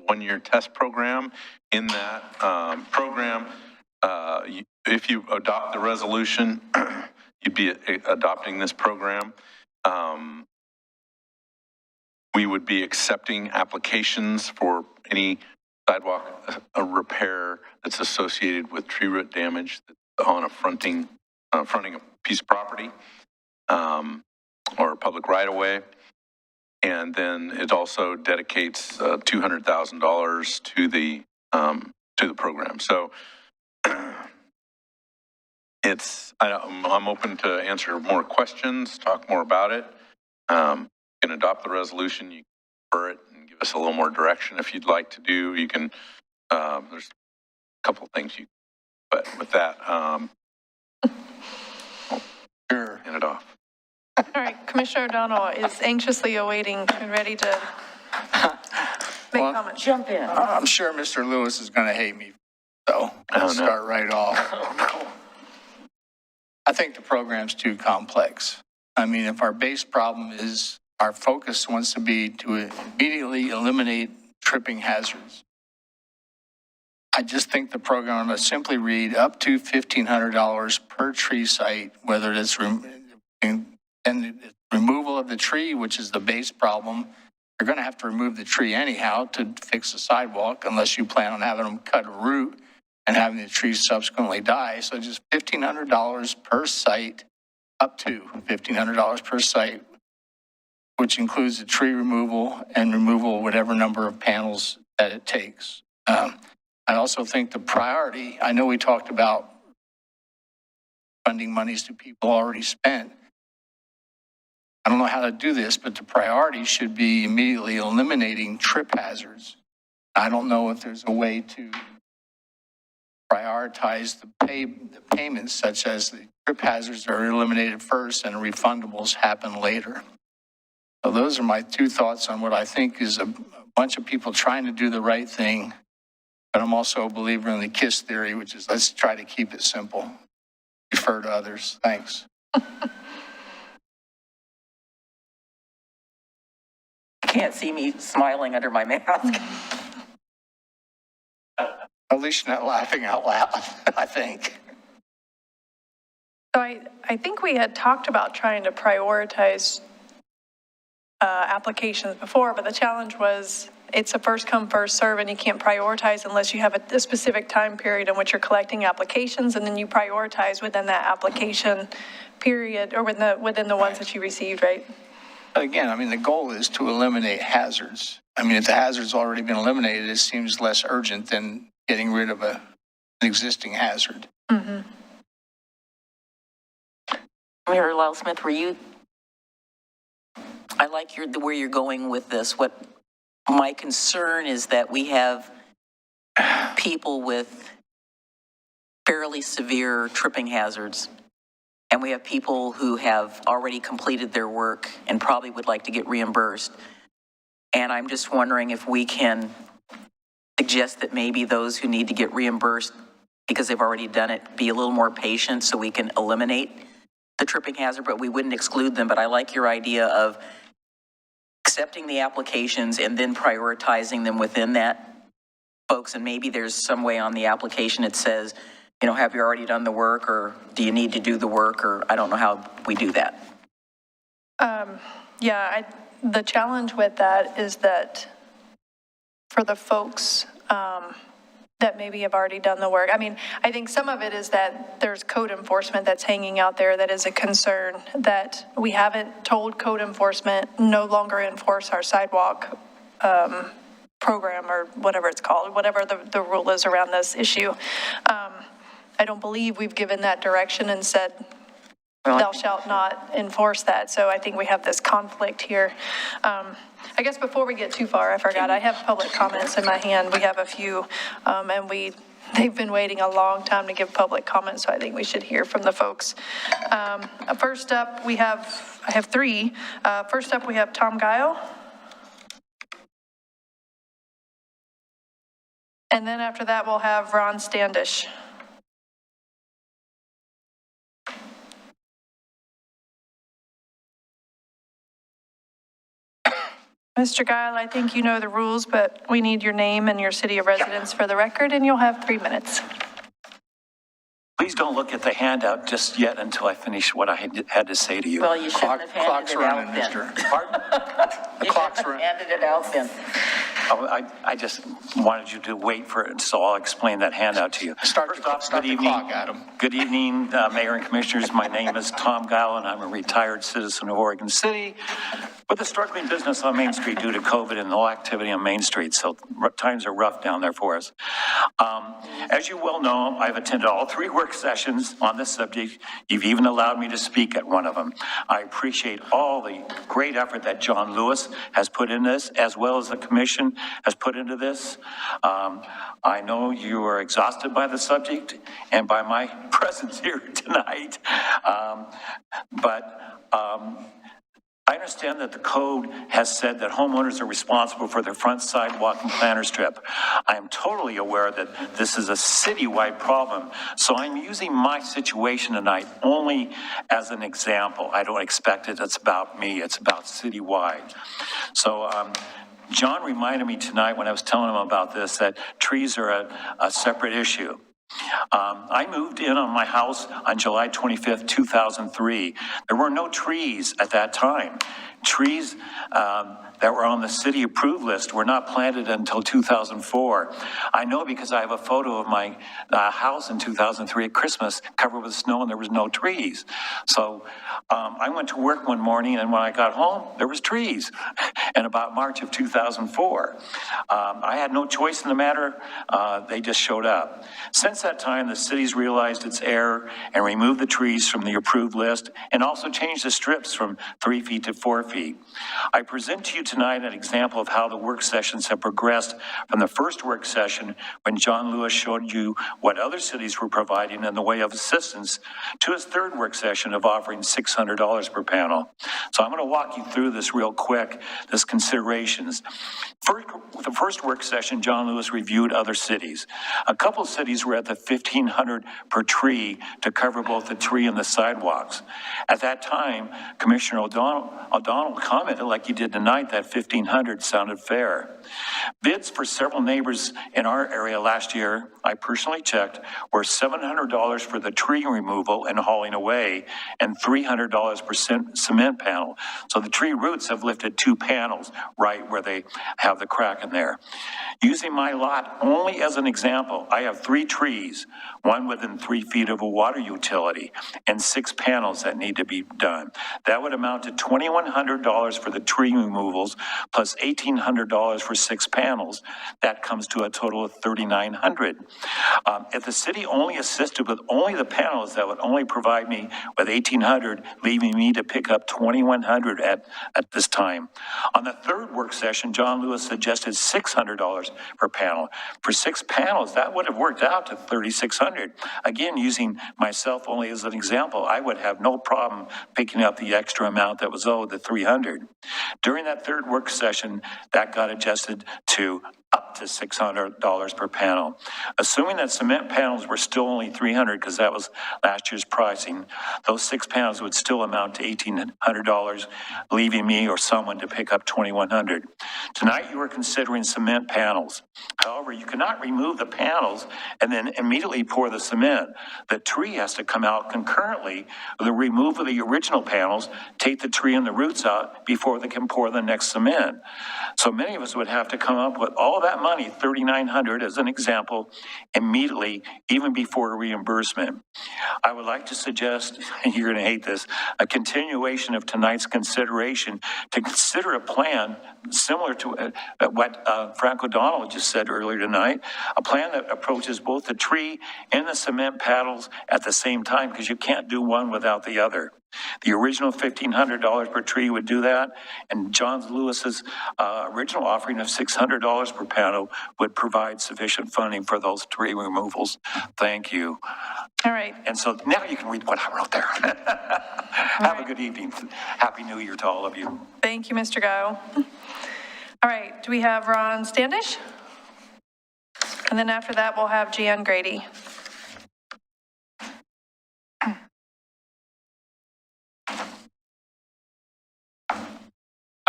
Speaker 20: one-year test program. In that program, if you adopt the resolution, you'd be adopting this program. We would be accepting applications for any sidewalk repair that's associated with tree root damage on a fronting a piece of property or a public right-of-way. And then it also dedicates $200,000 to the program. So I'm open to answer more questions, talk more about it. You can adopt the resolution, you can refer it and give us a little more direction if you'd like to do. You can, there's a couple of things but with that, sure, hand it off.
Speaker 3: All right, Commissioner O'Donnell is anxiously awaiting and ready to make comments.
Speaker 9: Jump in.
Speaker 8: I'm sure Mr. Lewis is going to hate me, so I'll start right off. I think the program's too complex. I mean, if our base problem is our focus wants to be to immediately eliminate tripping hazards, I just think the program must simply read up to $1,500 per tree site, whether it's removal of the tree, which is the base problem. You're going to have to remove the tree anyhow to fix the sidewalk, unless you plan on having them cut a root and having the tree subsequently die. So just $1,500 per site, up to $1,500 per site, which includes the tree removal and removal of whatever number of panels that it takes. I also think the priority, I know we talked about funding monies to people already spent. I don't know how to do this, but the priority should be immediately eliminating trip hazards. I don't know if there's a way to prioritize the payments, such as the trip hazards are eliminated first and refundables happen later. So those are my 2 thoughts on what I think is a bunch of people trying to do the right thing. But I'm also a believer in the KISS theory, which is let's try to keep it simple. Defer to others. Thanks.
Speaker 9: Can't see me smiling under my mask.
Speaker 8: At least you're not laughing out loud, I think.
Speaker 3: So I think we had talked about trying to prioritize applications before, but the challenge was it's a first come, first serve, and you can't prioritize unless you have a specific time period in which you're collecting applications, and then you prioritize within that application period or within the ones that you received, right?
Speaker 8: Again, I mean, the goal is to eliminate hazards. I mean, if the hazard's already been eliminated, it seems less urgent than getting rid of an existing hazard.
Speaker 3: Mm-hmm.
Speaker 9: Mayor Lyle-Smith, I like where you're going with this. What my concern is that we have people with fairly severe tripping hazards, and we have people who have already completed their work and probably would like to get reimbursed. And I'm just wondering if we can suggest that maybe those who need to get reimbursed because they've already done it, be a little more patient so we can eliminate the tripping hazard, but we wouldn't exclude them. But I like your idea of accepting the applications and then prioritizing them within that, folks. And maybe there's some way on the application it says, you know, have you already done the work, or do you need to do the work, or I don't know how we do that.
Speaker 3: Yeah, the challenge with that is that for the folks that maybe have already done the work, I mean, I think some of it is that there's code enforcement that's hanging out there that is a concern, that we haven't told code enforcement no longer enforce our sidewalk program or whatever it's called, whatever the rule is around this issue. I don't believe we've given that direction and said, thou shalt not enforce that. So I think we have this conflict here. I guess before we get too far, I forgot, I have public comments in my hand. We have a few, and they've been waiting a long time to give public comments, so I think we should hear from the folks. First up, I have three. First up, we have Tom Guile. And then after that, we'll have Ron Standish. Mr. Guile, I think you know the rules, but we need your name and your city of residence for the record, and you'll have 3 minutes.
Speaker 21: Please don't look at the handout just yet until I finish what I had to say to you.
Speaker 9: Well, you shouldn't have handed it out then.
Speaker 21: Pardon? The clock's running.
Speaker 9: Handed it out then.
Speaker 21: Oh, I just wanted you to wait for it, so I'll explain that handout to you. Start the clock, Adam. Good evening, Mayor and Commissioners. My name is Tom Guile, and I'm a retired citizen of Oregon City with a struggling business on Main Street due to COVID and no activity on Main Street, so times are rough down there for us. As you well know, I've attended all 3 work sessions on this subject. You've even allowed me to speak at one of them. I appreciate all the great effort that John Lewis has put in this, as well as the commission has put into this. I know you are exhausted by the subject and by my presence here tonight, but I understand that the code has said that homeowners are responsible for their front sidewalk and planter strip. I am totally aware that this is a citywide problem, so I'm using my situation tonight only as an example. I don't expect it's about me, it's about citywide. So John reminded me tonight when I was telling him about this that trees are a separate issue. I moved in on my house on July 25th, 2003. There were no trees at that time. Trees that were on the city approved list were not planted until 2004. I know because I have a photo of my house in 2003 at Christmas covered with snow and there was no trees. So I went to work one morning and when I got home, there was trees. And about March of 2004, I had no choice in the matter. They just showed up. Since that time, the city's realized its error and removed the trees from the approved list and also changed the strips from 3 feet to 4 feet. I present to you tonight an example of how the work sessions have progressed from the first work session when John Lewis showed you what other cities were providing in the way of assistance to his third work session of offering $600 per panel. So I'm going to walk you through this real quick, this considerations. The first work session, John Lewis reviewed other cities. A couple cities were at the $1,500 per tree to cover both the tree and the sidewalks. At that time, Commissioner O'Donnell commented like he did tonight that $1,500 sounded fair. Bids for several neighbors in our area last year, I personally checked, were $700 for the tree removal and hauling away and $300 per cement panel. So the tree roots have lifted 2 panels right where they have the crack in there. Using my lot only as an example, I have 3 trees, one within 3 feet of a water utility, and 6 panels that need to be done. That would amount to $2,100 for the tree removals plus $1,800 for 6 panels. That comes to a total of $3,900. If the city only assisted with only the panels, that would only provide me with $1,800, leaving me to pick up $2,100 at this time. On the third work session, John Lewis suggested $600 per panel. For 6 panels, that would have worked out to $3,600. Again, using myself only as an example, I would have no problem picking up the extra amount that was owed, the $300. During that third work session, that got adjusted to up to $600 per panel. Assuming that cement panels were still only $300, because that was last year's pricing, those 6 panels would still amount to $1,800, leaving me or someone to pick up $2,100. Tonight, you are considering cement panels. However, you cannot remove the panels and then immediately pour the cement. The tree has to come out concurrently with the removal of the original panels, take the tree and the roots out before they can pour the next cement. So many of us would have to come up with all that money, $3,900 as an example, immediately, even before reimbursement. I would like to suggest, and you're going to hate this, a continuation of tonight's consideration to consider a plan similar to what Frank O'Donnell just said earlier tonight, a plan that approaches both the tree and the cement panels at the same time, because you can't do one without the other. The original $1,500 per tree would do that, and John Lewis's original offering of $600 per panel would provide sufficient funding for those tree removals. Thank you.
Speaker 3: All right.
Speaker 21: And so now you can read what I wrote there. Have a good evening. Happy New Year to all of you.
Speaker 3: Thank you, Mr. Go. All right, do we have Ron Standish? And then after that, we'll have Jan Grady.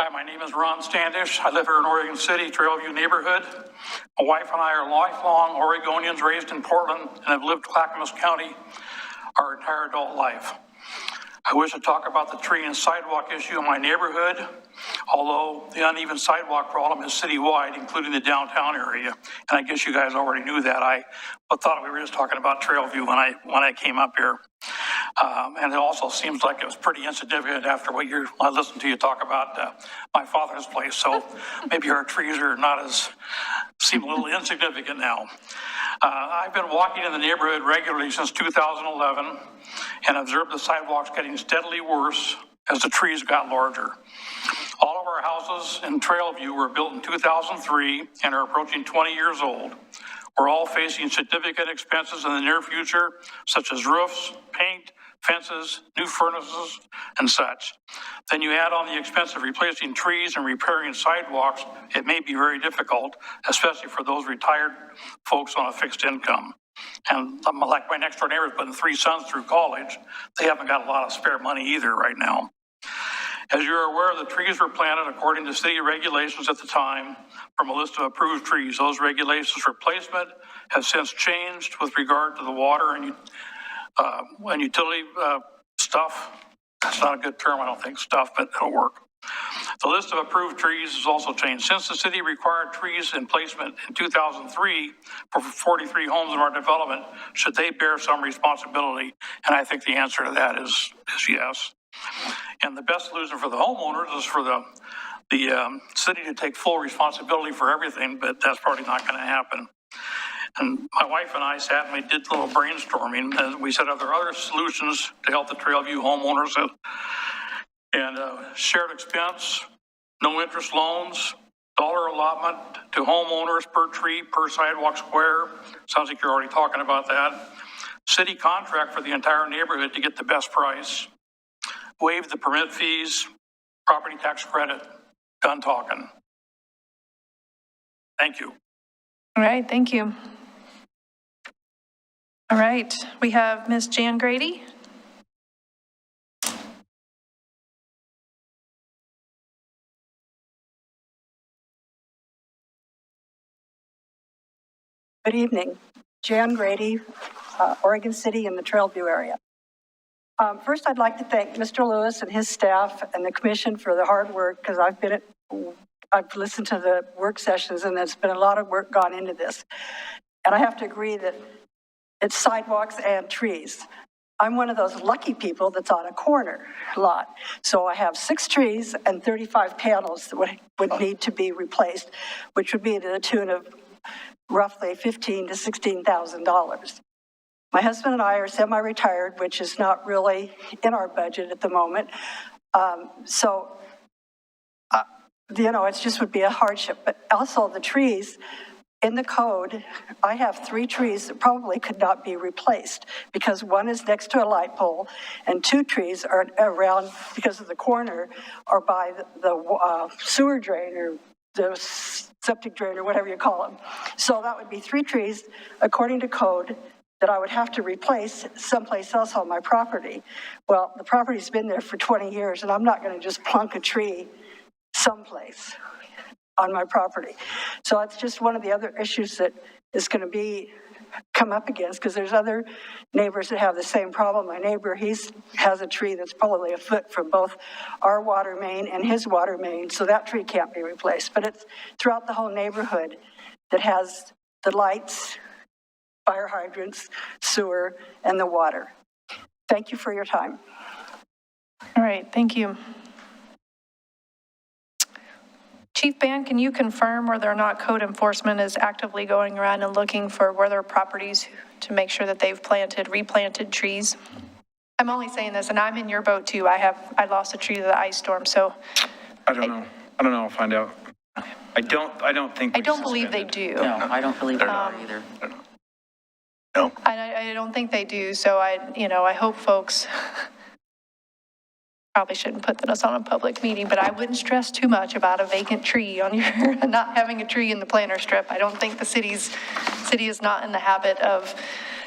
Speaker 5: Hi, my name is Ron Standish. I live here in Oregon City, Trailview neighborhood. My wife and I are lifelong Oregonians raised in Portland and have lived Clackamas County our entire adult life. I wish to talk about the tree and sidewalk issue in my neighborhood, although the uneven sidewalk problem is citywide, including the downtown area. And I guess you guys already knew that. I thought we were just talking about Trailview when I came up here. And it also seems like it was pretty insignificant after what I listened to you talk about my father's place. So maybe our trees are seem a little insignificant now. I've been walking in the neighborhood regularly since 2011 and observed the sidewalks getting steadily worse as the trees got larger. All of our houses in Trailview were built in 2003 and are approaching 20 years old. We're all facing significant expenses in the near future, such as roofs, paint, fences, new furnaces, and such. Then you add on the expense of replacing trees and repairing sidewalks, it may be very difficult, especially for those retired folks on a fixed income. And like my next door neighbor's putting 3 sons through college, they haven't got a lot of spare money either right now. As you're aware, the trees were planted according to city regulations at the time from a list of approved trees. Those regulations for placement have since changed with regard to the water and utility stuff. That's not a good term, I don't think, stuff, but it'll work. The list of approved trees has also changed. Since the city required trees in placement in 2003 for 43 homes in our development, should they bear some responsibility? And I think the answer to that is yes. And the best solution for the homeowners is for the city to take full responsibility for everything, but that's probably not going to happen. And my wife and I sat and we did a little brainstorming, and we said, are there other solutions to help the Trailview homeowners? And shared expense, no interest loans, dollar allotment to homeowners per tree, per sidewalk square. Sounds like you're already talking about that. City contract for the entire neighborhood to get the best price. Waive the permit fees, property tax credit. Done talking. Thank you.
Speaker 3: All right, thank you. All right, we have Ms. Jan Grady.
Speaker 22: Good evening. Jan Grady, Oregon City in the Trailview area. First, I'd like to thank Mr. Lewis and his staff and the commission for the hard work, because I've listened to the work sessions and there's been a lot of work gone into this. And I have to agree that it's sidewalks and trees. I'm one of those lucky people that's on a corner lot. So I have 6 trees and 35 panels that would need to be replaced, which would be to the tune of roughly $15,000 to $16,000. My husband and I are semi-retired, which is not really in our budget at the moment. It just would be a hardship. But also the trees, in the code, I have 3 trees that probably could not be replaced because one is next to a light pole and 2 trees are around because of the corner or by the sewer drain or the septic drain or whatever you call them. So that would be 3 trees, according to code, that I would have to replace someplace else on my property. Well, the property's been there for 20 years and I'm not going to just plunk a tree someplace on my property. So it's just one of the other issues that is going to come up against, because there's other neighbors that have the same problem. My neighbor, has a tree that's probably a foot from both our water main and his water main, so that tree can't be replaced. But it's throughout the whole neighborhood that has the lights, fire hydrants, sewer, and the water. Thank you for your time.
Speaker 3: All right, thank you. Chief Ban, can you confirm whether or not code enforcement is actively going around and looking for where there are properties to make sure that they've replanted trees? I'm only saying this, and I'm in your boat too. I lost a tree to the ice storm, so.
Speaker 13: I don't know. I'll find out. I don't think.
Speaker 3: I don't believe they do.
Speaker 9: No, I don't believe they are either.
Speaker 2: No.
Speaker 3: I don't think they do, so I hope folks, probably shouldn't put this on a public meeting, but I wouldn't stress too much about a vacant tree on your, not having a tree in the planter strip. I don't think the city is not in the habit of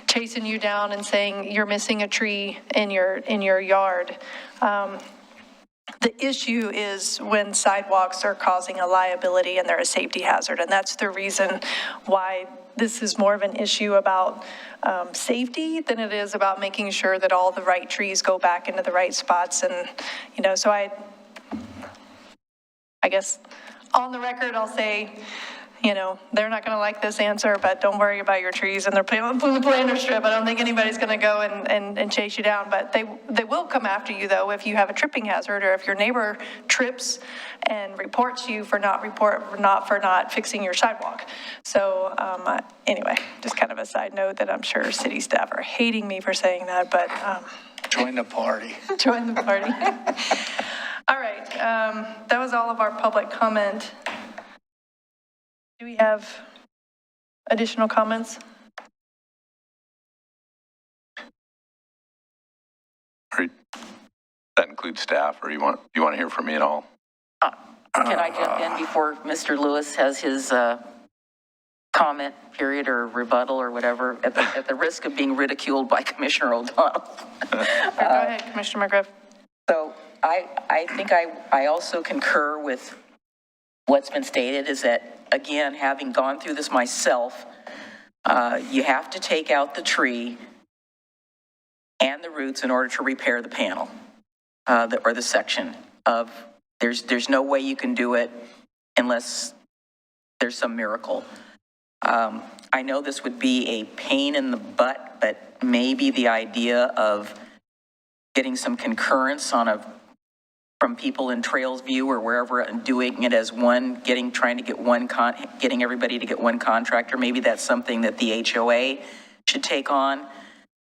Speaker 3: chasing you down and saying you're missing a tree in your yard. The issue is when sidewalks are causing a liability and they're a safety hazard, and that's the reason why this is more of an issue about safety than it is about making sure that all the right trees go back into the right spots. And, so I guess on the record, I'll say, they're not going to like this answer, but don't worry about your trees and their planter strip. I don't think anybody's going to go and chase you down, but they will come after you though if you have a tripping hazard or if your neighbor trips and reports you for not fixing your sidewalk. So anyway, just kind of a side note that I'm sure city staff are hating me for saying that, but
Speaker 8: join the party.
Speaker 3: Join the party. All right, that was all of our public comment. Do we have additional comments?
Speaker 20: That includes staff, or you want to hear from me at all?
Speaker 9: Can I jump in before Mr. Lewis has his comment period or rebuttal or whatever, at the risk of being ridiculed by Commissioner O'Donnell?
Speaker 3: Go ahead, Commissioner McGriff.
Speaker 9: So I think I also concur with what's been stated, is that, again, having gone through this myself, you have to take out the tree and the roots in order to repair the panel, or the section of, there's no way you can do it unless there's some miracle. I know this would be a pain in the butt, but maybe the idea of getting some concurrence from people in Trails View or wherever, and doing it as one, getting everybody to get one contractor. Maybe that's something that the HOA should take on.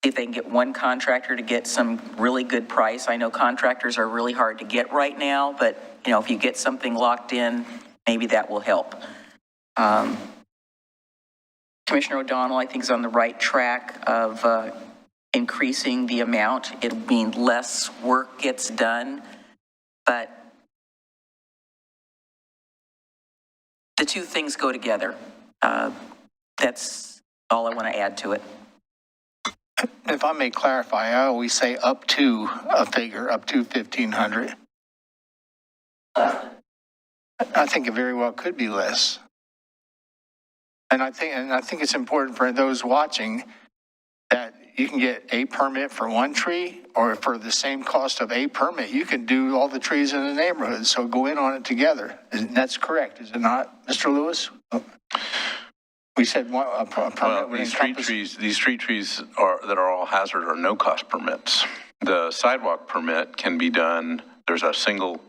Speaker 9: See if they can get one contractor to get some really good price. I know contractors are really hard to get right now, but if you get something locked in, maybe that will help. Commissioner O'Donnell, I think, is on the right track of increasing the amount. It'll mean less work gets done. But the two things go together. That's all I want to add to it.
Speaker 8: If I may clarify, I always say up to a figure, up to 1,500. I think it very well could be less. And I think it's important for those watching that you can get a permit for one tree, or for the same cost of a permit, you can do all the trees in the neighborhood. So go in on it together. And that's correct, is it not, Mr. Lewis? We said a permit would encompass.
Speaker 20: These street trees that are all hazard are no cost permits. The sidewalk permit can be done. There's a single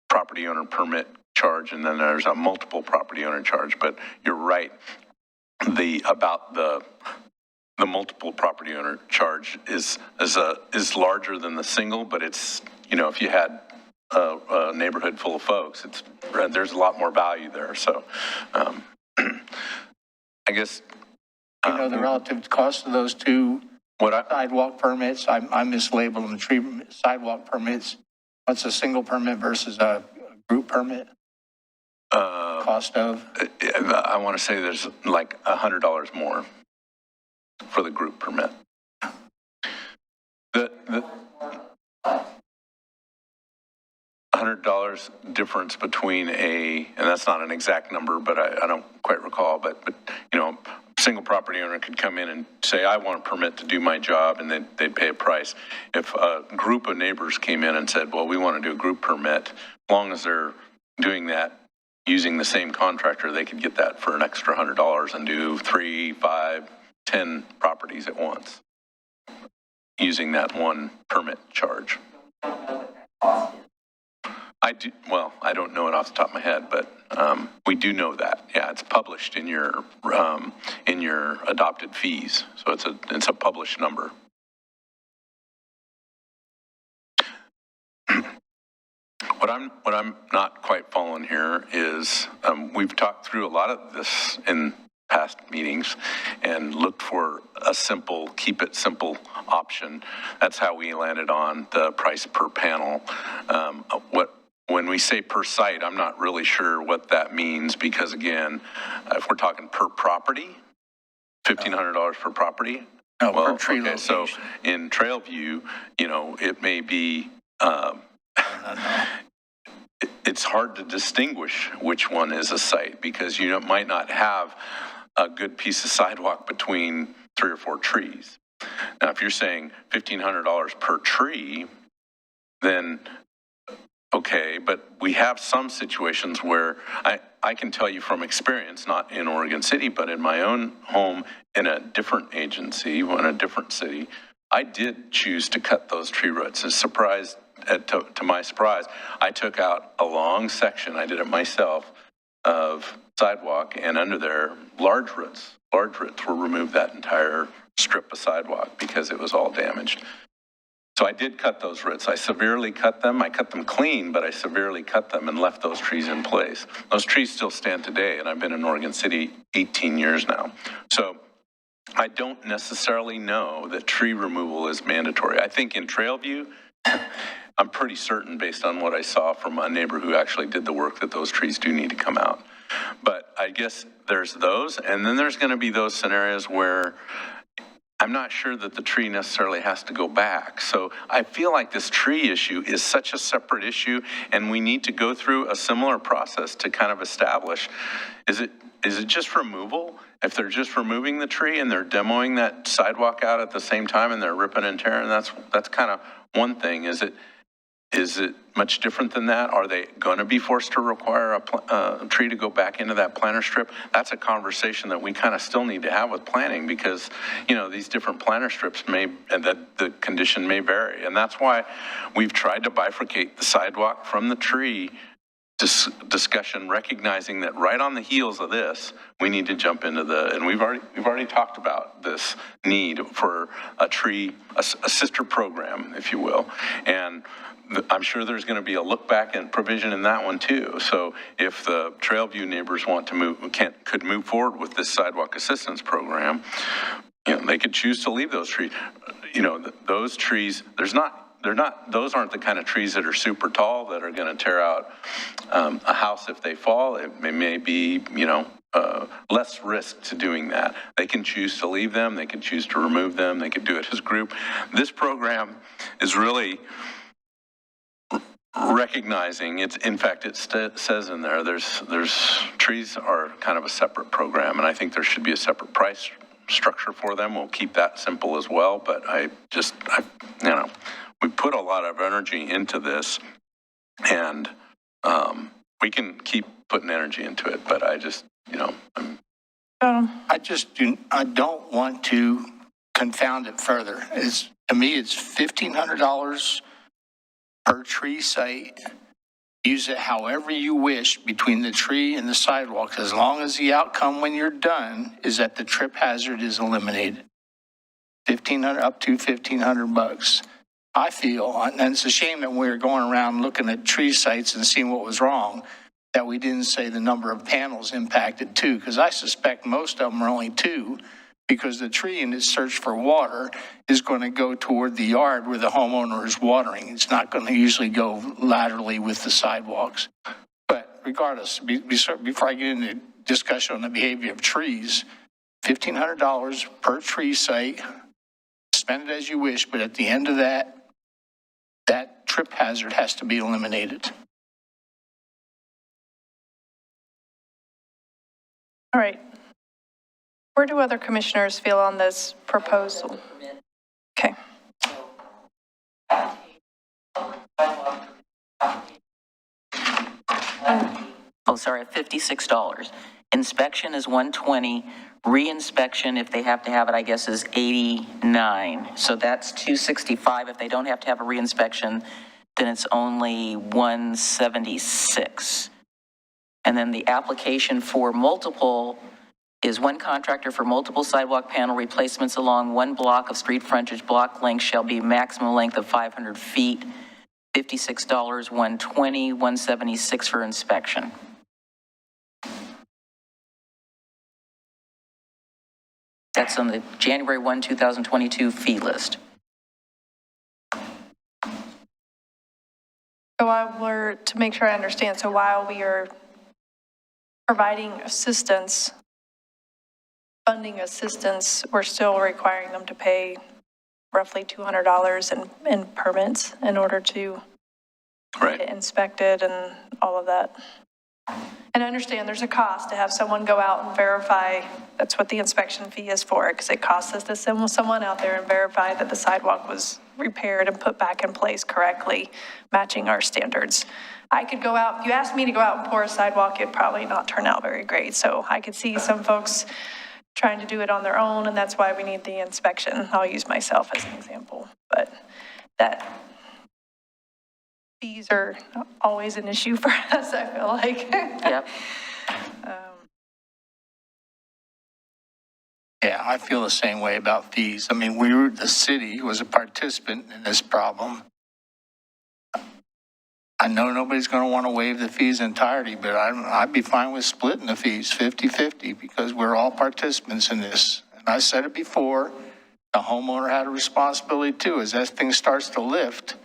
Speaker 20: property owner permit charge, and then there's a multiple property owner charge. But you're right. About the multiple property owner charge is larger than the single, but it's, if you had a neighborhood full of folks, there's a lot more value there. So I guess.
Speaker 8: You know, the relative cost of those two sidewalk permits, I mislabeled them, tree sidewalk permits. What's a single permit versus a group permit? Cost of?
Speaker 20: I want to say there's like $100 more for the group permit. The $100 difference between and that's not an exact number, but I don't quite recall, but you know, a single property owner could come in and say, I want a permit to do my job, and they'd pay a price. If a group of neighbors came in and said, well, we want to do a group permit, as long as they're doing that using the same contractor, they could get that for an extra $100 and do 3, 5, 10 properties at once using that one permit charge. I don't know it off the top of my head, but we do know that. Yeah, it's published in your adopted fees, so it's a published number. What I'm not quite following here is we've talked through a lot of this in past meetings and looked for a simple, keep it simple option. That's how we landed on the price per panel. When we say per site, I'm not really sure what that means, because again, if we're talking per property, $1,500 per property.
Speaker 8: No, per tree location.
Speaker 20: So in Trailview, you know, it may be, it's hard to distinguish which one is a site, because you might not have a good piece of sidewalk between 3 or 4 trees. Now, if you're saying $1,500 per tree, then okay, but we have some situations where I can tell you from experience, not in Oregon City, but in my own home in a different agency, in a different city, I did choose to cut those tree roots. To my surprise, I took out a long section, I did it myself, of sidewalk, and under there, large roots were removed, that entire strip of sidewalk, because it was all damaged. So I did cut those roots. I severely cut them. I cut them clean, but I severely cut them and left those trees in place. Those trees still stand today, and I've been in Oregon City 18 years now. So I don't necessarily know that tree removal is mandatory. I think in Trailview, I'm pretty certain, based on what I saw from a neighbor who actually did the work, that those trees do need to come out. But I guess there's those, and then there's going to be those scenarios where I'm not sure that the tree necessarily has to go back. So I feel like this tree issue is such a separate issue, and we need to go through a similar process to kind of establish, is it just removal? If they're just removing the tree and they're demoing that sidewalk out at the same time and they're ripping and tearing, that's kind of one thing. Is it much different than that? Are they going to be forced to require a tree to go back into that planter strip? That's a conversation that we kind of still need to have with planning, because, you know, these different planter strips and that the condition may vary. And that's why we've tried to bifurcate the sidewalk from the tree discussion, recognizing that right on the heels of this, we need to jump into and we've already talked about this need for a sister program, if you will. And I'm sure there's going to be a look back and provision in that one too. So if the Trailview neighbors want to could move forward with this sidewalk assistance program, you know, they could choose to leave those trees. You know, those trees, those aren't the kind of trees that are super tall that are going to tear out a house if they fall. It may be, you know, less risk to doing that. They can choose to leave them. They can choose to remove them. They could do it as a group. This program is really recognizing it's, in fact, it says in there, there's trees are kind of a separate program, and I think there should be a separate price structure for them. We'll keep that simple as well, but you know, we put a lot of energy into this, and we can keep putting energy into it, but I just, you know,
Speaker 8: I don't want to confound it further. To me, it's $1,500 per tree site. Use it however you wish between the tree and the sidewalk, as long as the outcome when you're done is that the trip hazard is eliminated. $1,500 up to $1,500. I feel, and it's a shame that we're going around looking at tree sites and seeing what was wrong. that we didn't say the number of panels impacted too, because I suspect most of them are only 2, because the tree in its search for water is going to go toward the yard where the homeowner is watering. It's not going to usually go laterally with the sidewalks. But regardless, before I get into discussion on the behavior of trees, $1,500 per tree site, spend it as you wish, but at the end of that trip hazard has to be eliminated.
Speaker 3: All right. Where do other commissioners feel on this proposal? Okay.
Speaker 9: Oh, sorry, $56. Inspection is $120. Re-inspection, if they have to have it, I guess, is $89. So that's $265. If they don't have to have a re-inspection, then it's only $176. And then the application for multiple is one contractor for multiple sidewalk panel replacements along one block of street frontage. Block length shall be maximum length of 500 feet. $56, $120, $176 for inspection. That's on the January 1, 2022 fee list.
Speaker 3: So to make sure I understand, so while we are providing assistance, funding assistance, we're still requiring them to pay roughly $200 in permits in order to get it inspected and all of that. And I understand there's a cost to have someone go out and verify. That's what the inspection fee is for, because it costs us to send someone out there and verify that the sidewalk was repaired and put back in place correctly, matching our standards. I could go out, if you asked me to go out and pour a sidewalk, it'd probably not turn out very great. So I could see some folks trying to do it on their own, and that's why we need the inspection. I'll use myself as an example, but fees are always an issue for us, I feel like.
Speaker 9: Yep.
Speaker 8: Yeah, I feel the same way about fees. I mean, the city was a participant in this problem. I know nobody's going to want to waive the fees entirety, but I'd be fine with splitting the fees 50-50 because we're all participants in this. And I said it before, the homeowner had a responsibility too. As that thing starts to lift,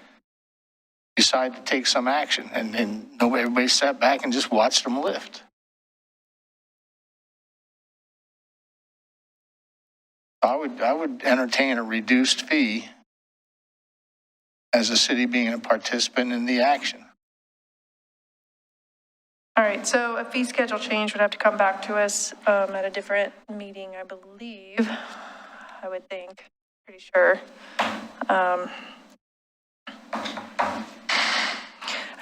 Speaker 8: decide to take some action, and everybody sat back and just watched them lift. I would entertain a reduced fee as a city being a participant in the action.
Speaker 3: All right, so a fee schedule change would have to come back to us at a different meeting, I believe. I would think, pretty sure. I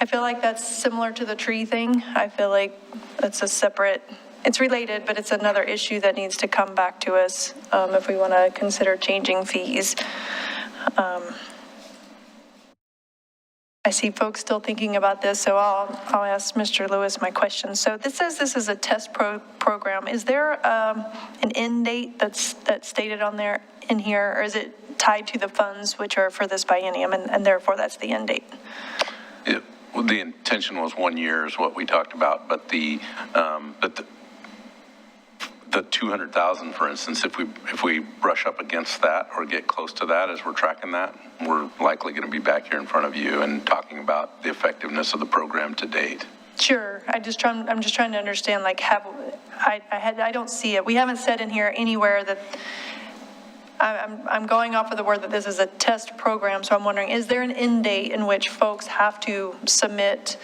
Speaker 3: feel like that's similar to the tree thing. I feel like that's a separate, it's related, but it's another issue that needs to come back to us if we want to consider changing fees. I see folks still thinking about this, so I'll ask Mr. Lewis my question. So this says this is a test program. Is there an end date that's stated on there in here, or is it tied to the funds which are for this biennium, and therefore that's the end date?
Speaker 20: The intention was 1 year is what we talked about, but the 200,000, for instance, if we brush up against that or get close to that as we're tracking that, we're likely going to be back here in front of you and talking about the effectiveness of the program to date.
Speaker 3: Sure. I'm just trying to understand, like, I don't see it. We haven't said in here anywhere that I'm going off of the word that this is a test program. So I'm wondering, is there an end date in which folks have to submit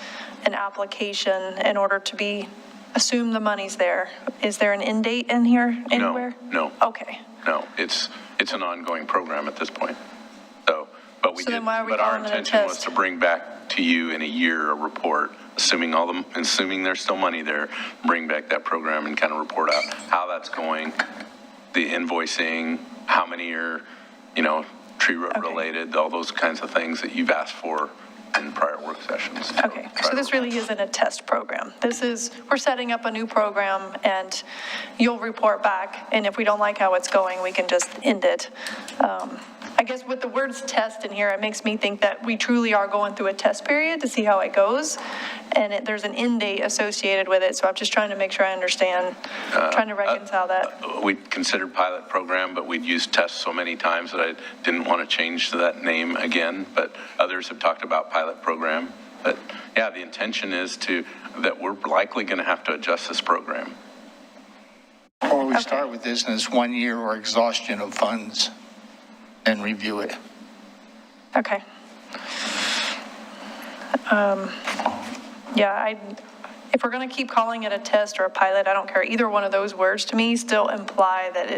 Speaker 3: an application in order to assume the money's there? Is there an end date in here anywhere?
Speaker 20: No.
Speaker 3: Okay.
Speaker 20: No, it's an ongoing program at this point. So, but
Speaker 3: then why are we
Speaker 20: but our
Speaker 3: calling it a
Speaker 20: intention was
Speaker 3: test?
Speaker 20: to bring back to you in a year a report, assuming there's still money there, bring back that program and kind of report out how that's going, the invoicing, how many are, tree root related, all those kinds of things that you've asked for in prior work sessions.
Speaker 3: Okay, so this really isn't a test program. We're setting up a new program, and you'll report back, and if we don't like how it's going, we can just end it. I guess with the words test in here, it makes me think that we truly are going through a test period to see how it goes. And there's an end date associated with it. So I'm just trying to make sure I understand, trying to reconcile that.
Speaker 20: We considered pilot program, but we'd used test so many times that I didn't want to change that name again, but others have talked about pilot program. But yeah, the intention is that we're likely going to have to adjust this program.
Speaker 8: Or we start with this and it's 1 year or exhaustion of funds, and review it.
Speaker 3: Okay. Yeah, if we're going to keep calling it a test or a pilot, I don't care. Either one of those words to me still imply that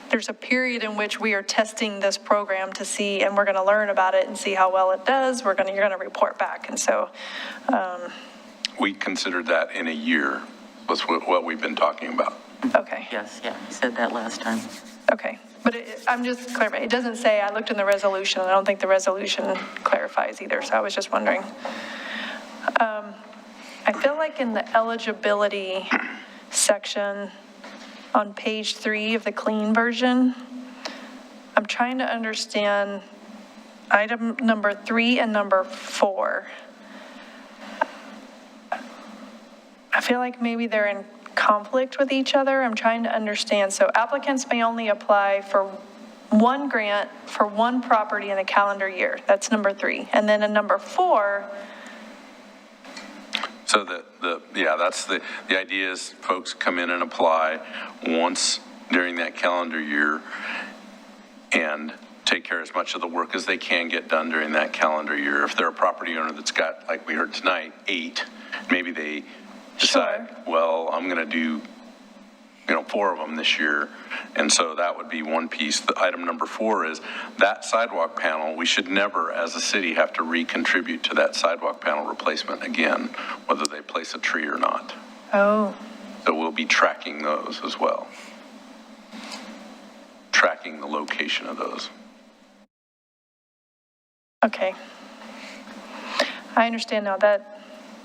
Speaker 3: there's a period in which we are testing this program to see, and we're going to learn about it and see how well it does. You're going to report back. And so,
Speaker 20: We considered that in a year was what we've been talking about.
Speaker 3: Okay.
Speaker 9: Yes, yeah, you said that last time.
Speaker 3: Okay. But I'm just clarifying. It doesn't say, I looked in the resolution, and I don't think the resolution clarifies either. So I was just wondering. I feel like in the eligibility section on page 3 of the clean version, I'm trying to understand item number 3 and number 4. I feel like maybe they're in conflict with each other. I'm trying to understand. So applicants may only apply for one grant for one property in a calendar year. That's number 3. And then in number 4.
Speaker 20: So that's the idea is folks come in and apply once during that calendar year and take care of as much of the work as they can get done during that calendar year. If they're a property owner that's got, like we heard tonight, 8, maybe they decide, well, I'm going to do, 4 of them this year. And so that would be one piece. The item number 4 is that sidewalk panel. We should never, as a city, have to recontribute to that sidewalk panel replacement again, whether they place a tree or not.
Speaker 3: Oh.
Speaker 20: So we'll be tracking those as well. Tracking the location of those.
Speaker 3: Okay. I understand now.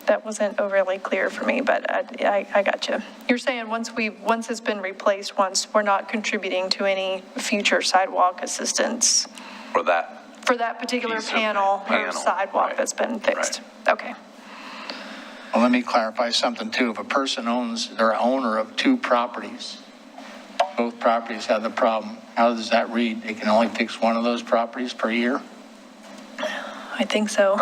Speaker 3: That wasn't overly clear for me, but I got you. You're saying once it's been replaced once, we're not contributing to any future sidewalk assistance
Speaker 20: For that
Speaker 3: particular panel or sidewalk that's been fixed. Right. Okay.
Speaker 8: Well, let me clarify something too. If a person they're owner of 2 properties, both properties have the problem, how does that read? They can only fix one of those properties per year?
Speaker 3: I think so.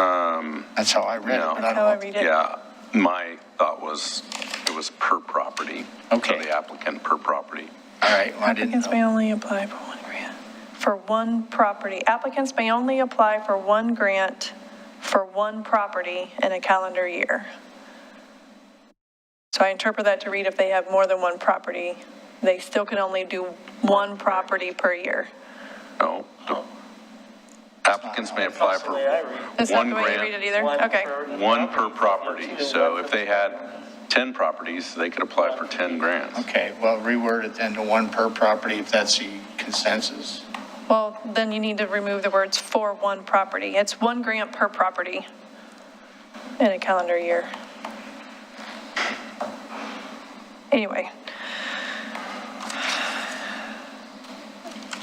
Speaker 8: That's how I read it, but
Speaker 3: That's how I read it.
Speaker 20: Yeah, my thought was it was per property.
Speaker 8: Okay.
Speaker 20: So the applicant per property.
Speaker 8: All right, well, I didn't
Speaker 3: Applicants may only apply for one grant. For one property. Applicants may only apply for one grant for one property in a calendar year. So I interpret that to read if they have more than one property, they still can only do one property per year.
Speaker 20: No. Applicants may apply for
Speaker 3: That's
Speaker 20: one
Speaker 3: not the way you read
Speaker 20: grant,
Speaker 3: it either? Okay.
Speaker 20: one per property. So if they had 10 properties, they could apply for 10 grants.
Speaker 8: Okay, well, reword it then to 1 per property if that's the consensus.
Speaker 3: Well, then you need to remove the words for one property. It's 1 grant per property in a calendar year. Anyway.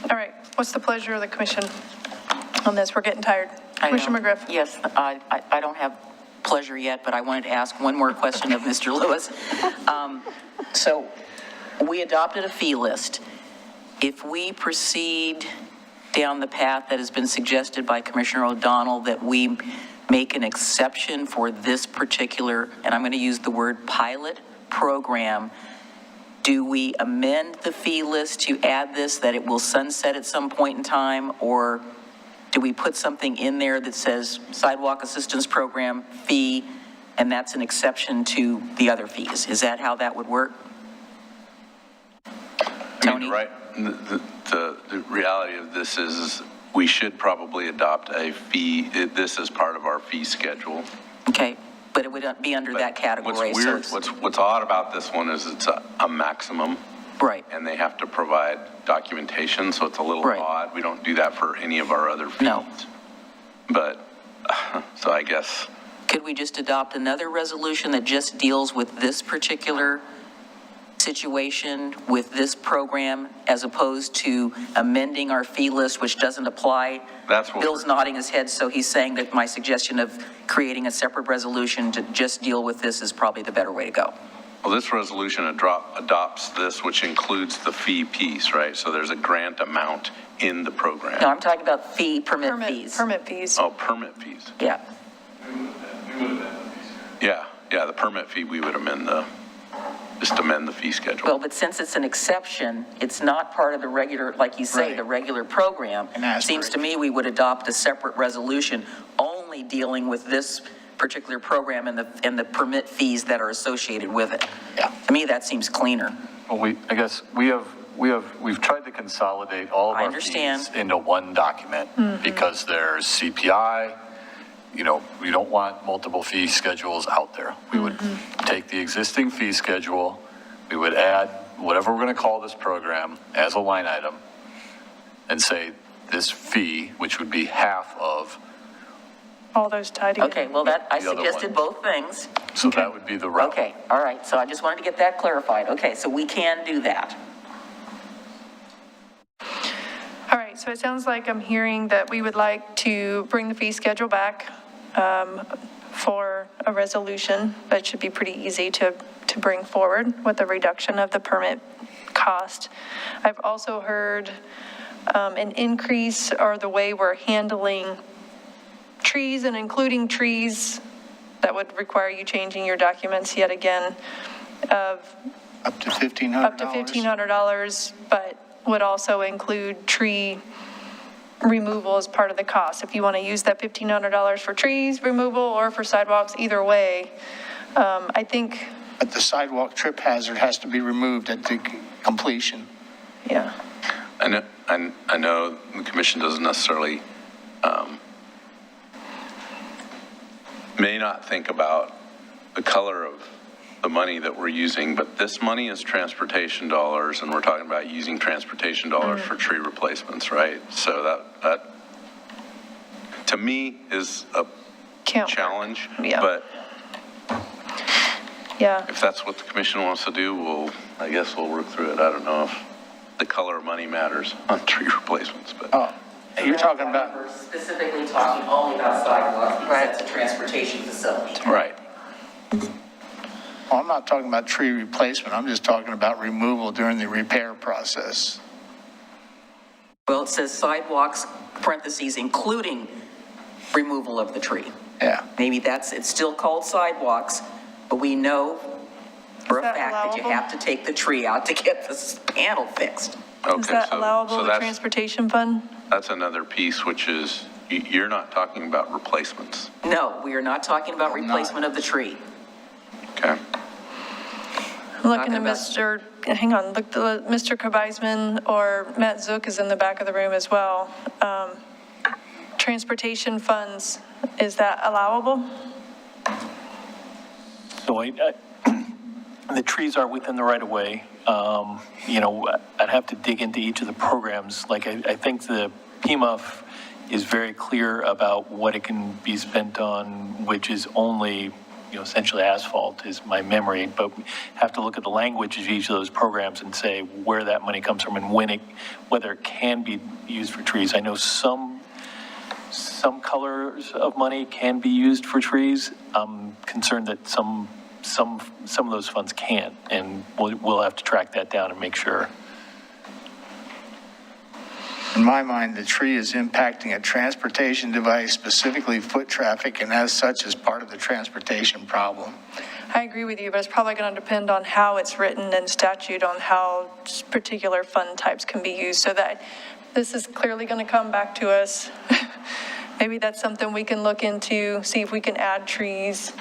Speaker 3: All right, what's the pleasure of the commission on this? We're getting tired. Commissioner McGriff.
Speaker 9: Yes, I don't have pleasure yet, but I wanted to ask one more question of Mr. Lewis. So we adopted a fee list. If we proceed down the path that has been suggested by Commissioner O'Donnell, that we make an exception for this particular, and I'm going to use the word pilot program, do we amend the fee list to add this, that it will sunset at some point in time, or do we put something in there that says sidewalk assistance program fee, and that's an exception to the other fees? Is that how that would work? Tony?
Speaker 20: Right. The reality of this is we should probably adopt a fee. This is part of our fee schedule.
Speaker 9: Okay, but it would be under that category.
Speaker 20: What's weird, what's odd about this one is it's a maximum.
Speaker 9: Right.
Speaker 20: And they have to provide documentation, so it's a little odd. We don't do that for any of our other fees. No. But, so I guess.
Speaker 9: Could we just adopt another resolution that just deals with this particular situation with this program as opposed to amending our fee list, which doesn't apply?
Speaker 20: That's what
Speaker 9: Bill's nodding his head, so he's saying that my suggestion of creating a separate resolution to just deal with this is probably the better way to go.
Speaker 20: Well, this resolution adopts this, which includes the fee piece, right? So there's a grant amount in the program.
Speaker 9: No, I'm talking about permit fees.
Speaker 3: Permit fees.
Speaker 20: Oh, permit fees.
Speaker 9: Yeah.
Speaker 20: Yeah, the permit fee, we would amend the fee schedule.
Speaker 9: Well, but since it's an exception, it's not part of the regular, like you say, the regular program. Seems to me we would adopt a separate resolution only dealing with this particular program and the permit fees that are associated with it.
Speaker 8: Yeah.
Speaker 9: To me, that seems cleaner.
Speaker 2: Well, I guess we've tried to consolidate all of our fees into one document because there's CPI. You know, we don't want multiple fee schedules out there. We would take the existing fee schedule, we would add whatever we're going to call this program as a line item and say this fee, which would be half of
Speaker 3: all those tied together.
Speaker 9: Okay, well, that I suggested both things.
Speaker 2: So that would be the route.
Speaker 9: Okay, all right. So I just wanted to get that clarified. Okay, so we can do that.
Speaker 3: All right, so it sounds like I'm hearing that we would like to bring the fee schedule back for a resolution, but it should be pretty easy to bring forward with the reduction of the permit cost. I've also heard an increase or the way we're handling trees and including trees that would require you changing your documents yet again of
Speaker 8: Up to $1,500.
Speaker 3: up to $1,500, but would also include tree removal as part of the cost. If you want to use that $1,500 for trees removal or for sidewalks, either way, I think.
Speaker 8: But the sidewalk trip hazard has to be removed at the completion.
Speaker 3: Yeah.
Speaker 20: I know the commission doesn't necessarily, may not think about the color of the money that we're using, but this money is transportation dollars, and we're talking about using transportation dollars for tree replacements, right? So that to me is a challenge, but if that's what the commission wants to do, I guess we'll work through it. I don't know if the color of money matters on tree replacements, but.
Speaker 8: You're talking about.
Speaker 9: We're specifically talking only about sidewalks because it's a transportation facility.
Speaker 20: Right.
Speaker 8: Well, I'm not talking about tree replacement. I'm just talking about removal during the repair process.
Speaker 9: Well, it says sidewalks, parentheses, including removal of the tree.
Speaker 8: Yeah.
Speaker 9: Maybe it's still called sidewalks, but we know for a fact that you have to take the tree out to get this panel fixed.
Speaker 20: Okay,
Speaker 3: is that allowable in the transportation fund?
Speaker 20: That's another piece, which is, you're not talking about replacements.
Speaker 9: No, we are not talking about replacement of the tree.
Speaker 20: Okay.
Speaker 3: I'm looking at Mr. Kabeisman or Matt Zook is in the back of the room as well. Transportation funds, is that allowable?
Speaker 12: So the trees are within the right of way. You know, I'd have to dig into each of the programs. Like I think the PMUF is very clear about what it can be spent on, which is only, you know, essentially asphalt is my memory, but we have to look at the language of each of those programs and say where that money comes from and whether it can be used for trees. I know some colors of money can be used for trees. I'm concerned that some of those funds can't, and we'll have to track that down and make sure.
Speaker 8: In my mind, the tree is impacting a transportation device, specifically foot traffic, and as such is part of the transportation problem.
Speaker 3: I agree with you, but it's probably going to depend on how it's written in statute on how particular fund types can be used, so that this is clearly going to come back to us. Maybe that's something we can look into, see if we can add trees,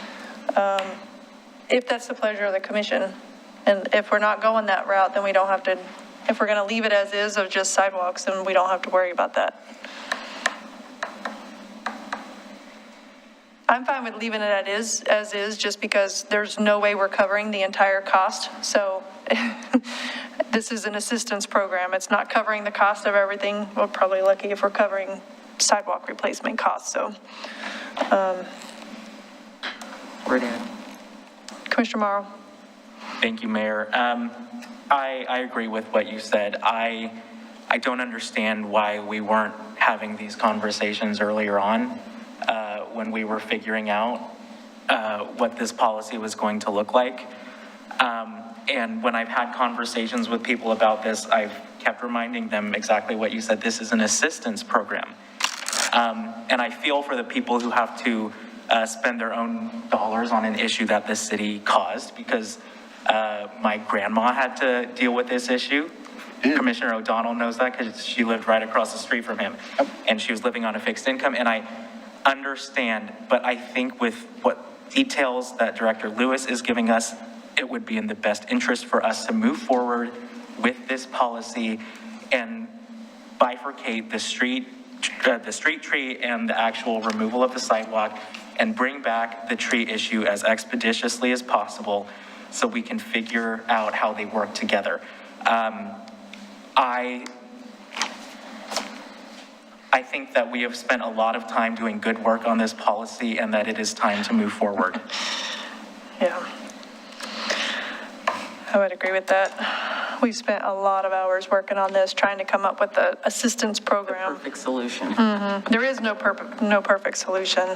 Speaker 3: if that's the pleasure of the commission. And if we're not going that route, then we don't have to, if we're going to leave it as is of just sidewalks, then we don't have to worry about that. I'm fine with leaving it as is, just because there's no way we're covering the entire cost. So this is an assistance program. It's not covering the cost of everything. We're probably lucky if we're covering sidewalk replacement costs. So
Speaker 9: We're down.
Speaker 3: Commissioner Mayoral.
Speaker 19: Thank you, Mayor. I agree with what you said. I don't understand why we weren't having these conversations earlier on when we were figuring out what this policy was going to look like. And when I've had conversations with people about this, I've kept reminding them exactly what you said. This is an assistance program. And I feel for the people who have to spend their own dollars on an issue that the city caused, because my grandma had to deal with this issue. Commissioner O'Donnell knows that because she lived right across the street from him, and she was living on a fixed income. And I understand, but I think with what details that Director Lewis is giving us, it would be in the best interest for us to move forward with this policy and bifurcate the street tree and the actual removal of the sidewalk, and bring back the tree issue as expeditiously as possible so we can figure out how they work together. I think that we have spent a lot of time doing good work on this policy, and that it is time to move forward.
Speaker 3: Yeah. I would agree with that. We've spent a lot of hours working on this, trying to come up with the assistance program.
Speaker 9: The perfect solution.
Speaker 3: Mm-hmm. There is no perfect solution.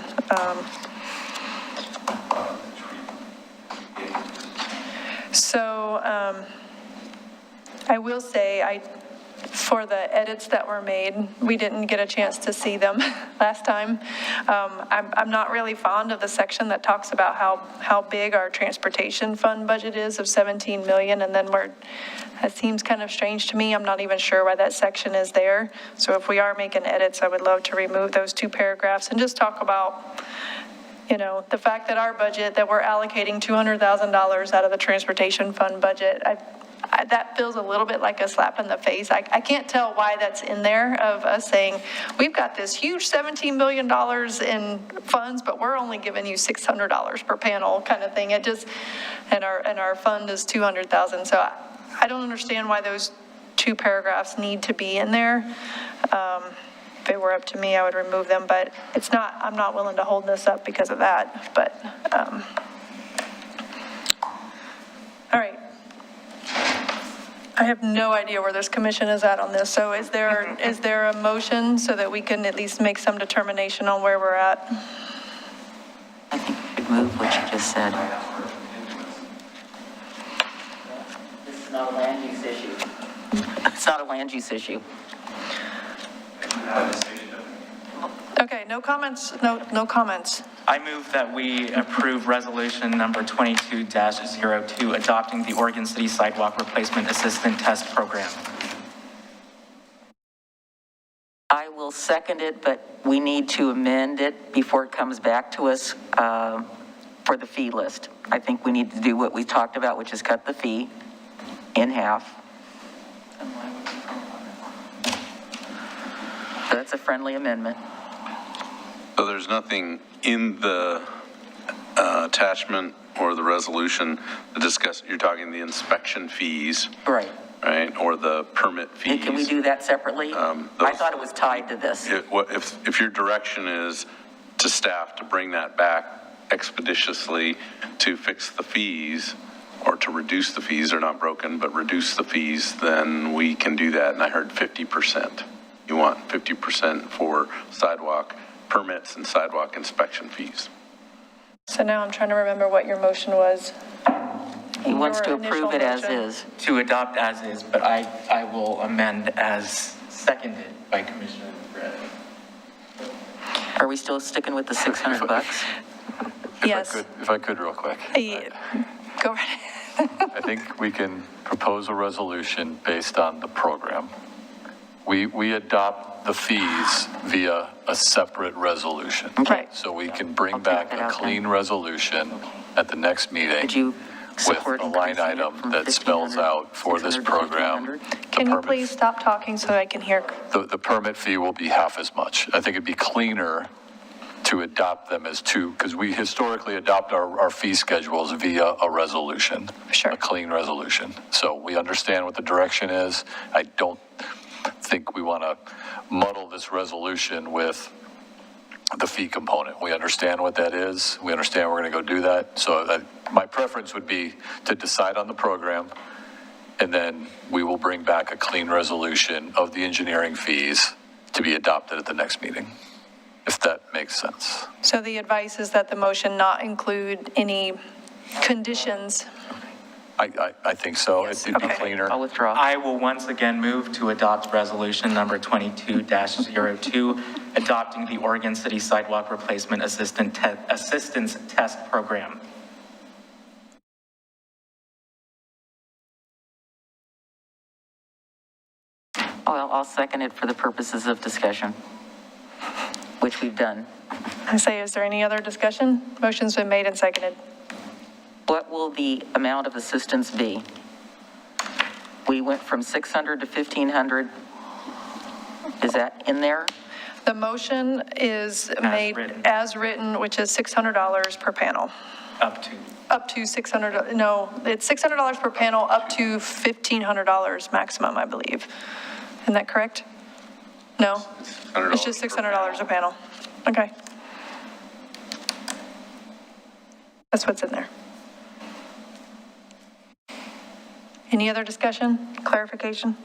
Speaker 3: I will say, for the edits that were made, we didn't get a chance to see them last time. I'm not really fond of the section that talks about how big our transportation fund budget is of 17 million, and then that seems kind of strange to me. I'm not even sure why that section is there. So if we are making edits, I would love to remove those two paragraphs and just talk about, the fact that our budget, that we're allocating $200,000 out of the transportation fund budget, that feels a little bit like a slap in the face. I can't tell why that's in there, of us saying, we've got this huge $17 million in funds, but we're only giving you $600 per panel kind of thing. It just, and our fund is $200,000. So I don't understand why those two paragraphs need to be in there. If it were up to me, I would remove them, but I'm not willing to hold this up because of that, but, all right. I have no idea where this commission is at on this. So is there a motion so that we can at least make some determination on where we're at?
Speaker 9: I think you should move what you just said. This is not a land use issue. It's not a land use issue.
Speaker 3: Okay, no comments, no comments.
Speaker 19: I move that we approve resolution number 22-02, adopting the Oregon City Sidewalk Replacement Assistant Test Program.
Speaker 9: I will second it, but we need to amend it before it comes back to us for the fee list. I think we need to do what we talked about, which is cut the fee in half. So that's a friendly amendment.
Speaker 20: So there's nothing in the attachment or the resolution to discuss, you're talking the inspection fees.
Speaker 9: Right.
Speaker 20: Right, or the permit fees.
Speaker 9: And can we do that separately? I thought it was tied to this.
Speaker 20: If your direction is to staff to bring that back expeditiously to fix the fees, or to reduce the fees, they're not broken, but reduce the fees, then we can do that. And I heard 50%. You want 50% for sidewalk permits and sidewalk inspection fees.
Speaker 3: So now I'm trying to remember what your motion was.
Speaker 9: He wants to approve it as is.
Speaker 19: To adopt as is, but I will amend as seconded by Commissioner McGriff.
Speaker 9: Are we still sticking with the $600?
Speaker 3: Yes.
Speaker 2: If I could real quick.
Speaker 3: Go right ahead.
Speaker 2: I think we can propose a resolution based on the program. We adopt the fees via a separate resolution.
Speaker 3: Okay.
Speaker 2: So we can bring back a clean resolution at the next meeting with a line item that spells out for this program.
Speaker 3: Can you please stop talking so I can hear?
Speaker 2: The permit fee will be half as much. I think it'd be cleaner to adopt them as two, because we historically adopt our fee schedules via a resolution.
Speaker 3: Sure.
Speaker 2: A clean resolution. So we understand what the direction is. I don't think we want to muddle this resolution with the fee component. We understand what that is. We understand we're going to go do that. So my preference would be to decide on the program, and then we will bring back a clean resolution of the engineering fees to be adopted at the next meeting, if that makes sense.
Speaker 3: So the advice is that the motion not include any conditions.
Speaker 2: I think so. It'd be cleaner.
Speaker 9: I'll withdraw.
Speaker 19: I will once again move to adopt resolution number 22-02, adopting the Oregon City Sidewalk Replacement Assistance Test Program.
Speaker 9: Well, I'll second it for the purposes of discussion, which we've done.
Speaker 3: I say, is there any other discussion? Motion's been made and seconded.
Speaker 9: What will the amount of assistance be? We went from 600 to 1,500. Is that in there?
Speaker 3: The motion is made as written, which is $600 per panel.
Speaker 19: Up to
Speaker 3: $600, no, it's $600 per panel, up to $1,500 maximum, I believe. Isn't that correct? No? It's just $600 a panel. Okay. That's what's in there. Any other discussion, clarification?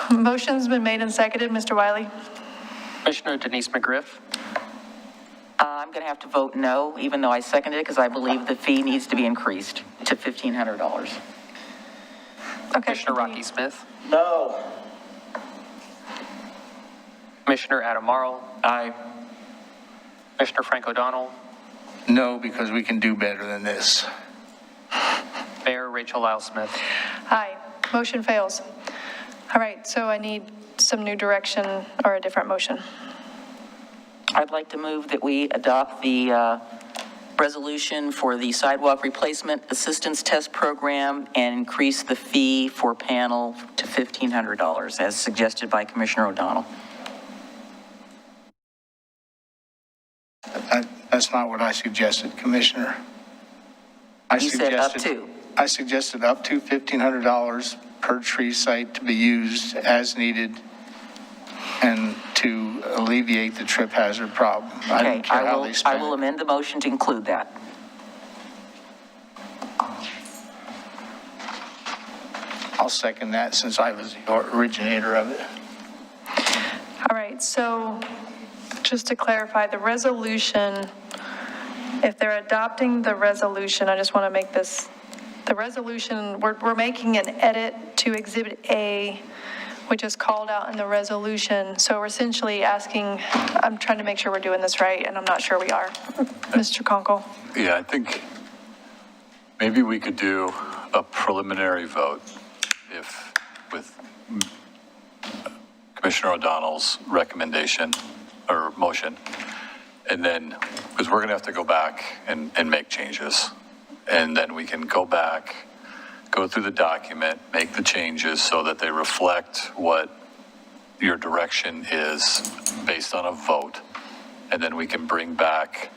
Speaker 3: Motion's been made and seconded. Mr. Wiley?
Speaker 1: Commissioner Denise McGriff?
Speaker 9: I'm going to have to vote no, even though I seconded it, because I believe the fee needs to be increased to $1,500.
Speaker 3: Okay.
Speaker 1: Commissioner Rocky Smith?
Speaker 4: No.
Speaker 1: Commissioner Adam Marl?
Speaker 19: Aye.
Speaker 1: Commissioner Frank O'Donnell?
Speaker 8: No, because we can do better than this.
Speaker 1: Mayor Rachel Lyle Smith?
Speaker 3: Aye. Motion fails. All right, so I need some new direction or a different motion.
Speaker 9: I'd like to move that we adopt the resolution for the Sidewalk Replacement Assistance Test Program and increase the fee for panel to $1,500, as suggested by Commissioner O'Donnell.
Speaker 8: That's not what I suggested, Commissioner.
Speaker 9: You said up to.
Speaker 8: I suggested up to $1,500 per tree site to be used as needed and to alleviate the trip hazard problem. I don't care how they spend
Speaker 9: I will amend the motion to include that.
Speaker 8: I'll second that since I was the originator of it.
Speaker 3: All right, so just to clarify, the resolution, if they're adopting the resolution, I just want to make this, the resolution, we're making an edit to Exhibit A, which is called out in the resolution. So we're essentially asking, I'm trying to make sure we're doing this right, and I'm not sure we are. Mr. Conkle?
Speaker 2: Yeah, I think maybe we could do a preliminary vote if, with Commissioner O'Donnell's recommendation or motion. And then, because we're going to have to go back and make changes. And then we can go back, go through the document, make the changes so that they reflect what your direction is based on a vote. And then we can bring back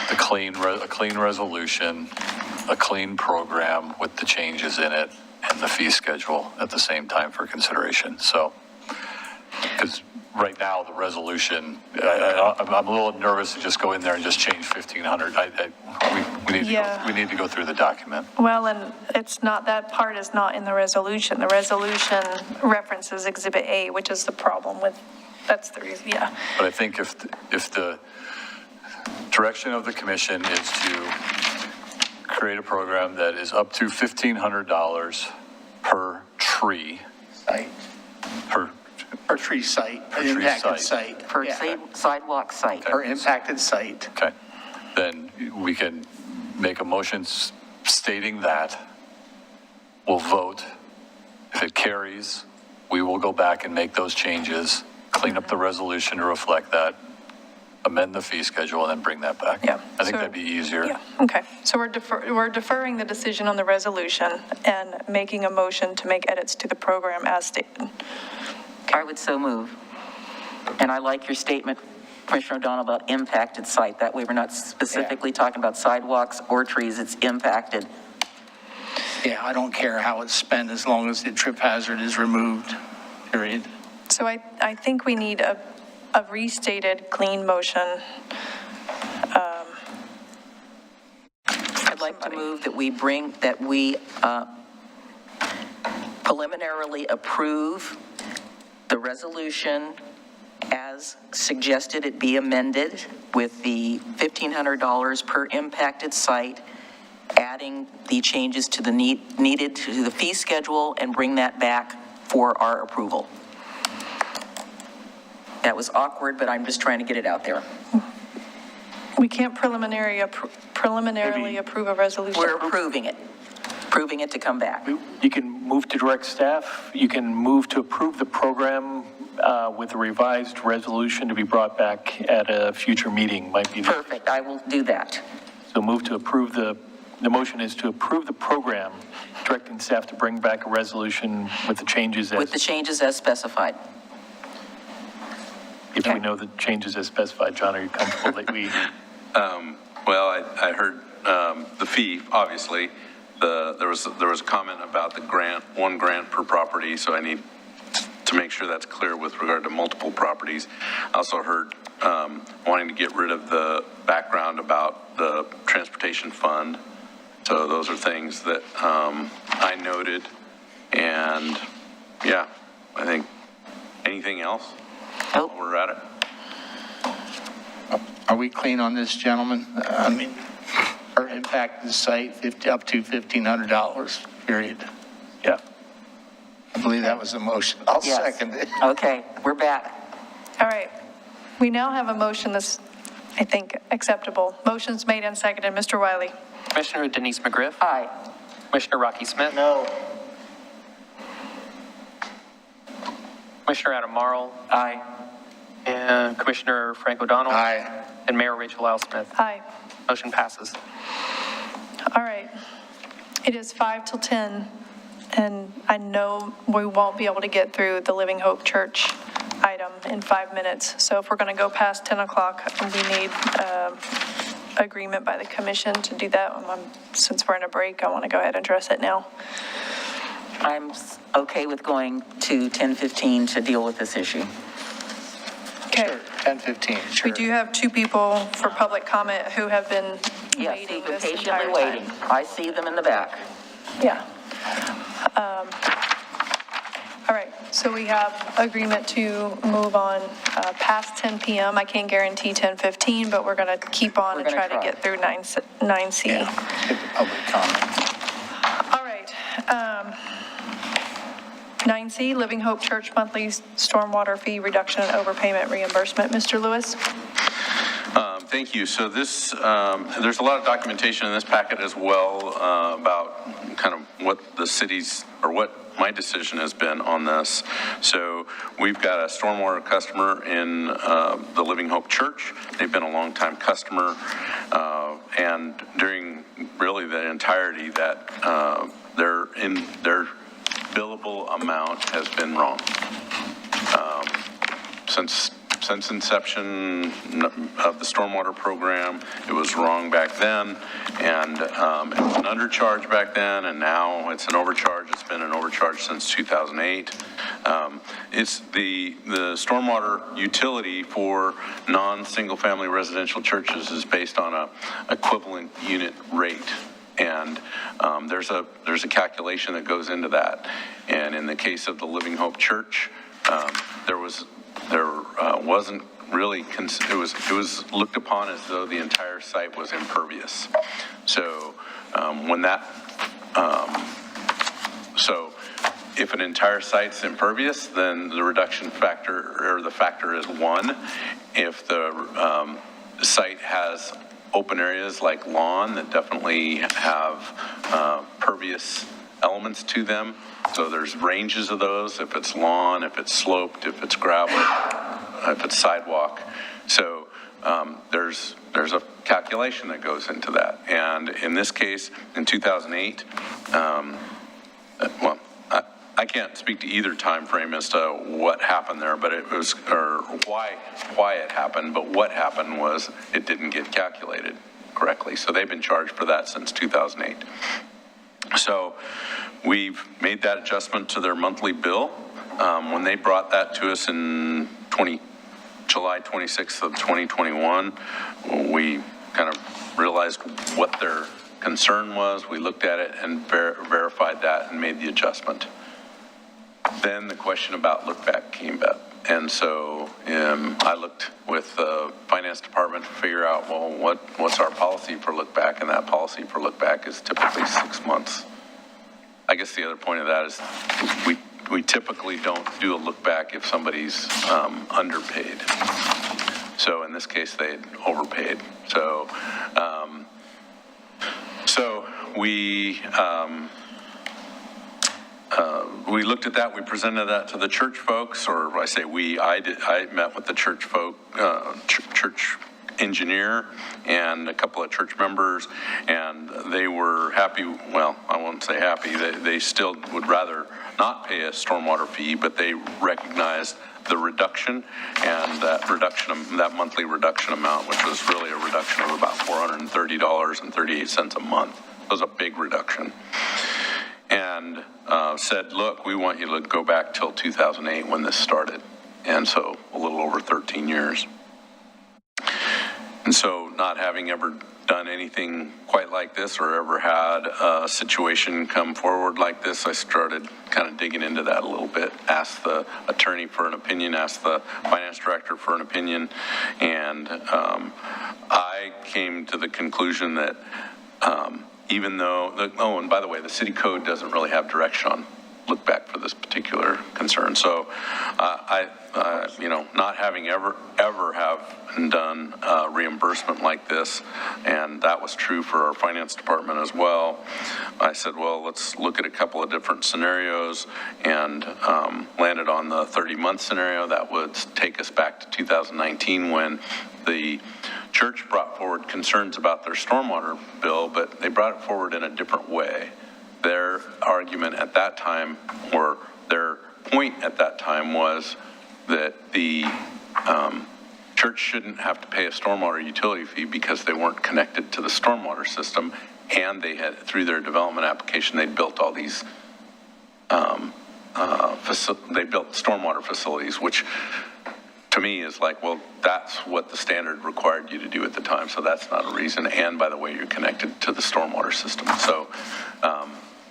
Speaker 2: the a clean resolution, a clean program with the changes in it and the fee schedule at the same time for consideration. So, because right now the resolution, I'm a little nervous to just go in there and just change 1,500. We need to go through the document.
Speaker 3: Well, and it's not, that part is not in the resolution. The resolution references Exhibit A, which is the problem with, that's the reason, yeah.
Speaker 2: But I think if the direction of the commission is to create a program that is up to $1,500 per tree.
Speaker 8: Per tree site, an impacted site.
Speaker 9: Per sidewalk site.
Speaker 8: Per impacted site.
Speaker 2: Okay, then we can make a motion stating that. We'll vote. If it carries, we will go back and make those changes, clean up the resolution to reflect that, amend the fee schedule, and then bring that back.
Speaker 3: Yeah.
Speaker 2: I think that'd be easier.
Speaker 3: Yeah, okay. So we're deferring the decision on the resolution and making a motion to make edits to the program as stated.
Speaker 9: I would so move. And I like your statement, Commissioner O'Donnell, about impacted site. That way we're not specifically talking about sidewalks or trees, it's impacted.
Speaker 8: Yeah, I don't care how it's spent as long as the trip hazard is removed, period.
Speaker 3: So I think we need a restated clean motion
Speaker 9: like to move that we preliminarily approve the resolution as suggested it be amended with the $1,500 per impacted site, adding the changes to the needed to the fee schedule, and bring that back for our approval. That was awkward, but I'm just trying to get it out there.
Speaker 3: We can't preliminarily approve a resolution.
Speaker 9: We're approving it to come back.
Speaker 12: You can move to direct staff. You can move to approve the program with a revised resolution to be brought back at a future meeting. Might be
Speaker 9: perfect. I will do that.
Speaker 12: So move to approve the motion is to approve the program, directing staff to bring back a resolution with the changes
Speaker 9: as specified.
Speaker 12: If we know the changes as specified, John, are you comfortable that we?
Speaker 20: Well, I heard the fee, obviously. There was a comment about the grant, one grant per property, so I need to make sure that's clear with regard to multiple properties. I also heard wanting to get rid of the background about the transportation fund. So those are things that I noted. And yeah, I think anything else?
Speaker 9: Nope.
Speaker 20: We're at it.
Speaker 8: Are we clean on this, gentlemen? I mean, our impact to the site, up to $1,500, period.
Speaker 12: Yeah.
Speaker 8: I believe that was the motion. I'll second it.
Speaker 9: Okay, we're back.
Speaker 3: All right. We now have a motion that's, I think, acceptable. Motion's made and seconded. Mr. Wiley.
Speaker 1: Commissioner Denise McGriff?
Speaker 9: Aye.
Speaker 1: Commissioner Rocky Smith?
Speaker 9: No.
Speaker 1: Commissioner Adam Mayoral?
Speaker 19: Aye.
Speaker 1: And Commissioner Frank O'Donnell?
Speaker 8: Aye.
Speaker 1: And Mayor Rachel L. Smith?
Speaker 3: Aye.
Speaker 1: Motion passes.
Speaker 3: All right. It is 5 till 10, and I know we won't be able to get through the Living Hope Church item in 5 minutes. So if we're going to go past 10 o'clock, we need agreement by the commission to do that. Since we're in a break, I want to go ahead and address it now.
Speaker 9: I'm okay with going to 10:15 to deal with this issue.
Speaker 3: Okay.
Speaker 8: Sure, 10:15, sure.
Speaker 3: We do have 2 people for public comment who have been
Speaker 9: Yes,
Speaker 3: waiting
Speaker 9: who've been
Speaker 3: this
Speaker 9: patiently
Speaker 3: entire
Speaker 9: waiting.
Speaker 3: time.
Speaker 9: I see them in the back.
Speaker 3: Yeah. All right, so we have agreement to move on past 10 p.m. I can't guarantee 10:15, but we're going to keep on and try to get through 9C.
Speaker 8: Yeah, get the public comment.
Speaker 3: All right. 9C, Living Hope Church monthly stormwater fee reduction and overpayment reimbursement. Mr. Lewis?
Speaker 20: Thank you. So this, there's a lot of documentation in this packet as well about kind of what the city's, or what my decision has been on this. So we've got a stormwater customer in the Living Hope Church. They've been a longtime customer, and during really the entirety that their billable amount has been wrong. Since inception of the stormwater program, it was wrong back then, and it was an undercharge back then, and now it's an overcharge. It's been an overcharge since 2008. It's the stormwater utility for non-single-family residential churches is based on a equivalent unit rate. And there's a calculation that goes into that. And in the case of the Living Hope Church, there wasn't really, it was looked upon as though the entire site was impervious. So so if an entire site's impervious, then the reduction factor, or the factor, is 1. If the site has open areas like lawn that definitely have pervious elements to them. So there's ranges of those, if it's lawn, if it's sloped, if it's gravel, if it's sidewalk. So there's a calculation that goes into that. And in this case, in 2008, well, I can't speak to either time frame as to what happened there, but it was, or why it happened, but what happened was it didn't get calculated correctly. So they've been charged for that since 2008. So we've made that adjustment to their monthly bill. When they brought that to us in July 26th of 2021, we kind of realized what their concern was. We looked at it and verified that and made the adjustment. Then the question about look back came up. And so I looked with the finance department to figure out, well, what's our policy for look back? And that policy for look back is typically 6 months. I guess the other point of that is we typically don't do a look back if somebody's underpaid. So in this case, they overpaid. So we looked at that. We presented that to the church folks, or I say we. I met with the church folk, church engineer, and a couple of church members, and they were happy. Well, I won't say happy. They still would rather not pay a stormwater fee, but they recognized the reduction, and that monthly reduction amount, which was really a reduction of about $430.38 a month. It was a big reduction. And said, look, we want you to go back till 2008 when this started. And so a little over 13 years. And so not having ever done anything quite like this or ever had a situation come forward like this, I started kind of digging into that a little bit, asked the attorney for an opinion, asked the finance director for an opinion, and I came to the conclusion that even though, and by the way, the city code doesn't really have direction on look back for this particular concern. So not having ever have done reimbursement like this, and that was true for our finance department as well, I said, well, let's look at a couple of different scenarios, and landed on the 30-month scenario. That would take us back to 2019 when the church brought forward concerns about their stormwater bill, but they brought it forward in a different way. Their argument at that time, or their point at that time, was that the church shouldn't have to pay a stormwater utility fee because they weren't connected to the stormwater system, and they had, through their development application, they built all these they built stormwater facilities, which to me is like, well, that's what the standard required you to do at the time, so that's not a reason. And by the way, you're connected to the stormwater system.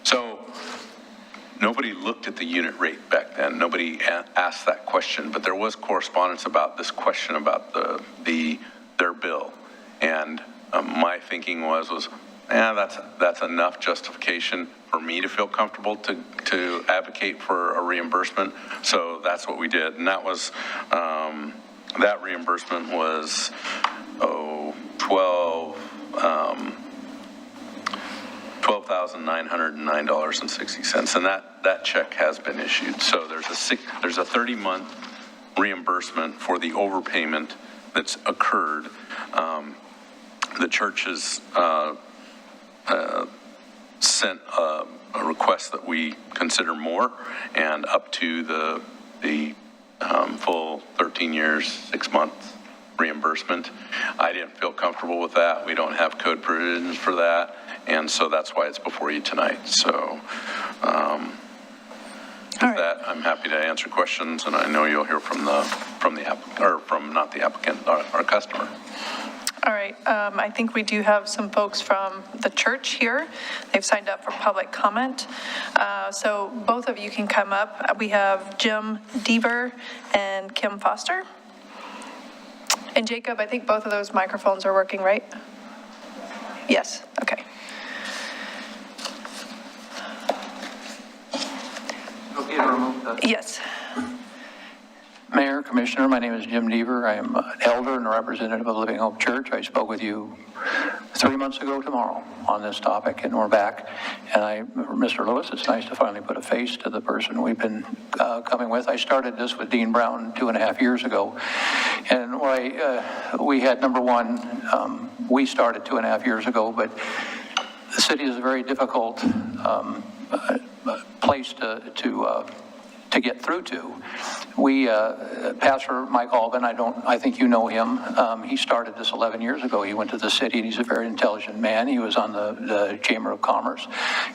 Speaker 20: So nobody looked at the unit rate back then. Nobody asked that question, but there was correspondence about this question about their bill. And my thinking was that's enough justification for me to feel comfortable to advocate for a reimbursement. So that's what we did, and that was that reimbursement was $12,909.60, and that check has been issued. So there's a 30-month reimbursement for the overpayment that's occurred. The church has sent a request that we consider more, and up to the full 13 years, 6 months reimbursement. I didn't feel comfortable with that. We don't have code provisions for that, and so that's why it's before you tonight. So with that, I'm happy to answer questions, and I know you'll hear from the applicant, or from not the applicant, our customer.
Speaker 3: All right, I think we do have some folks from the church here. They've signed up for public comment. So both of you can come up. We have Jim Deaver and Kim Foster. And Jacob, I think both of those microphones are working, right? Yes, okay.
Speaker 7: Okay to remove the...
Speaker 3: Yes.
Speaker 7: Mayor, Commissioner, my name is Jim Deaver. I am an elder and a representative of Living Hope Church. I spoke with you 3 months ago tomorrow on this topic, and we're back. And Mr. Lewis, it's nice to finally put a face to the person we've been coming with. I started this with Dean Brown 2.5 years ago. And we had, number one, we started 2.5 years ago, but the city is a very difficult place to to get through to. We, Pastor Mike Albin, I think you know him. He started this 11 years ago. He went to the city, and he's a very intelligent man. He was on the Chamber of Commerce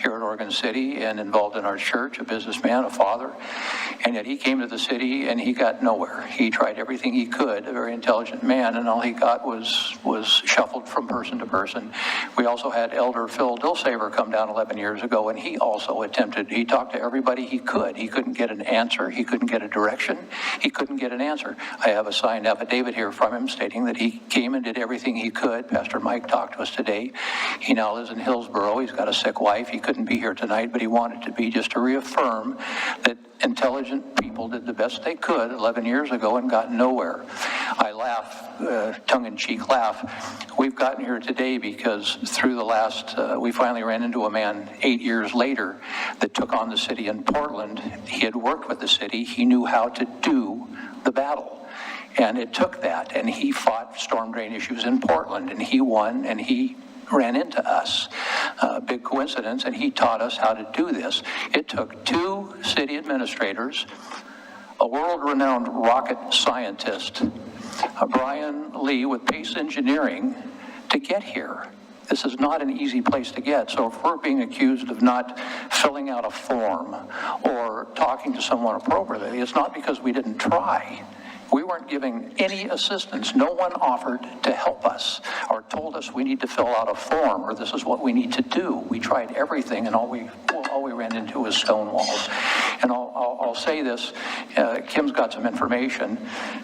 Speaker 7: here at Oregon City and involved in our church, a businessman, a father. And yet he came to the city and he got nowhere. He tried everything he could, a very intelligent man, and all he got was shuffled from person to person. We also had Elder Phil Dilsaver come down 11 years ago, and he also attempted, he talked to everybody he could. He couldn't get an answer. He couldn't get a direction. He couldn't get an answer. I have a signed affidavit here from him stating that he came and did everything he could. Pastor Mike talked to us today. He now lives in Hillsborough. He's got a sick wife. He couldn't be here tonight, but he wanted to be, just to reaffirm that intelligent people did the best they could 11 years ago and got nowhere. I laugh, tongue-in-cheek laugh. We've gotten here today because through the last, we finally ran into a man 8 years later that took on the city in Portland. He had worked with the city. He knew how to do the battle. And it took that, and he fought storm drain issues in Portland, and he won, and he ran into us. Big coincidence, and he taught us how to do this. It took 2 city administrators, a world-renowned rocket scientist, Brian Lee with Pace Engineering, to get here. This is not an easy place to get. So if we're being accused of not filling out a form or talking to someone appropriately, it's not because we didn't try. We weren't giving any assistance. No one offered to help us or told us we need to fill out a form or this is what we need to do. We tried everything, and all we ran into was stone walls. And I'll say this, Kim's got some information,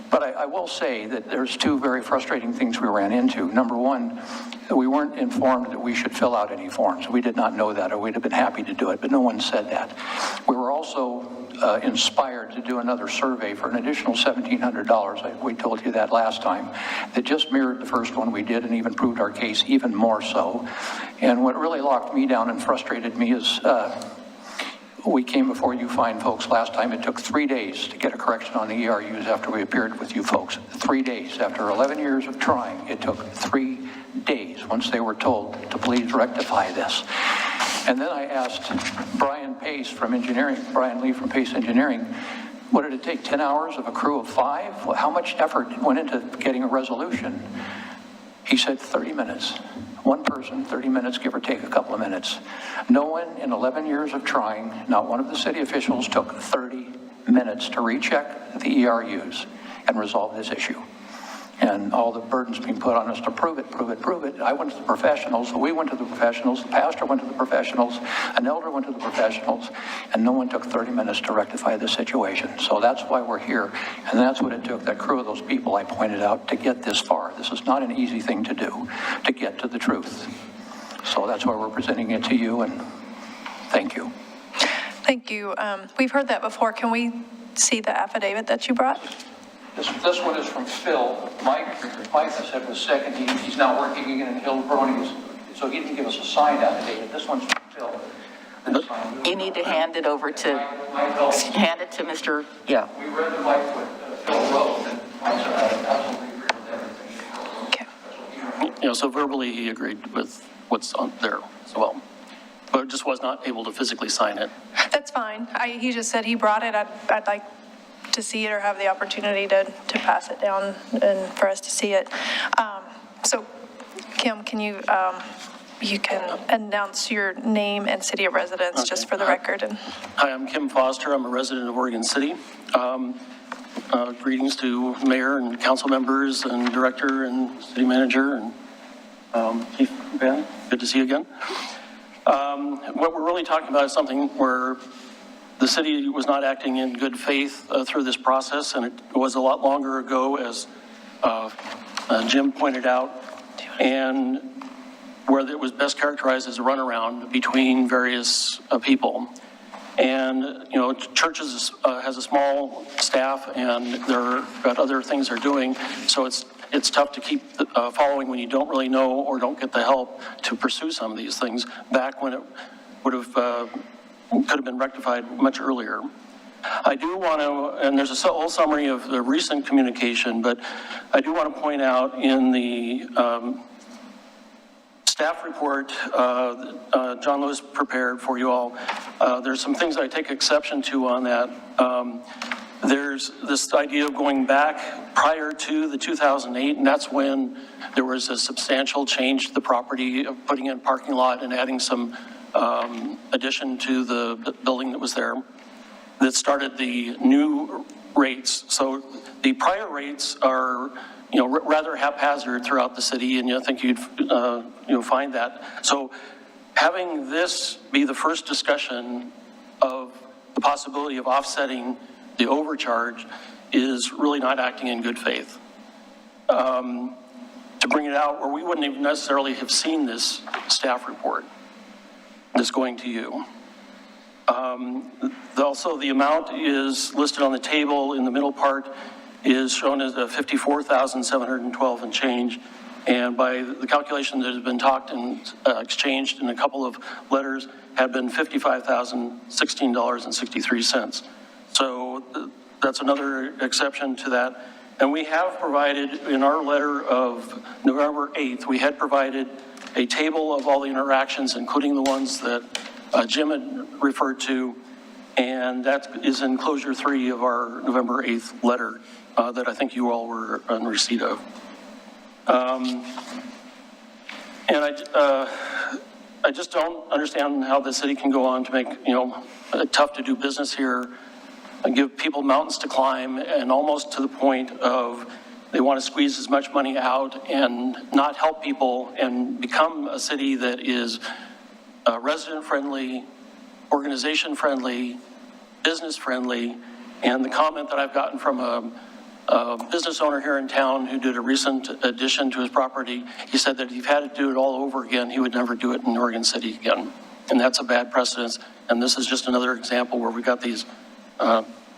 Speaker 7: but I will say that there's 2 very frustrating things we ran into. Number one, we weren't informed that we should fill out any forms. We did not know that, or we'd have been happy to do it, but no one said that. We were also inspired to do another survey for an additional $1,700. We told you that last time. That just mirrored the first one we did and even proved our case even more so. And what really locked me down and frustrated me is we came before you fine folks last time. It took 3 days to get a correction on the ERUs after we appeared with you folks. 3 days. After 11 years of trying, it took 3 days once they were told to please rectify this. And then I asked Brian Pace from engineering, Brian Lee from Pace Engineering, what did it take, 10 hours of a crew of 5? Well, how much effort went into getting a resolution? He said 30 minutes. One person, 30 minutes, give or take a couple of minutes. No one in 11 years of trying, not one of the city officials took 30 minutes to recheck the ERUs and resolve this issue. And all the burdens being put on us to prove it. I went to the professionals, we went to the professionals, the pastor went to the professionals, an elder went to the professionals, and no one took 30 minutes to rectify the situation. So that's why we're here. And that's what it took, that crew of those people I pointed out, to get this far. This is not an easy thing to do, to get to the truth. So that's why we're presenting it to you, and thank you.
Speaker 3: Thank you. We've heard that before. Can we see the affidavit that you brought?
Speaker 7: This one is from Phil. Mike, I said, was sick, and he's now working again in Hillsborough, so he didn't give us a signed affidavit. This one's from Phil.
Speaker 9: You need to hand it over to, hand it to Mr. Yeah.
Speaker 7: We read the Mike what Phil wrote, and Mike said, I absolutely agree with everything.
Speaker 6: Okay. So verbally he agreed with what's on there as well, but just was not able to physically sign it.
Speaker 3: That's fine. He just said he brought it. I'd like to see it or have the opportunity to pass it down and for us to see it. So Kim, can you can announce your name and city of residence just for the record. And
Speaker 6: Hi, I'm Kim Foster. I'm a resident of Oregon City. Greetings to mayor and council members and director and city manager and Chief Ben. Good to see you again. What we're really talking about is something where the city was not acting in good faith through this process, and it was a lot longer ago, as Jim pointed out, and where it was best characterized as a runaround between various people. And, churches has a small staff, and they're got other things they're doing, so it's tough to keep following when you don't really know or don't get the help to pursue some of these things back when it would have could have been rectified much earlier. I do want to, and there's a whole summary of the recent communication, but I do want to point out in the staff report John Lewis prepared for you all. There's some things I take exception to on that. There's this idea of going back prior to the 2008, and that's when there was a substantial change to the property, of putting in a parking lot and adding some addition to the building that was there that started the new rates. So the prior rates are, rather haphazard throughout the city, and I think you'd find that. So having this be the first discussion of the possibility of offsetting the overcharge is really not acting in good faith. To bring it out where we wouldn't even necessarily have seen this staff report that's going to you. Also, the amount is listed on the table in the middle part is shown as a $54,712 and change. And by the calculation that has been talked and exchanged in a couple of letters had been $55,016.63. So that's another exception to that. And we have provided in our letter of November 8th, we had provided a table of all the interactions, including the ones that Jim had referred to, and that is in closure 3 of our November 8th letter that I think you all were in receipt of. And I just don't understand how the city can go on to make, it tough to do business here and give people mountains to climb, and almost to the point of they want to squeeze as much money out and not help people and become a city that is resident friendly, organization friendly, business friendly. And the comment that I've gotten from a business owner here in town who did a recent addition to his property, he said that if he had to do it all over again, he would never do it in Oregon City again. And that's a bad precedent. And this is just another example where we got these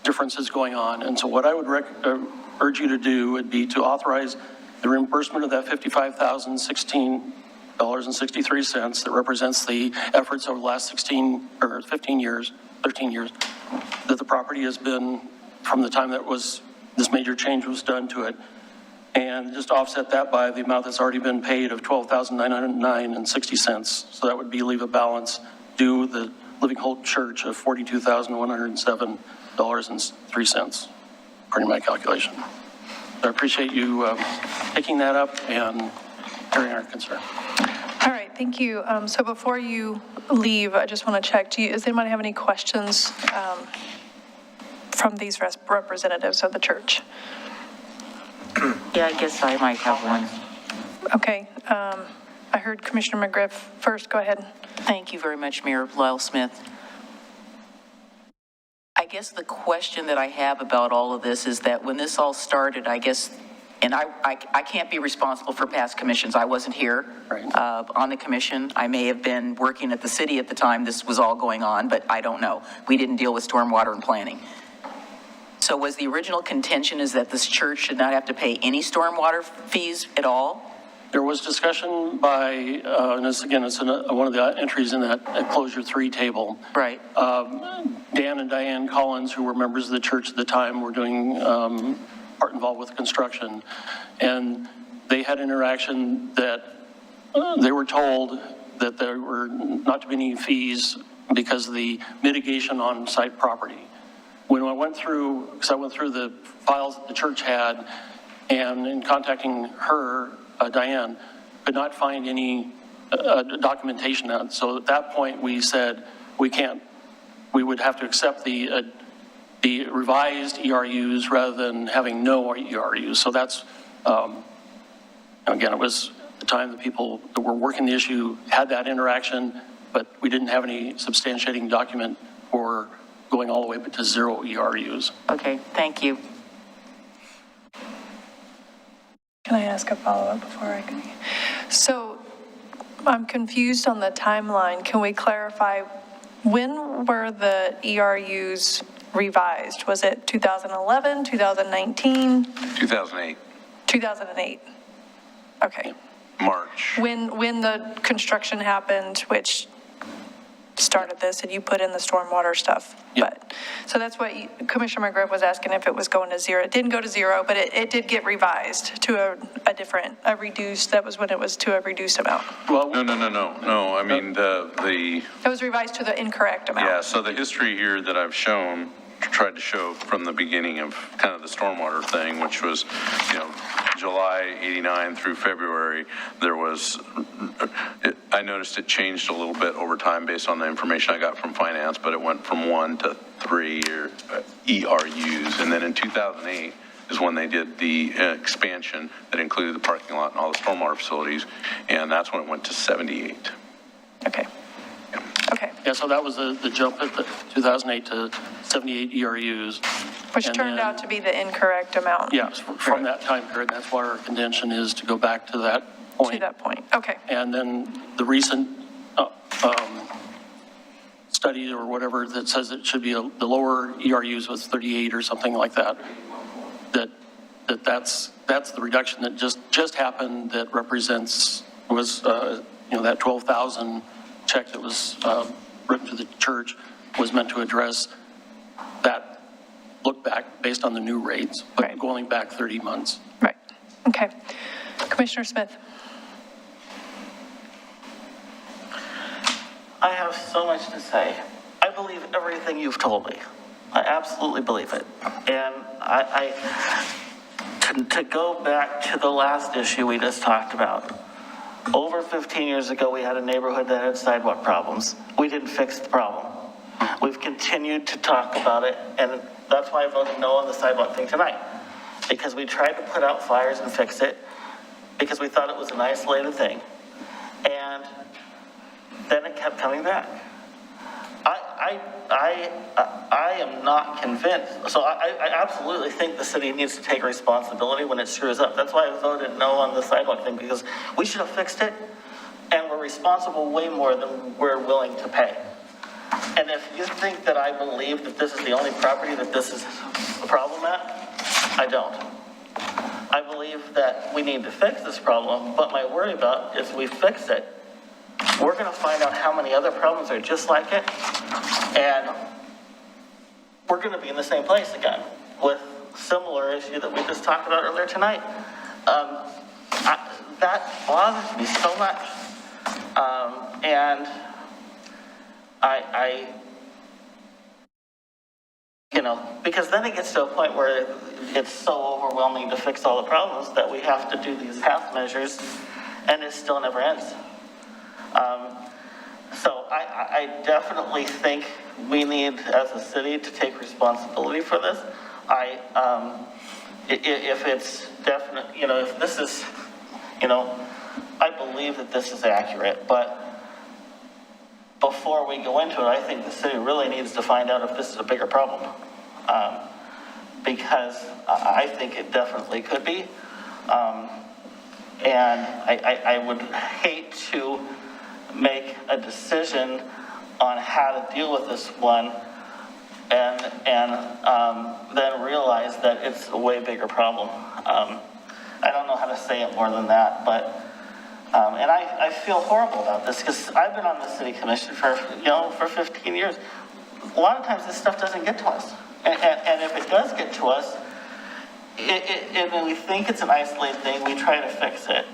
Speaker 6: differences going on. And so what I would urge you to do would be to authorize the reimbursement of that $55,016.63 that represents the efforts over the last 13 years, that the property has been from the time that this major change was done to it, and just offset that by the amount that's already been paid of $12,909.60. So that would be leave a balance due the Living Hope Church of $42,107.03, according to my calculation. So I appreciate you picking that up and hearing our concern.
Speaker 3: All right, thank you. So before you leave, I just want to check, does anybody have any questions from these representatives of the church?
Speaker 9: Yeah, I guess I might have one.
Speaker 3: Okay, I heard Commissioner McGriff first. Go ahead.
Speaker 9: Thank you very much, Mayor Lyle Smith. I guess the question that I have about all of this is that when this all started, I guess, and I can't be responsible for past commissions. I wasn't here on the commission. I may have been working at the city at the time this was all going on, but I don't know. We didn't deal with stormwater and planning. So was the original contention is that this church should not have to pay any stormwater fees at all?
Speaker 6: There was discussion by, and this again, it's one of the entries in that closure 3 table.
Speaker 9: Right.
Speaker 6: Dan and Diane Collins, who were members of the church at the time, were doing part involved with construction. And they had interaction that they were told that there were not to be any fees because of the mitigation on site property. When I went through, because I went through the files that the church had, and in contacting her, Diane, could not find any documentation on it. So at that point, we said we would have to accept the revised ERUs rather than having no ERUs. So that's, again, it was the time the people that were working the issue had that interaction, but we didn't have any substantiating document for going all the way to 0 ERUs.
Speaker 9: Okay, thank you.
Speaker 3: Can I ask a follow-up before I go? So I'm confused on the timeline. Can we clarify, when were the ERUs revised? Was it 2011, 2019?
Speaker 20: 2008.
Speaker 3: 2008. Okay.
Speaker 20: March.
Speaker 3: When the construction happened, which started this, and you put in the stormwater stuff.
Speaker 6: Yeah.
Speaker 3: But So that's what Commissioner McGriff was asking, if it was going to zero. It didn't go to zero, but it did get revised to a reduced, that was when it was to a reduced amount.
Speaker 20: No. I mean,
Speaker 3: It was revised to the incorrect amount.
Speaker 20: yeah, so the history here that I've shown, tried to show from the beginning of kind of the stormwater thing, which was, July 89 through February, there was, I noticed it changed a little bit over time based on the information I got from finance, but it went from 1 to 3 ERUs. And then in 2008 is when they did the expansion that included the parking lot and all the stormwater facilities. And that's when it went to 78.
Speaker 3: Okay. Okay.
Speaker 6: Yeah, so that was the jump at the 2008 to 78 ERUs.
Speaker 3: Which turned out to be the incorrect amount.
Speaker 6: Yes, from that time period. That's why our contention is to go back to that point.
Speaker 3: To that point, okay.
Speaker 6: And then the recent study or whatever that says it should be the lower ERUs was 38 or something like that. That's the reduction that just happened that represents was that 12,000 check that was written to the church was meant to address that look back based on the new rates, but going back 30 months.
Speaker 3: Right. Okay. Commissioner Smith.
Speaker 4: I have so much to say. I believe everything you've told me. I absolutely believe it. And to go back to the last issue we just talked about, over 15 years ago, we had a neighborhood that had sidewalk problems. We didn't fix the problem. We've continued to talk about it, and that's why I voted no on the sidewalk thing tonight, because we tried to put out fires and fix it, because we thought it was an isolated thing, and then it kept coming back. I am not convinced. So I absolutely think the city needs to take responsibility when it screws up. That's why I voted no on the sidewalk thing, because we should have fixed it, and we're responsible way more than we're willing to pay. And if you think that I believe that this is the only property that this is a problem at, I don't. I believe that we need to fix this problem, but my worry about is we fix it, we're going to find out how many other problems are just like it, and we're going to be in the same place again with similar issue that we just talked about earlier tonight. That bothers me so much, and because then it gets to a point where it's so overwhelming to fix all the problems that we have to do these half measures, and it still never ends. So I definitely think we need, as a city, to take responsibility for this. If it's definite, if this is, I believe that this is accurate, but before we go into it, I think the city really needs to find out if this is a bigger problem. Because I think it definitely could be. And I would hate to make a decision on how to deal with this one and then realize that it's a way bigger problem. I don't know how to say it more than that, but and I feel horrible about this because I've been on the city commission for 15 years. A lot of times this stuff doesn't get to us, and if it does get to us, when we think it's an isolated thing, we try to fix it,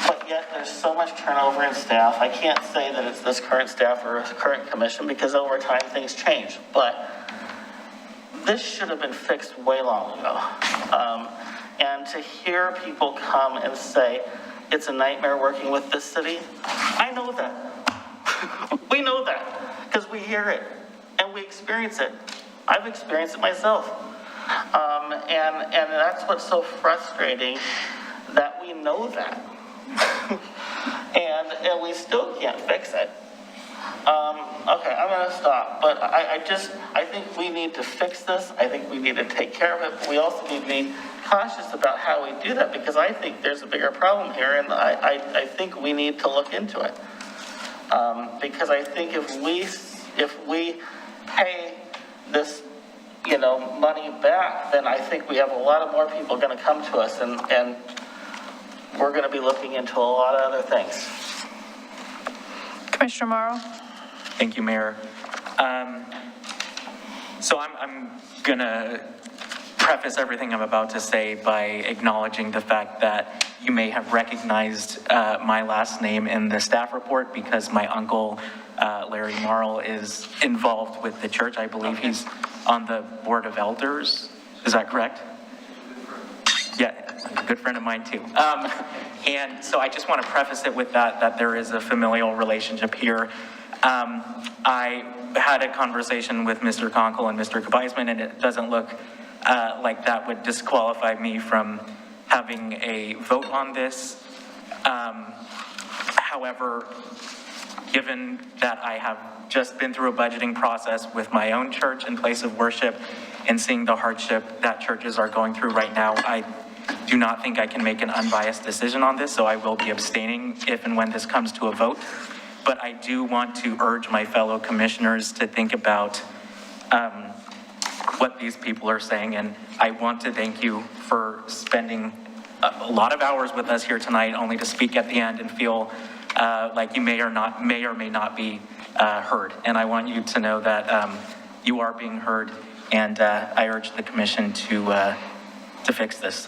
Speaker 4: but yet there's so much turnover in staff. I can't say that it's this current staff or current commission because over time things change, but this should have been fixed way long ago. And to hear people come and say, it's a nightmare working with this city, I know that. We know that because we hear it and we experience it. I've experienced it myself. And that's what's so frustrating, that we know that. and we still can't fix it. Okay, I'm gonna stop, but I think we need to fix this. I think we need to take care of it, but we also need to be cautious about how we do that, because I think there's a bigger problem here, and I think we need to look into it. Because I think if we pay this, money back, then I think we have a lot of more people gonna come to us, and we're gonna be looking into a lot of other things.
Speaker 3: Commissioner Morrow.
Speaker 19: Thank you, Mayor. So I'm gonna preface everything I'm about to say by acknowledging the fact that you may have recognized my last name in the staff report because my uncle, Larry Mayoral, is involved with the church. I believe he's on the board of elders. Is that correct? Yeah, a good friend of mine too. And so I just want to preface it with that there is a familial relationship here. I had a conversation with Mr. Conkle and Mr. Kabaisman, and it doesn't look like that would disqualify me from having a vote on this. However, given that I have just been through a budgeting process with my own church and place of worship and seeing the hardship that churches are going through right now, I do not think I can make an unbiased decision on this, so I will be abstaining if and when this comes to a vote. But I do want to urge my fellow commissioners to think about what these people are saying, and I want to thank you for spending a lot of hours with us here tonight, only to speak at the end and feel like you may or may not be heard. And I want you to know that you are being heard, and I urge the commission to fix this.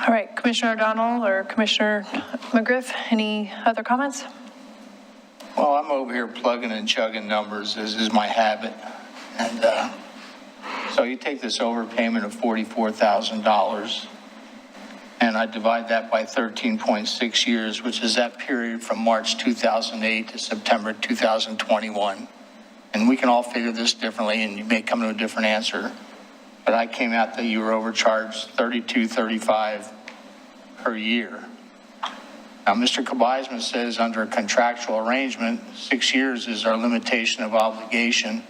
Speaker 3: All right, Commissioner O'Donnell or Commissioner McGriff, any other comments?
Speaker 8: Well, I'm over here plugging and chugging numbers. This is my habit. And so you take this overpayment of $44,000, and I divide that by 13.6 years, which is that period from March 2008 to September 2021. And we can all figure this differently, and you may come to a different answer. But I came out that you were overcharged $32.35 per year. Now, Mr. Kabaisman says under a contractual arrangement, 6 years is our limitation of obligation,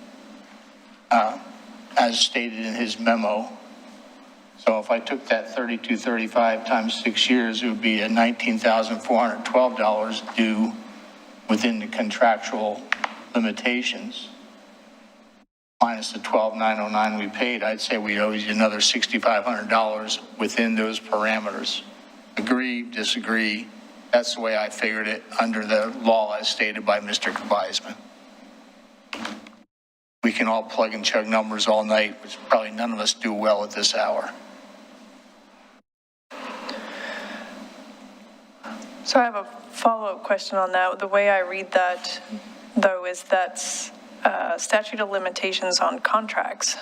Speaker 8: as stated in his memo. So if I took that $32.35 times 6 years, it would be a $19,412 due within the contractual limitations. Minus the $12,909 we paid, I'd say we owe you another $6,500 within those parameters. Agree, disagree? That's the way I figured it under the law as stated by Mr. Kabaisman. We can all plug and chug numbers all night, which probably none of us do well at this hour.
Speaker 3: So I have a follow-up question on that. The way I read that, though, is that's statute of limitations on contracts.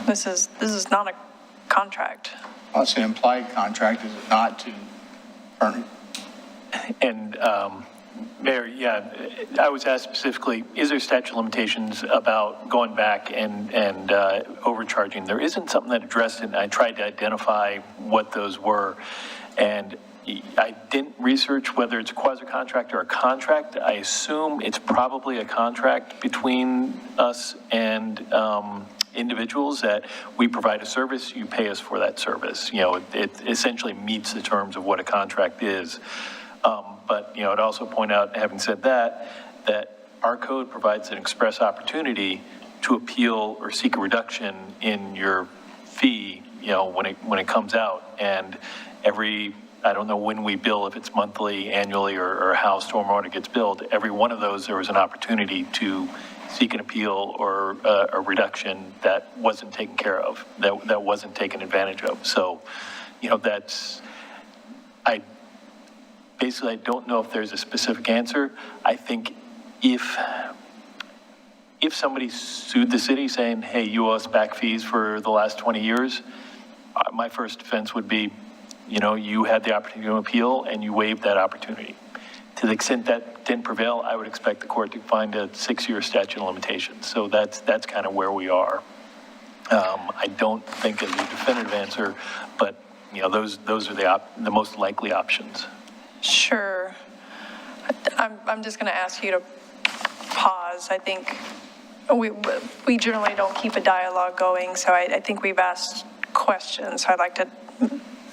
Speaker 3: This is not a contract.
Speaker 8: Well, it's an implied contract, is it not, to earn?
Speaker 12: And Mayor, yeah, I was asked specifically, is there statute of limitations about going back and overcharging? There isn't something that addressed it, and I tried to identify what those were. And I didn't research whether it's a quasi-contract or a contract. I assume it's probably a contract between us and individuals that we provide a service, you pay us for that service. You know, it essentially meets the terms of what a contract is. But, you know, I'd also point out, having said that our code provides an express opportunity to appeal or seek a reduction in your fee, you know, when it comes out. And I don't know when we bill, if it's monthly, annually, or how Stormwater gets billed. Every one of those, there was an opportunity to seek an appeal or a reduction that wasn't taken care of, that wasn't taken advantage of. So, you know, I don't know if there's a specific answer. I think if somebody sued the city saying, hey, you owe us back fees for the last 20 years, my first defense would be, you know, you had the opportunity to appeal and you waived that opportunity. To the extent that didn't prevail, I would expect the court to find a 6-year statute of limitations. So that's kind of where we are. I don't think it's a definitive answer, but, you know, those are the most likely options.
Speaker 3: Sure. I'm just going to ask you to pause. I think we generally don't keep a dialogue going, so I think we've asked questions. So I'd like to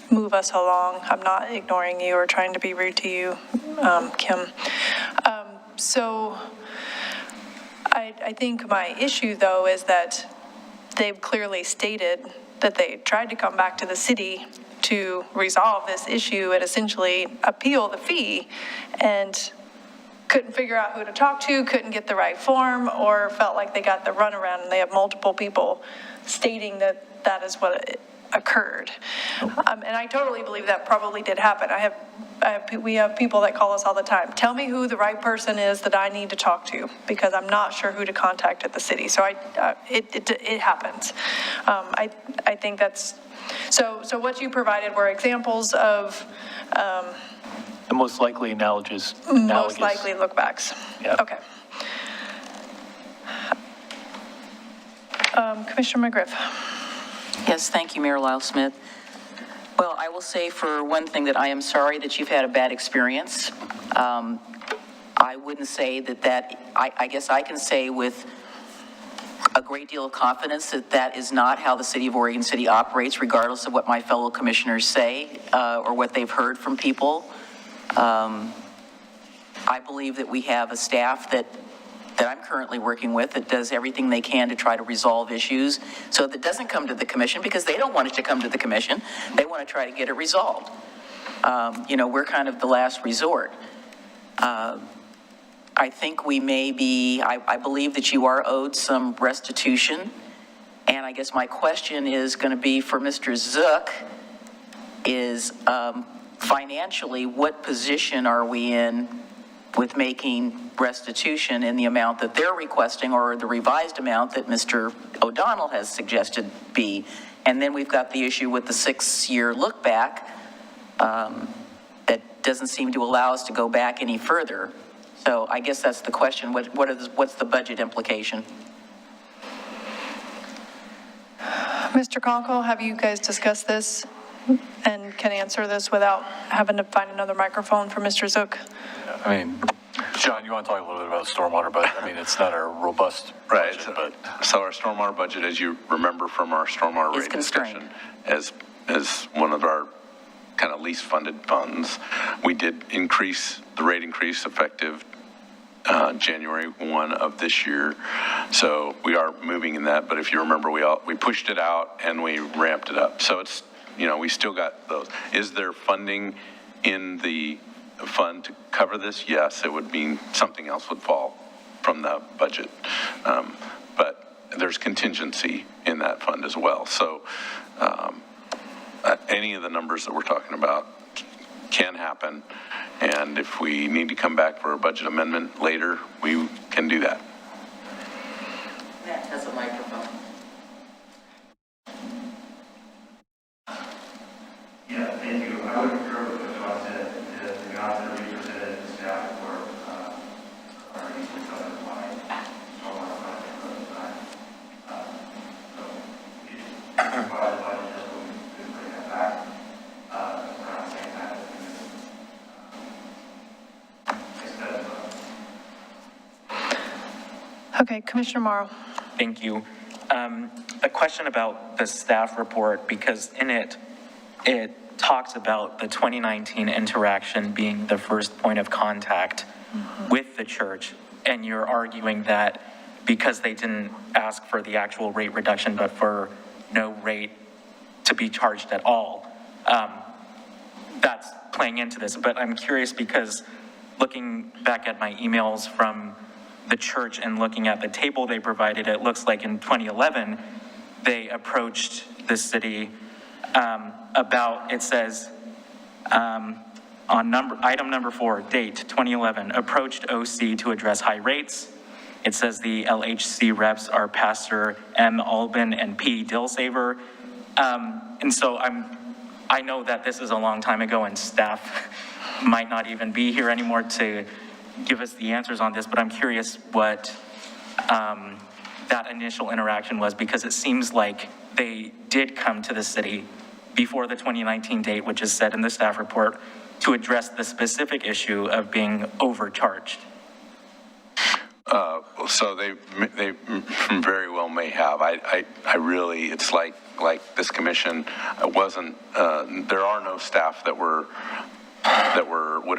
Speaker 3: move us along. I'm not ignoring you or trying to be rude to you, Kim. So I think my issue, though, is that they've clearly stated that they tried to come back to the city to resolve this issue and essentially appeal the fee. And couldn't figure out who to talk to, couldn't get the right form, or felt like they got the runaround, and they have multiple people stating that that is what occurred. And I totally believe that probably did happen. We have people that call us all the time. Tell me who the right person is that I need to talk to, because I'm not sure who to contact at the city. So it happens. I think that's, so what you provided were examples of
Speaker 12: the most likely analogous.
Speaker 3: Most likely look-backs.
Speaker 12: Yeah.
Speaker 3: Okay. Commissioner McGriff.
Speaker 9: Yes, thank you, Mayor Lyle Smith. Well, I will say for one thing that I am sorry that you've had a bad experience. I wouldn't say I guess I can say with a great deal of confidence that that is not how the City of Oregon City operates, regardless of what my fellow commissioners say or what they've heard from people. I believe that we have a staff that I'm currently working with that does everything they can to try to resolve issues so that doesn't come to the commission, because they don't want it to come to the commission. They want to try to get it resolved. We're kind of the last resort. I think we may be, I believe that you are owed some restitution. And I guess my question is going to be for Mr. Zook is financially, what position are we in with making restitution in the amount that they're requesting or the revised amount that Mr. O'Donnell has suggested be? And then we've got the issue with the 6-year look back that doesn't seem to allow us to go back any further. So I guess that's the question. What's the budget implication?
Speaker 3: Mr. Conkle, have you guys discussed this and can answer this without having to find another microphone for Mr. Zook?
Speaker 2: I mean, John, you want to talk a little bit about stormwater, but I mean, it's not a robust budget, but.
Speaker 20: So our stormwater budget, as you remember from our stormwater rate discussion, as one of our kind of least funded funds, we did increase the rate increase effective January 1 of this year. So we are moving in that, but if you remember, we pushed it out and we ramped it up. So it's, we still got those. Is there funding in the fund to cover this? Yes, it would mean something else would fall from the budget. But there's contingency in that fund as well. So any of the numbers that we're talking about can happen. And if we need to come back for a budget amendment later, we can do that.
Speaker 9: Matt has a microphone.
Speaker 10: Yeah, thank you. I would concur with what John said. The amounts that we presented in the staff report are easily justified. So we provide the budget just so we can bring that back. We're not saying that
Speaker 3: Okay, Commissioner Morrow.
Speaker 19: Thank you. A question about the staff report, because in it talks about the 2019 interaction being the first point of contact with the church, and you're arguing that because they didn't ask for the actual rate reduction, but for no rate to be charged at all, that's playing into this. But I'm curious because looking back at my emails from the church and looking at the table they provided, it looks like in 2011, they approached the city about, it says, on item number 4, date 2011, approached OC to address high rates. It says the LHC reps are Pastor M. Albin and P. Dillsaver. And so I know that this is a long time ago and staff might not even be here anymore to give us the answers on this, but I'm curious what that initial interaction was, because it seems like they did come to the city before the 2019 date, which is said in the staff report, to address the specific issue of being overcharged.
Speaker 20: So they very well may have. I really, it's like this commission wasn't, there are no staff that would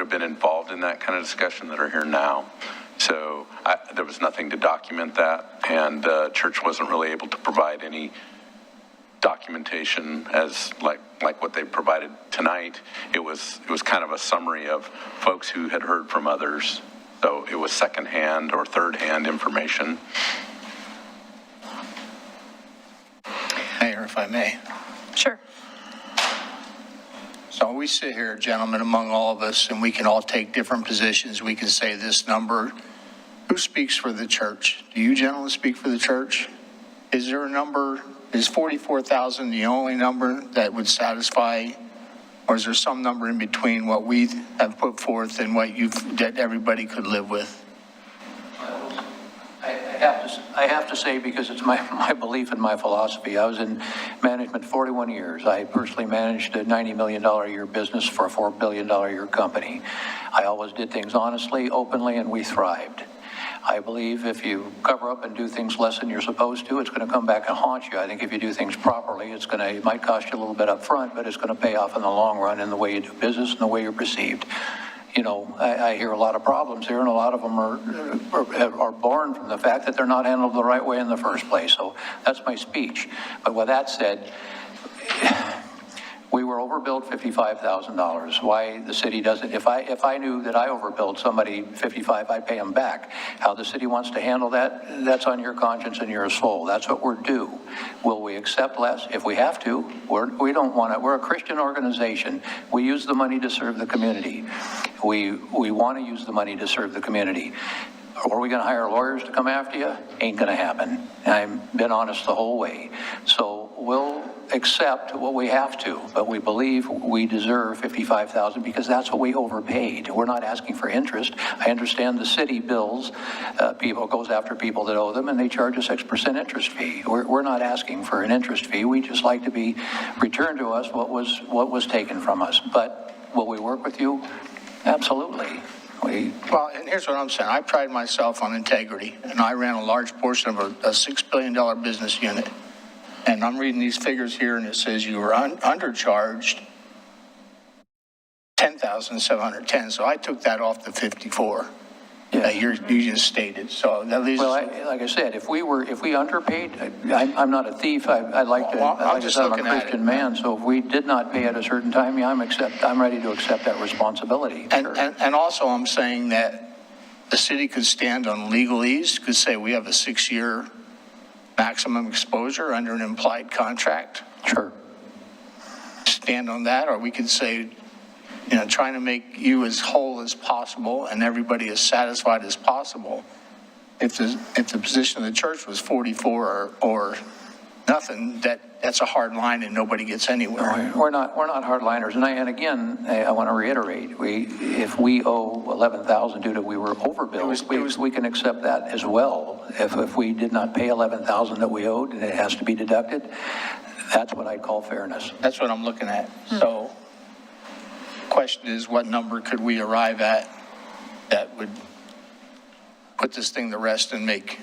Speaker 20: have been involved in that kind of discussion that are here now. So there was nothing to document that, and church wasn't really able to provide any documentation as like what they provided tonight. It was kind of a summary of folks who had heard from others. So it was secondhand or third-hand information.
Speaker 8: Mayor, if I may.
Speaker 3: Sure.
Speaker 8: So we sit here, gentlemen, among all of us, and we can all take different positions. We can say this number. Who speaks for the church? Do you gentlemen speak for the church? Is there a number, is 44,000 the only number that would satisfy, or is there some number in between what we have put forth and what that everybody could live with?
Speaker 7: I have to say, because it's my belief and my philosophy, I was in management 41 years. I personally managed a $90 million a year business for a $4 billion a year company. I always did things honestly, openly, and we thrived. I believe if you cover up and do things less than you're supposed to, it's going to come back and haunt you. I think if you do things properly, it might cost you a little bit up front, but it's going to pay off in the long run in the way you do business and the way you're perceived. You know, I hear a lot of problems here, and a lot of them are born from the fact that they're not handled the right way in the first place. So that's my speech. But with that said, we were overbilled $55,000. Why the city doesn't, if I knew that I overbilled somebody 55, I'd pay them back. How the city wants to handle that, that's on your conscience and your soul. That's what we're due. Will we accept less? If we have to, we don't want to. We're a Christian organization. We use the money to serve the community. We want to use the money to serve the community. Are we going to hire lawyers to come after you? Ain't going to happen. I've been honest the whole way. So we'll accept what we have to, but we believe we deserve $55,000 because that's what we overpaid. We're not asking for interest. I understand the city bills, people goes after people that owe them, and they charge a 6% interest fee. We're not asking for an interest fee. We just like to be returned to us what was taken from us. But will we work with you? Absolutely.
Speaker 8: Well, and here's what I'm saying. I pride myself on integrity, and I ran a large portion of a $6 billion business unit. And I'm reading these figures here, and it says you were undercharged $10,710. So I took that off the 54 that you just stated. So that leaves.
Speaker 7: Well, like I said, if we underpaid, I'm not a thief. I'm a Christian man. So if we did not pay at a certain time, yeah, I'm ready to accept that responsibility.
Speaker 8: And also, I'm saying that the city could stand on legalese, could say we have a 6-year maximum exposure under an implied contract.
Speaker 7: Sure.
Speaker 8: Stand on that, or we could say, you know, trying to make you as whole as possible and everybody as satisfied as possible. If the position of the church was 44 or nothing, that's a hard line and nobody gets anywhere.
Speaker 7: No, we're not hardliners. And again, I want to reiterate, if we owe $11,000 due to we were overbilled, we can accept that as well. If we did not pay $11,000 that we owed and it has to be deducted, that's what I'd call fairness.
Speaker 8: That's what I'm looking at. So the question is, what number could we arrive at that would put this thing to rest and make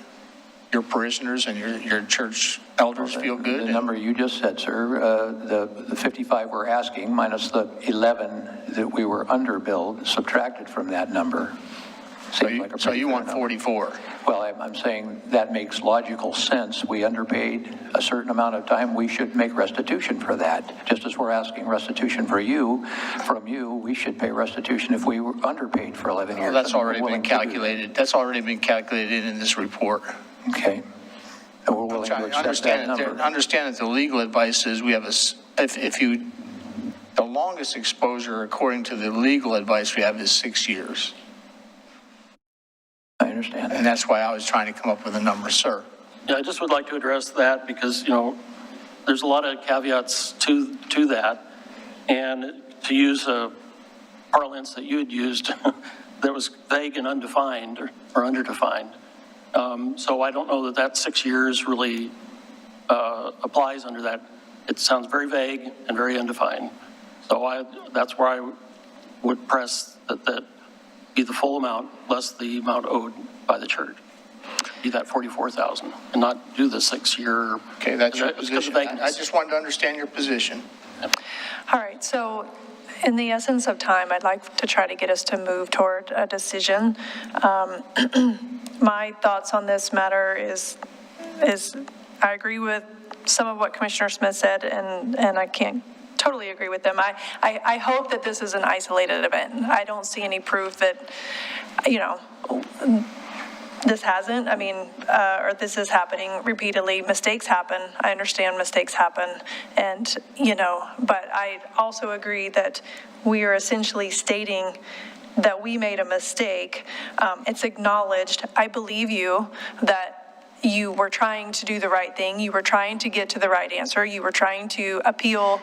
Speaker 8: your parishioners and your church elders feel good?
Speaker 7: The number you just said, sir, the 55 we're asking minus the 11 that we were underbilled, subtracted from that number.
Speaker 8: So you want 44?
Speaker 7: Well, I'm saying that makes logical sense. We underpaid a certain amount of time. We should make restitution for that. Just as we're asking restitution from you, we should pay restitution if we were underpaid for 11 years.
Speaker 8: Well, that's already been calculated. That's already been calculated in this report.
Speaker 7: Okay. And we're willing to accept that number.
Speaker 8: Understand that the legal advice is we have the longest exposure according to the legal advice we have is 6 years.
Speaker 7: I understand.
Speaker 8: And that's why I was trying to come up with a number, sir.
Speaker 6: Yeah, I just would like to address that because, you know, there's a lot of caveats to that. And to use a parlance that you had used that was vague and undefined or underdefined. So I don't know that 6 years really applies under that. It sounds very vague and very undefined. So that's where I would press that be the full amount less the amount owed by the church. Be that 44,000 and not do the 6 year.
Speaker 8: Okay, that's your position. I just wanted to understand your position.
Speaker 3: All right, so in the essence of time, I'd like to try to get us to move toward a decision. My thoughts on this matter is I agree with some of what Commissioner Smith said, and I can't totally agree with them. I hope that this is an isolated event. I don't see any proof that, this hasn't, or this is happening repeatedly. Mistakes happen. I understand mistakes happen. And, but I also agree that we are essentially stating that we made a mistake. It's acknowledged. I believe you that you were trying to do the right thing. You were trying to get to the right answer. You were trying to appeal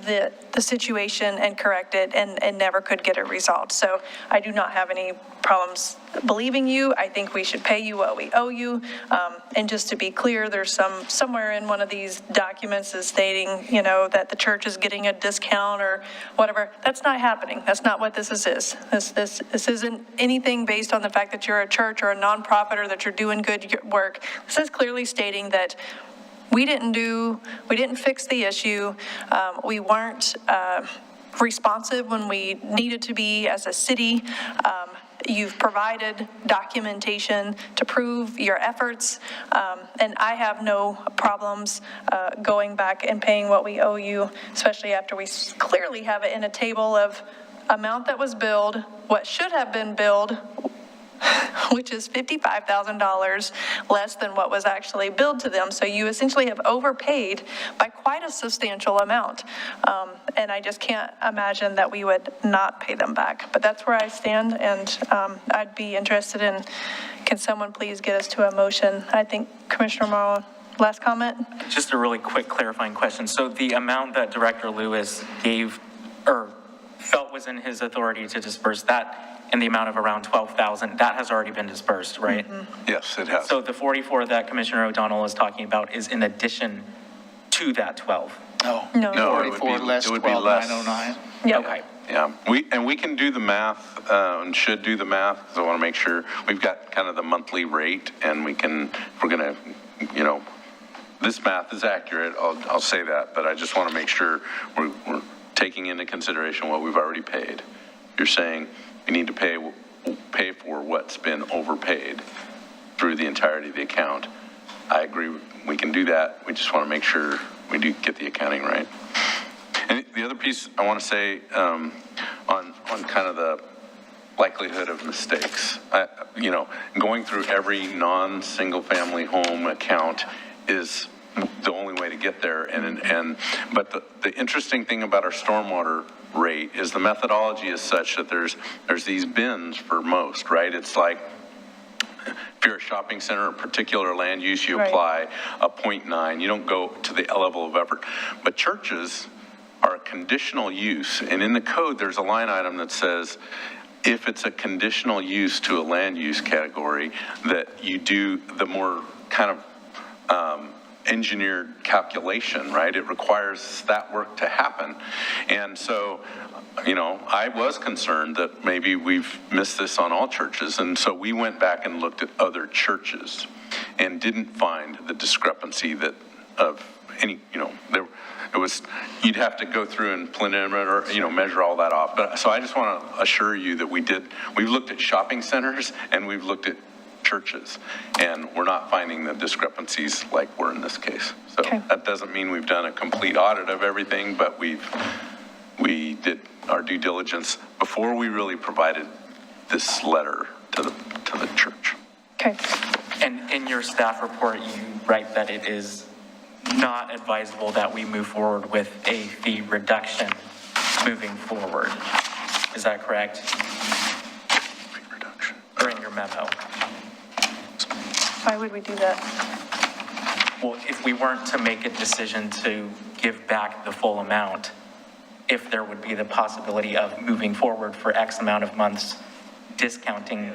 Speaker 3: the situation and correct it and never could get it resolved. So I do not have any problems believing you. I think we should pay you what we owe you. And just to be clear, there's somewhere in one of these documents is stating, that the church is getting a discount or whatever. That's not happening. That's not what this is. This isn't anything based on the fact that you're a church or a nonprofit or that you're doing good work. This is clearly stating that we didn't fix the issue. We weren't responsive when we needed to be as a city. You've provided documentation to prove your efforts, and I have no problems going back and paying what we owe you, especially after we clearly have it in a table of amount that was billed, what should have been billed, which is $55,000 less than what was actually billed to them. So you essentially have overpaid by quite a substantial amount. And I just can't imagine that we would not pay them back. But that's where I stand, and I'd be interested in, can someone please get us to a motion? I think Commissioner Morrow, last comment?
Speaker 19: Just a really quick clarifying question. So the amount that Director Lewis gave or felt was in his authority to disperse, that in the amount of around $12,000, that has already been dispersed, right?
Speaker 20: Mm-hmm. Yes, it has.
Speaker 19: So the 44 that Commissioner O'Donnell is talking about is in addition to that 12?
Speaker 8: No,
Speaker 20: 44
Speaker 8: less 12,909.
Speaker 3: Yeah.
Speaker 19: Okay.
Speaker 20: Yeah, we can do the math and should do the math, because I want to make sure we've got kind of the monthly rate, and we're going to, this math is accurate, I'll say that, but I just want to make sure we're taking into consideration what we've already paid. You're saying we need to pay for what's been overpaid through the entirety of the account. I agree, we can do that. We just want to make sure we do get the accounting right. And the other piece I want to say on kind of the likelihood of mistakes, going through every non-single family home account is the only way to get there. But the interesting thing about our stormwater rate is the methodology is such that there's these bins for most, right? It's like, if you're a shopping center, a particular land use, you apply a 0.9. You don't go to the level of effort. But churches are a conditional use, and in the code, there's a line item that says, if it's a conditional use to a land use category, that you do the more kind of engineered calculation, right? It requires that work to happen. And so, I was concerned that maybe we've missed this on all churches. And so we went back and looked at other churches and didn't find the discrepancy that of any, it was, you'd have to go through and planimeter, measure all that off. But so I just want to assure you that we've looked at shopping centers and we've looked at churches, and we're not finding the discrepancies like we're in this case. So that doesn't mean we've done a complete audit of everything, but we did our due diligence before we really provided this letter to the church.
Speaker 3: Okay.
Speaker 19: And in your staff report, you write that it is not advisable that we move forward with a fee reduction moving forward. Is that correct?
Speaker 20: Fee reduction.
Speaker 19: Or in your memo?
Speaker 3: Why would we do that?
Speaker 19: Well, if we weren't to make a decision to give back the full amount, if there would be the possibility of moving forward for X amount of months, discounting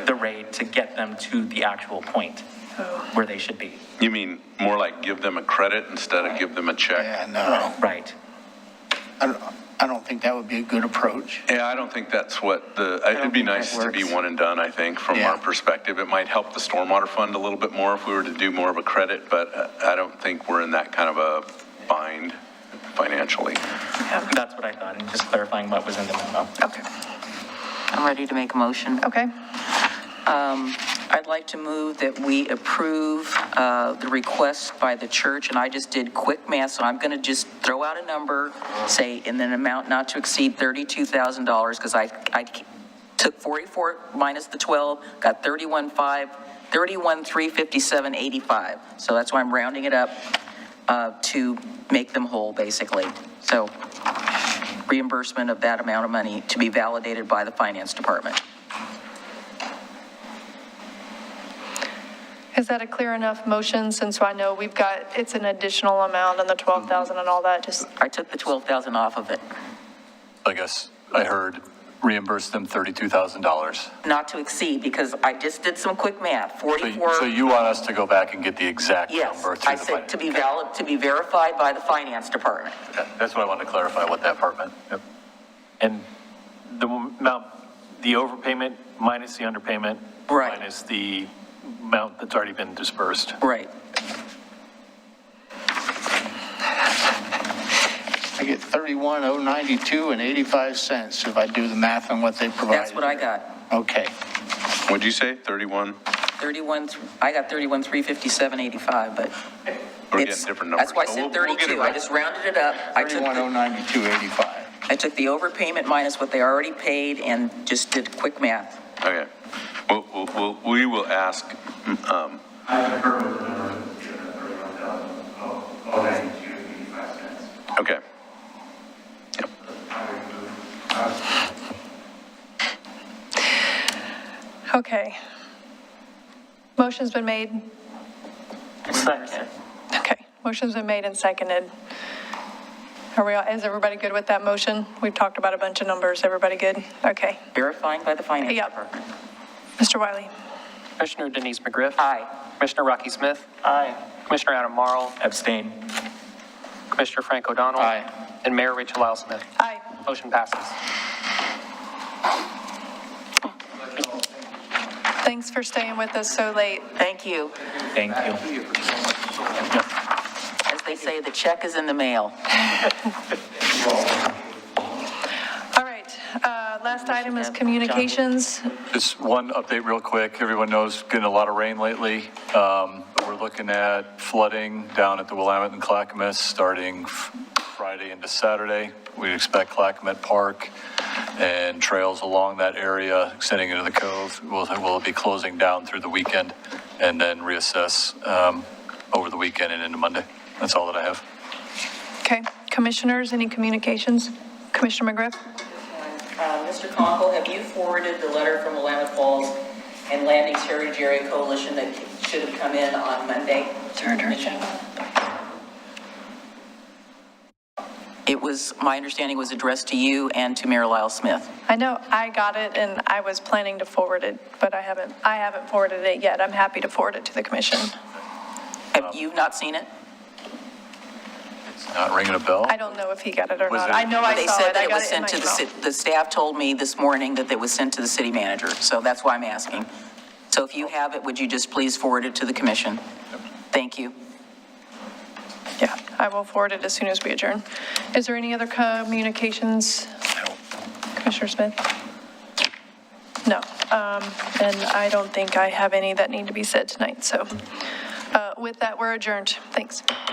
Speaker 19: the rate to get them to the actual point where they should be.
Speaker 20: You mean more like give them a credit instead of give them a check?
Speaker 8: Yeah, no.
Speaker 19: Right.
Speaker 8: I don't think that would be a good approach.
Speaker 20: Yeah, I don't think that's what it'd be nice to be one and done, I think, from our perspective. It might help the stormwater fund a little bit more if we were to do more of a credit, but I don't think we're in that kind of a bind financially.
Speaker 19: Yeah, that's what I thought, and just clarifying what was in the memo.
Speaker 3: Okay.
Speaker 9: I'm ready to make a motion.
Speaker 3: Okay.
Speaker 9: I'd like to move that we approve the request by the church, and I just did quick math, so I'm going to just throw out a number, say in an amount not to exceed $32,000, because I took 44 minus the 12, got 31,357.85. So that's why I'm rounding it up to make them whole, basically. So reimbursement of that amount of money to be validated by the finance department.
Speaker 3: Is that a clear enough motion, since I know we've got, it's an additional amount and the 12,000 and all that, just.
Speaker 9: I took the 12,000 off of it.
Speaker 2: I guess I heard reimburse them $32,000.
Speaker 9: Not to exceed, because I just did some quick math, 44.
Speaker 2: So you want us to go back and get the exact number?
Speaker 9: Yes, I said to be valid, to be verified by the finance department.
Speaker 2: Okay. That's what I wanted to clarify, what that part meant. Yep.
Speaker 12: And the amount, the overpayment minus the underpayment.
Speaker 9: Right.
Speaker 12: Minus the amount that's already been dispersed.
Speaker 9: Right.
Speaker 8: I get 31,092.85 cents if I do the math on what they provided.
Speaker 9: That's what I got.
Speaker 8: Okay.
Speaker 20: What'd you say, 31?
Speaker 9: 31, I got 31,357.85, but
Speaker 20: We're
Speaker 9: it's,
Speaker 20: getting different numbers.
Speaker 9: that's why I said 32. I just rounded it up. I took
Speaker 8: 31,092.85.
Speaker 9: I took the overpayment minus what they already paid and just did quick math.
Speaker 20: Okay. We will ask,
Speaker 10: I concur with the number of 31,092.85 cents.
Speaker 20: okay. Yep.
Speaker 3: Okay. Motion's been made.
Speaker 4: Second.
Speaker 3: Okay, motion's been made and seconded. Is everybody good with that motion? We've talked about a bunch of numbers. Everybody good? Okay.
Speaker 9: Verifying by the finance
Speaker 3: Yep.
Speaker 9: department.
Speaker 3: Mr. Wiley?
Speaker 1: Commissioner Denise McGriff.
Speaker 9: Aye.
Speaker 1: Commissioner Rocky Smith.
Speaker 4: Aye.
Speaker 1: Commissioner Adam Marl.
Speaker 12: Abstain.
Speaker 1: Commissioner Frank O'Donnell.
Speaker 12: Aye.
Speaker 1: And Mayor Rachel Lyle Smith.
Speaker 3: Aye.
Speaker 1: Motion passes.
Speaker 3: Thanks for staying with us so late.
Speaker 9: Thank you.
Speaker 12: Thank you.
Speaker 9: As they say, the check is in the mail.
Speaker 3: All right, last item is communications.
Speaker 2: Just one update real quick. Everyone knows getting a lot of rain lately. We're looking at flooding down at the Willamette and Clackamas starting Friday into Saturday. We expect Clackamas Park and trails along that area extending into the cove will be closing down through the weekend and then reassess over the weekend and into Monday. That's all that I have.
Speaker 3: Okay, commissioners, any communications? Commissioner McGriff?
Speaker 9: Mr. Conkle, have you forwarded the letter from Willamette Falls and Landing's Heritage Area Coalition that should have come in on Monday? It was, my understanding was addressed to you and to Mayor Lyle Smith.
Speaker 3: I know I got it and I was planning to forward it, but I haven't forwarded it yet. I'm happy to forward it to the commission.
Speaker 9: Have you not seen it?
Speaker 2: It's not ringing a bell.
Speaker 3: I don't know if he got it or
Speaker 2: Was
Speaker 3: not.
Speaker 2: it-
Speaker 3: I know I
Speaker 9: They
Speaker 3: saw
Speaker 9: said
Speaker 3: it.
Speaker 9: that
Speaker 3: I
Speaker 9: it
Speaker 3: got
Speaker 9: was
Speaker 3: it in
Speaker 9: sent
Speaker 3: my
Speaker 9: to
Speaker 3: email.
Speaker 9: the staff told me this morning that it was sent to the city manager, so that's why I'm asking. So if you have it, would you just please forward it to the commission? Thank you.
Speaker 3: Yeah, I will forward it as soon as we adjourn. Is there any other communications? Commissioner Smith? No, and I don't think I have any that need to be said tonight, so with that, we're adjourned. Thanks.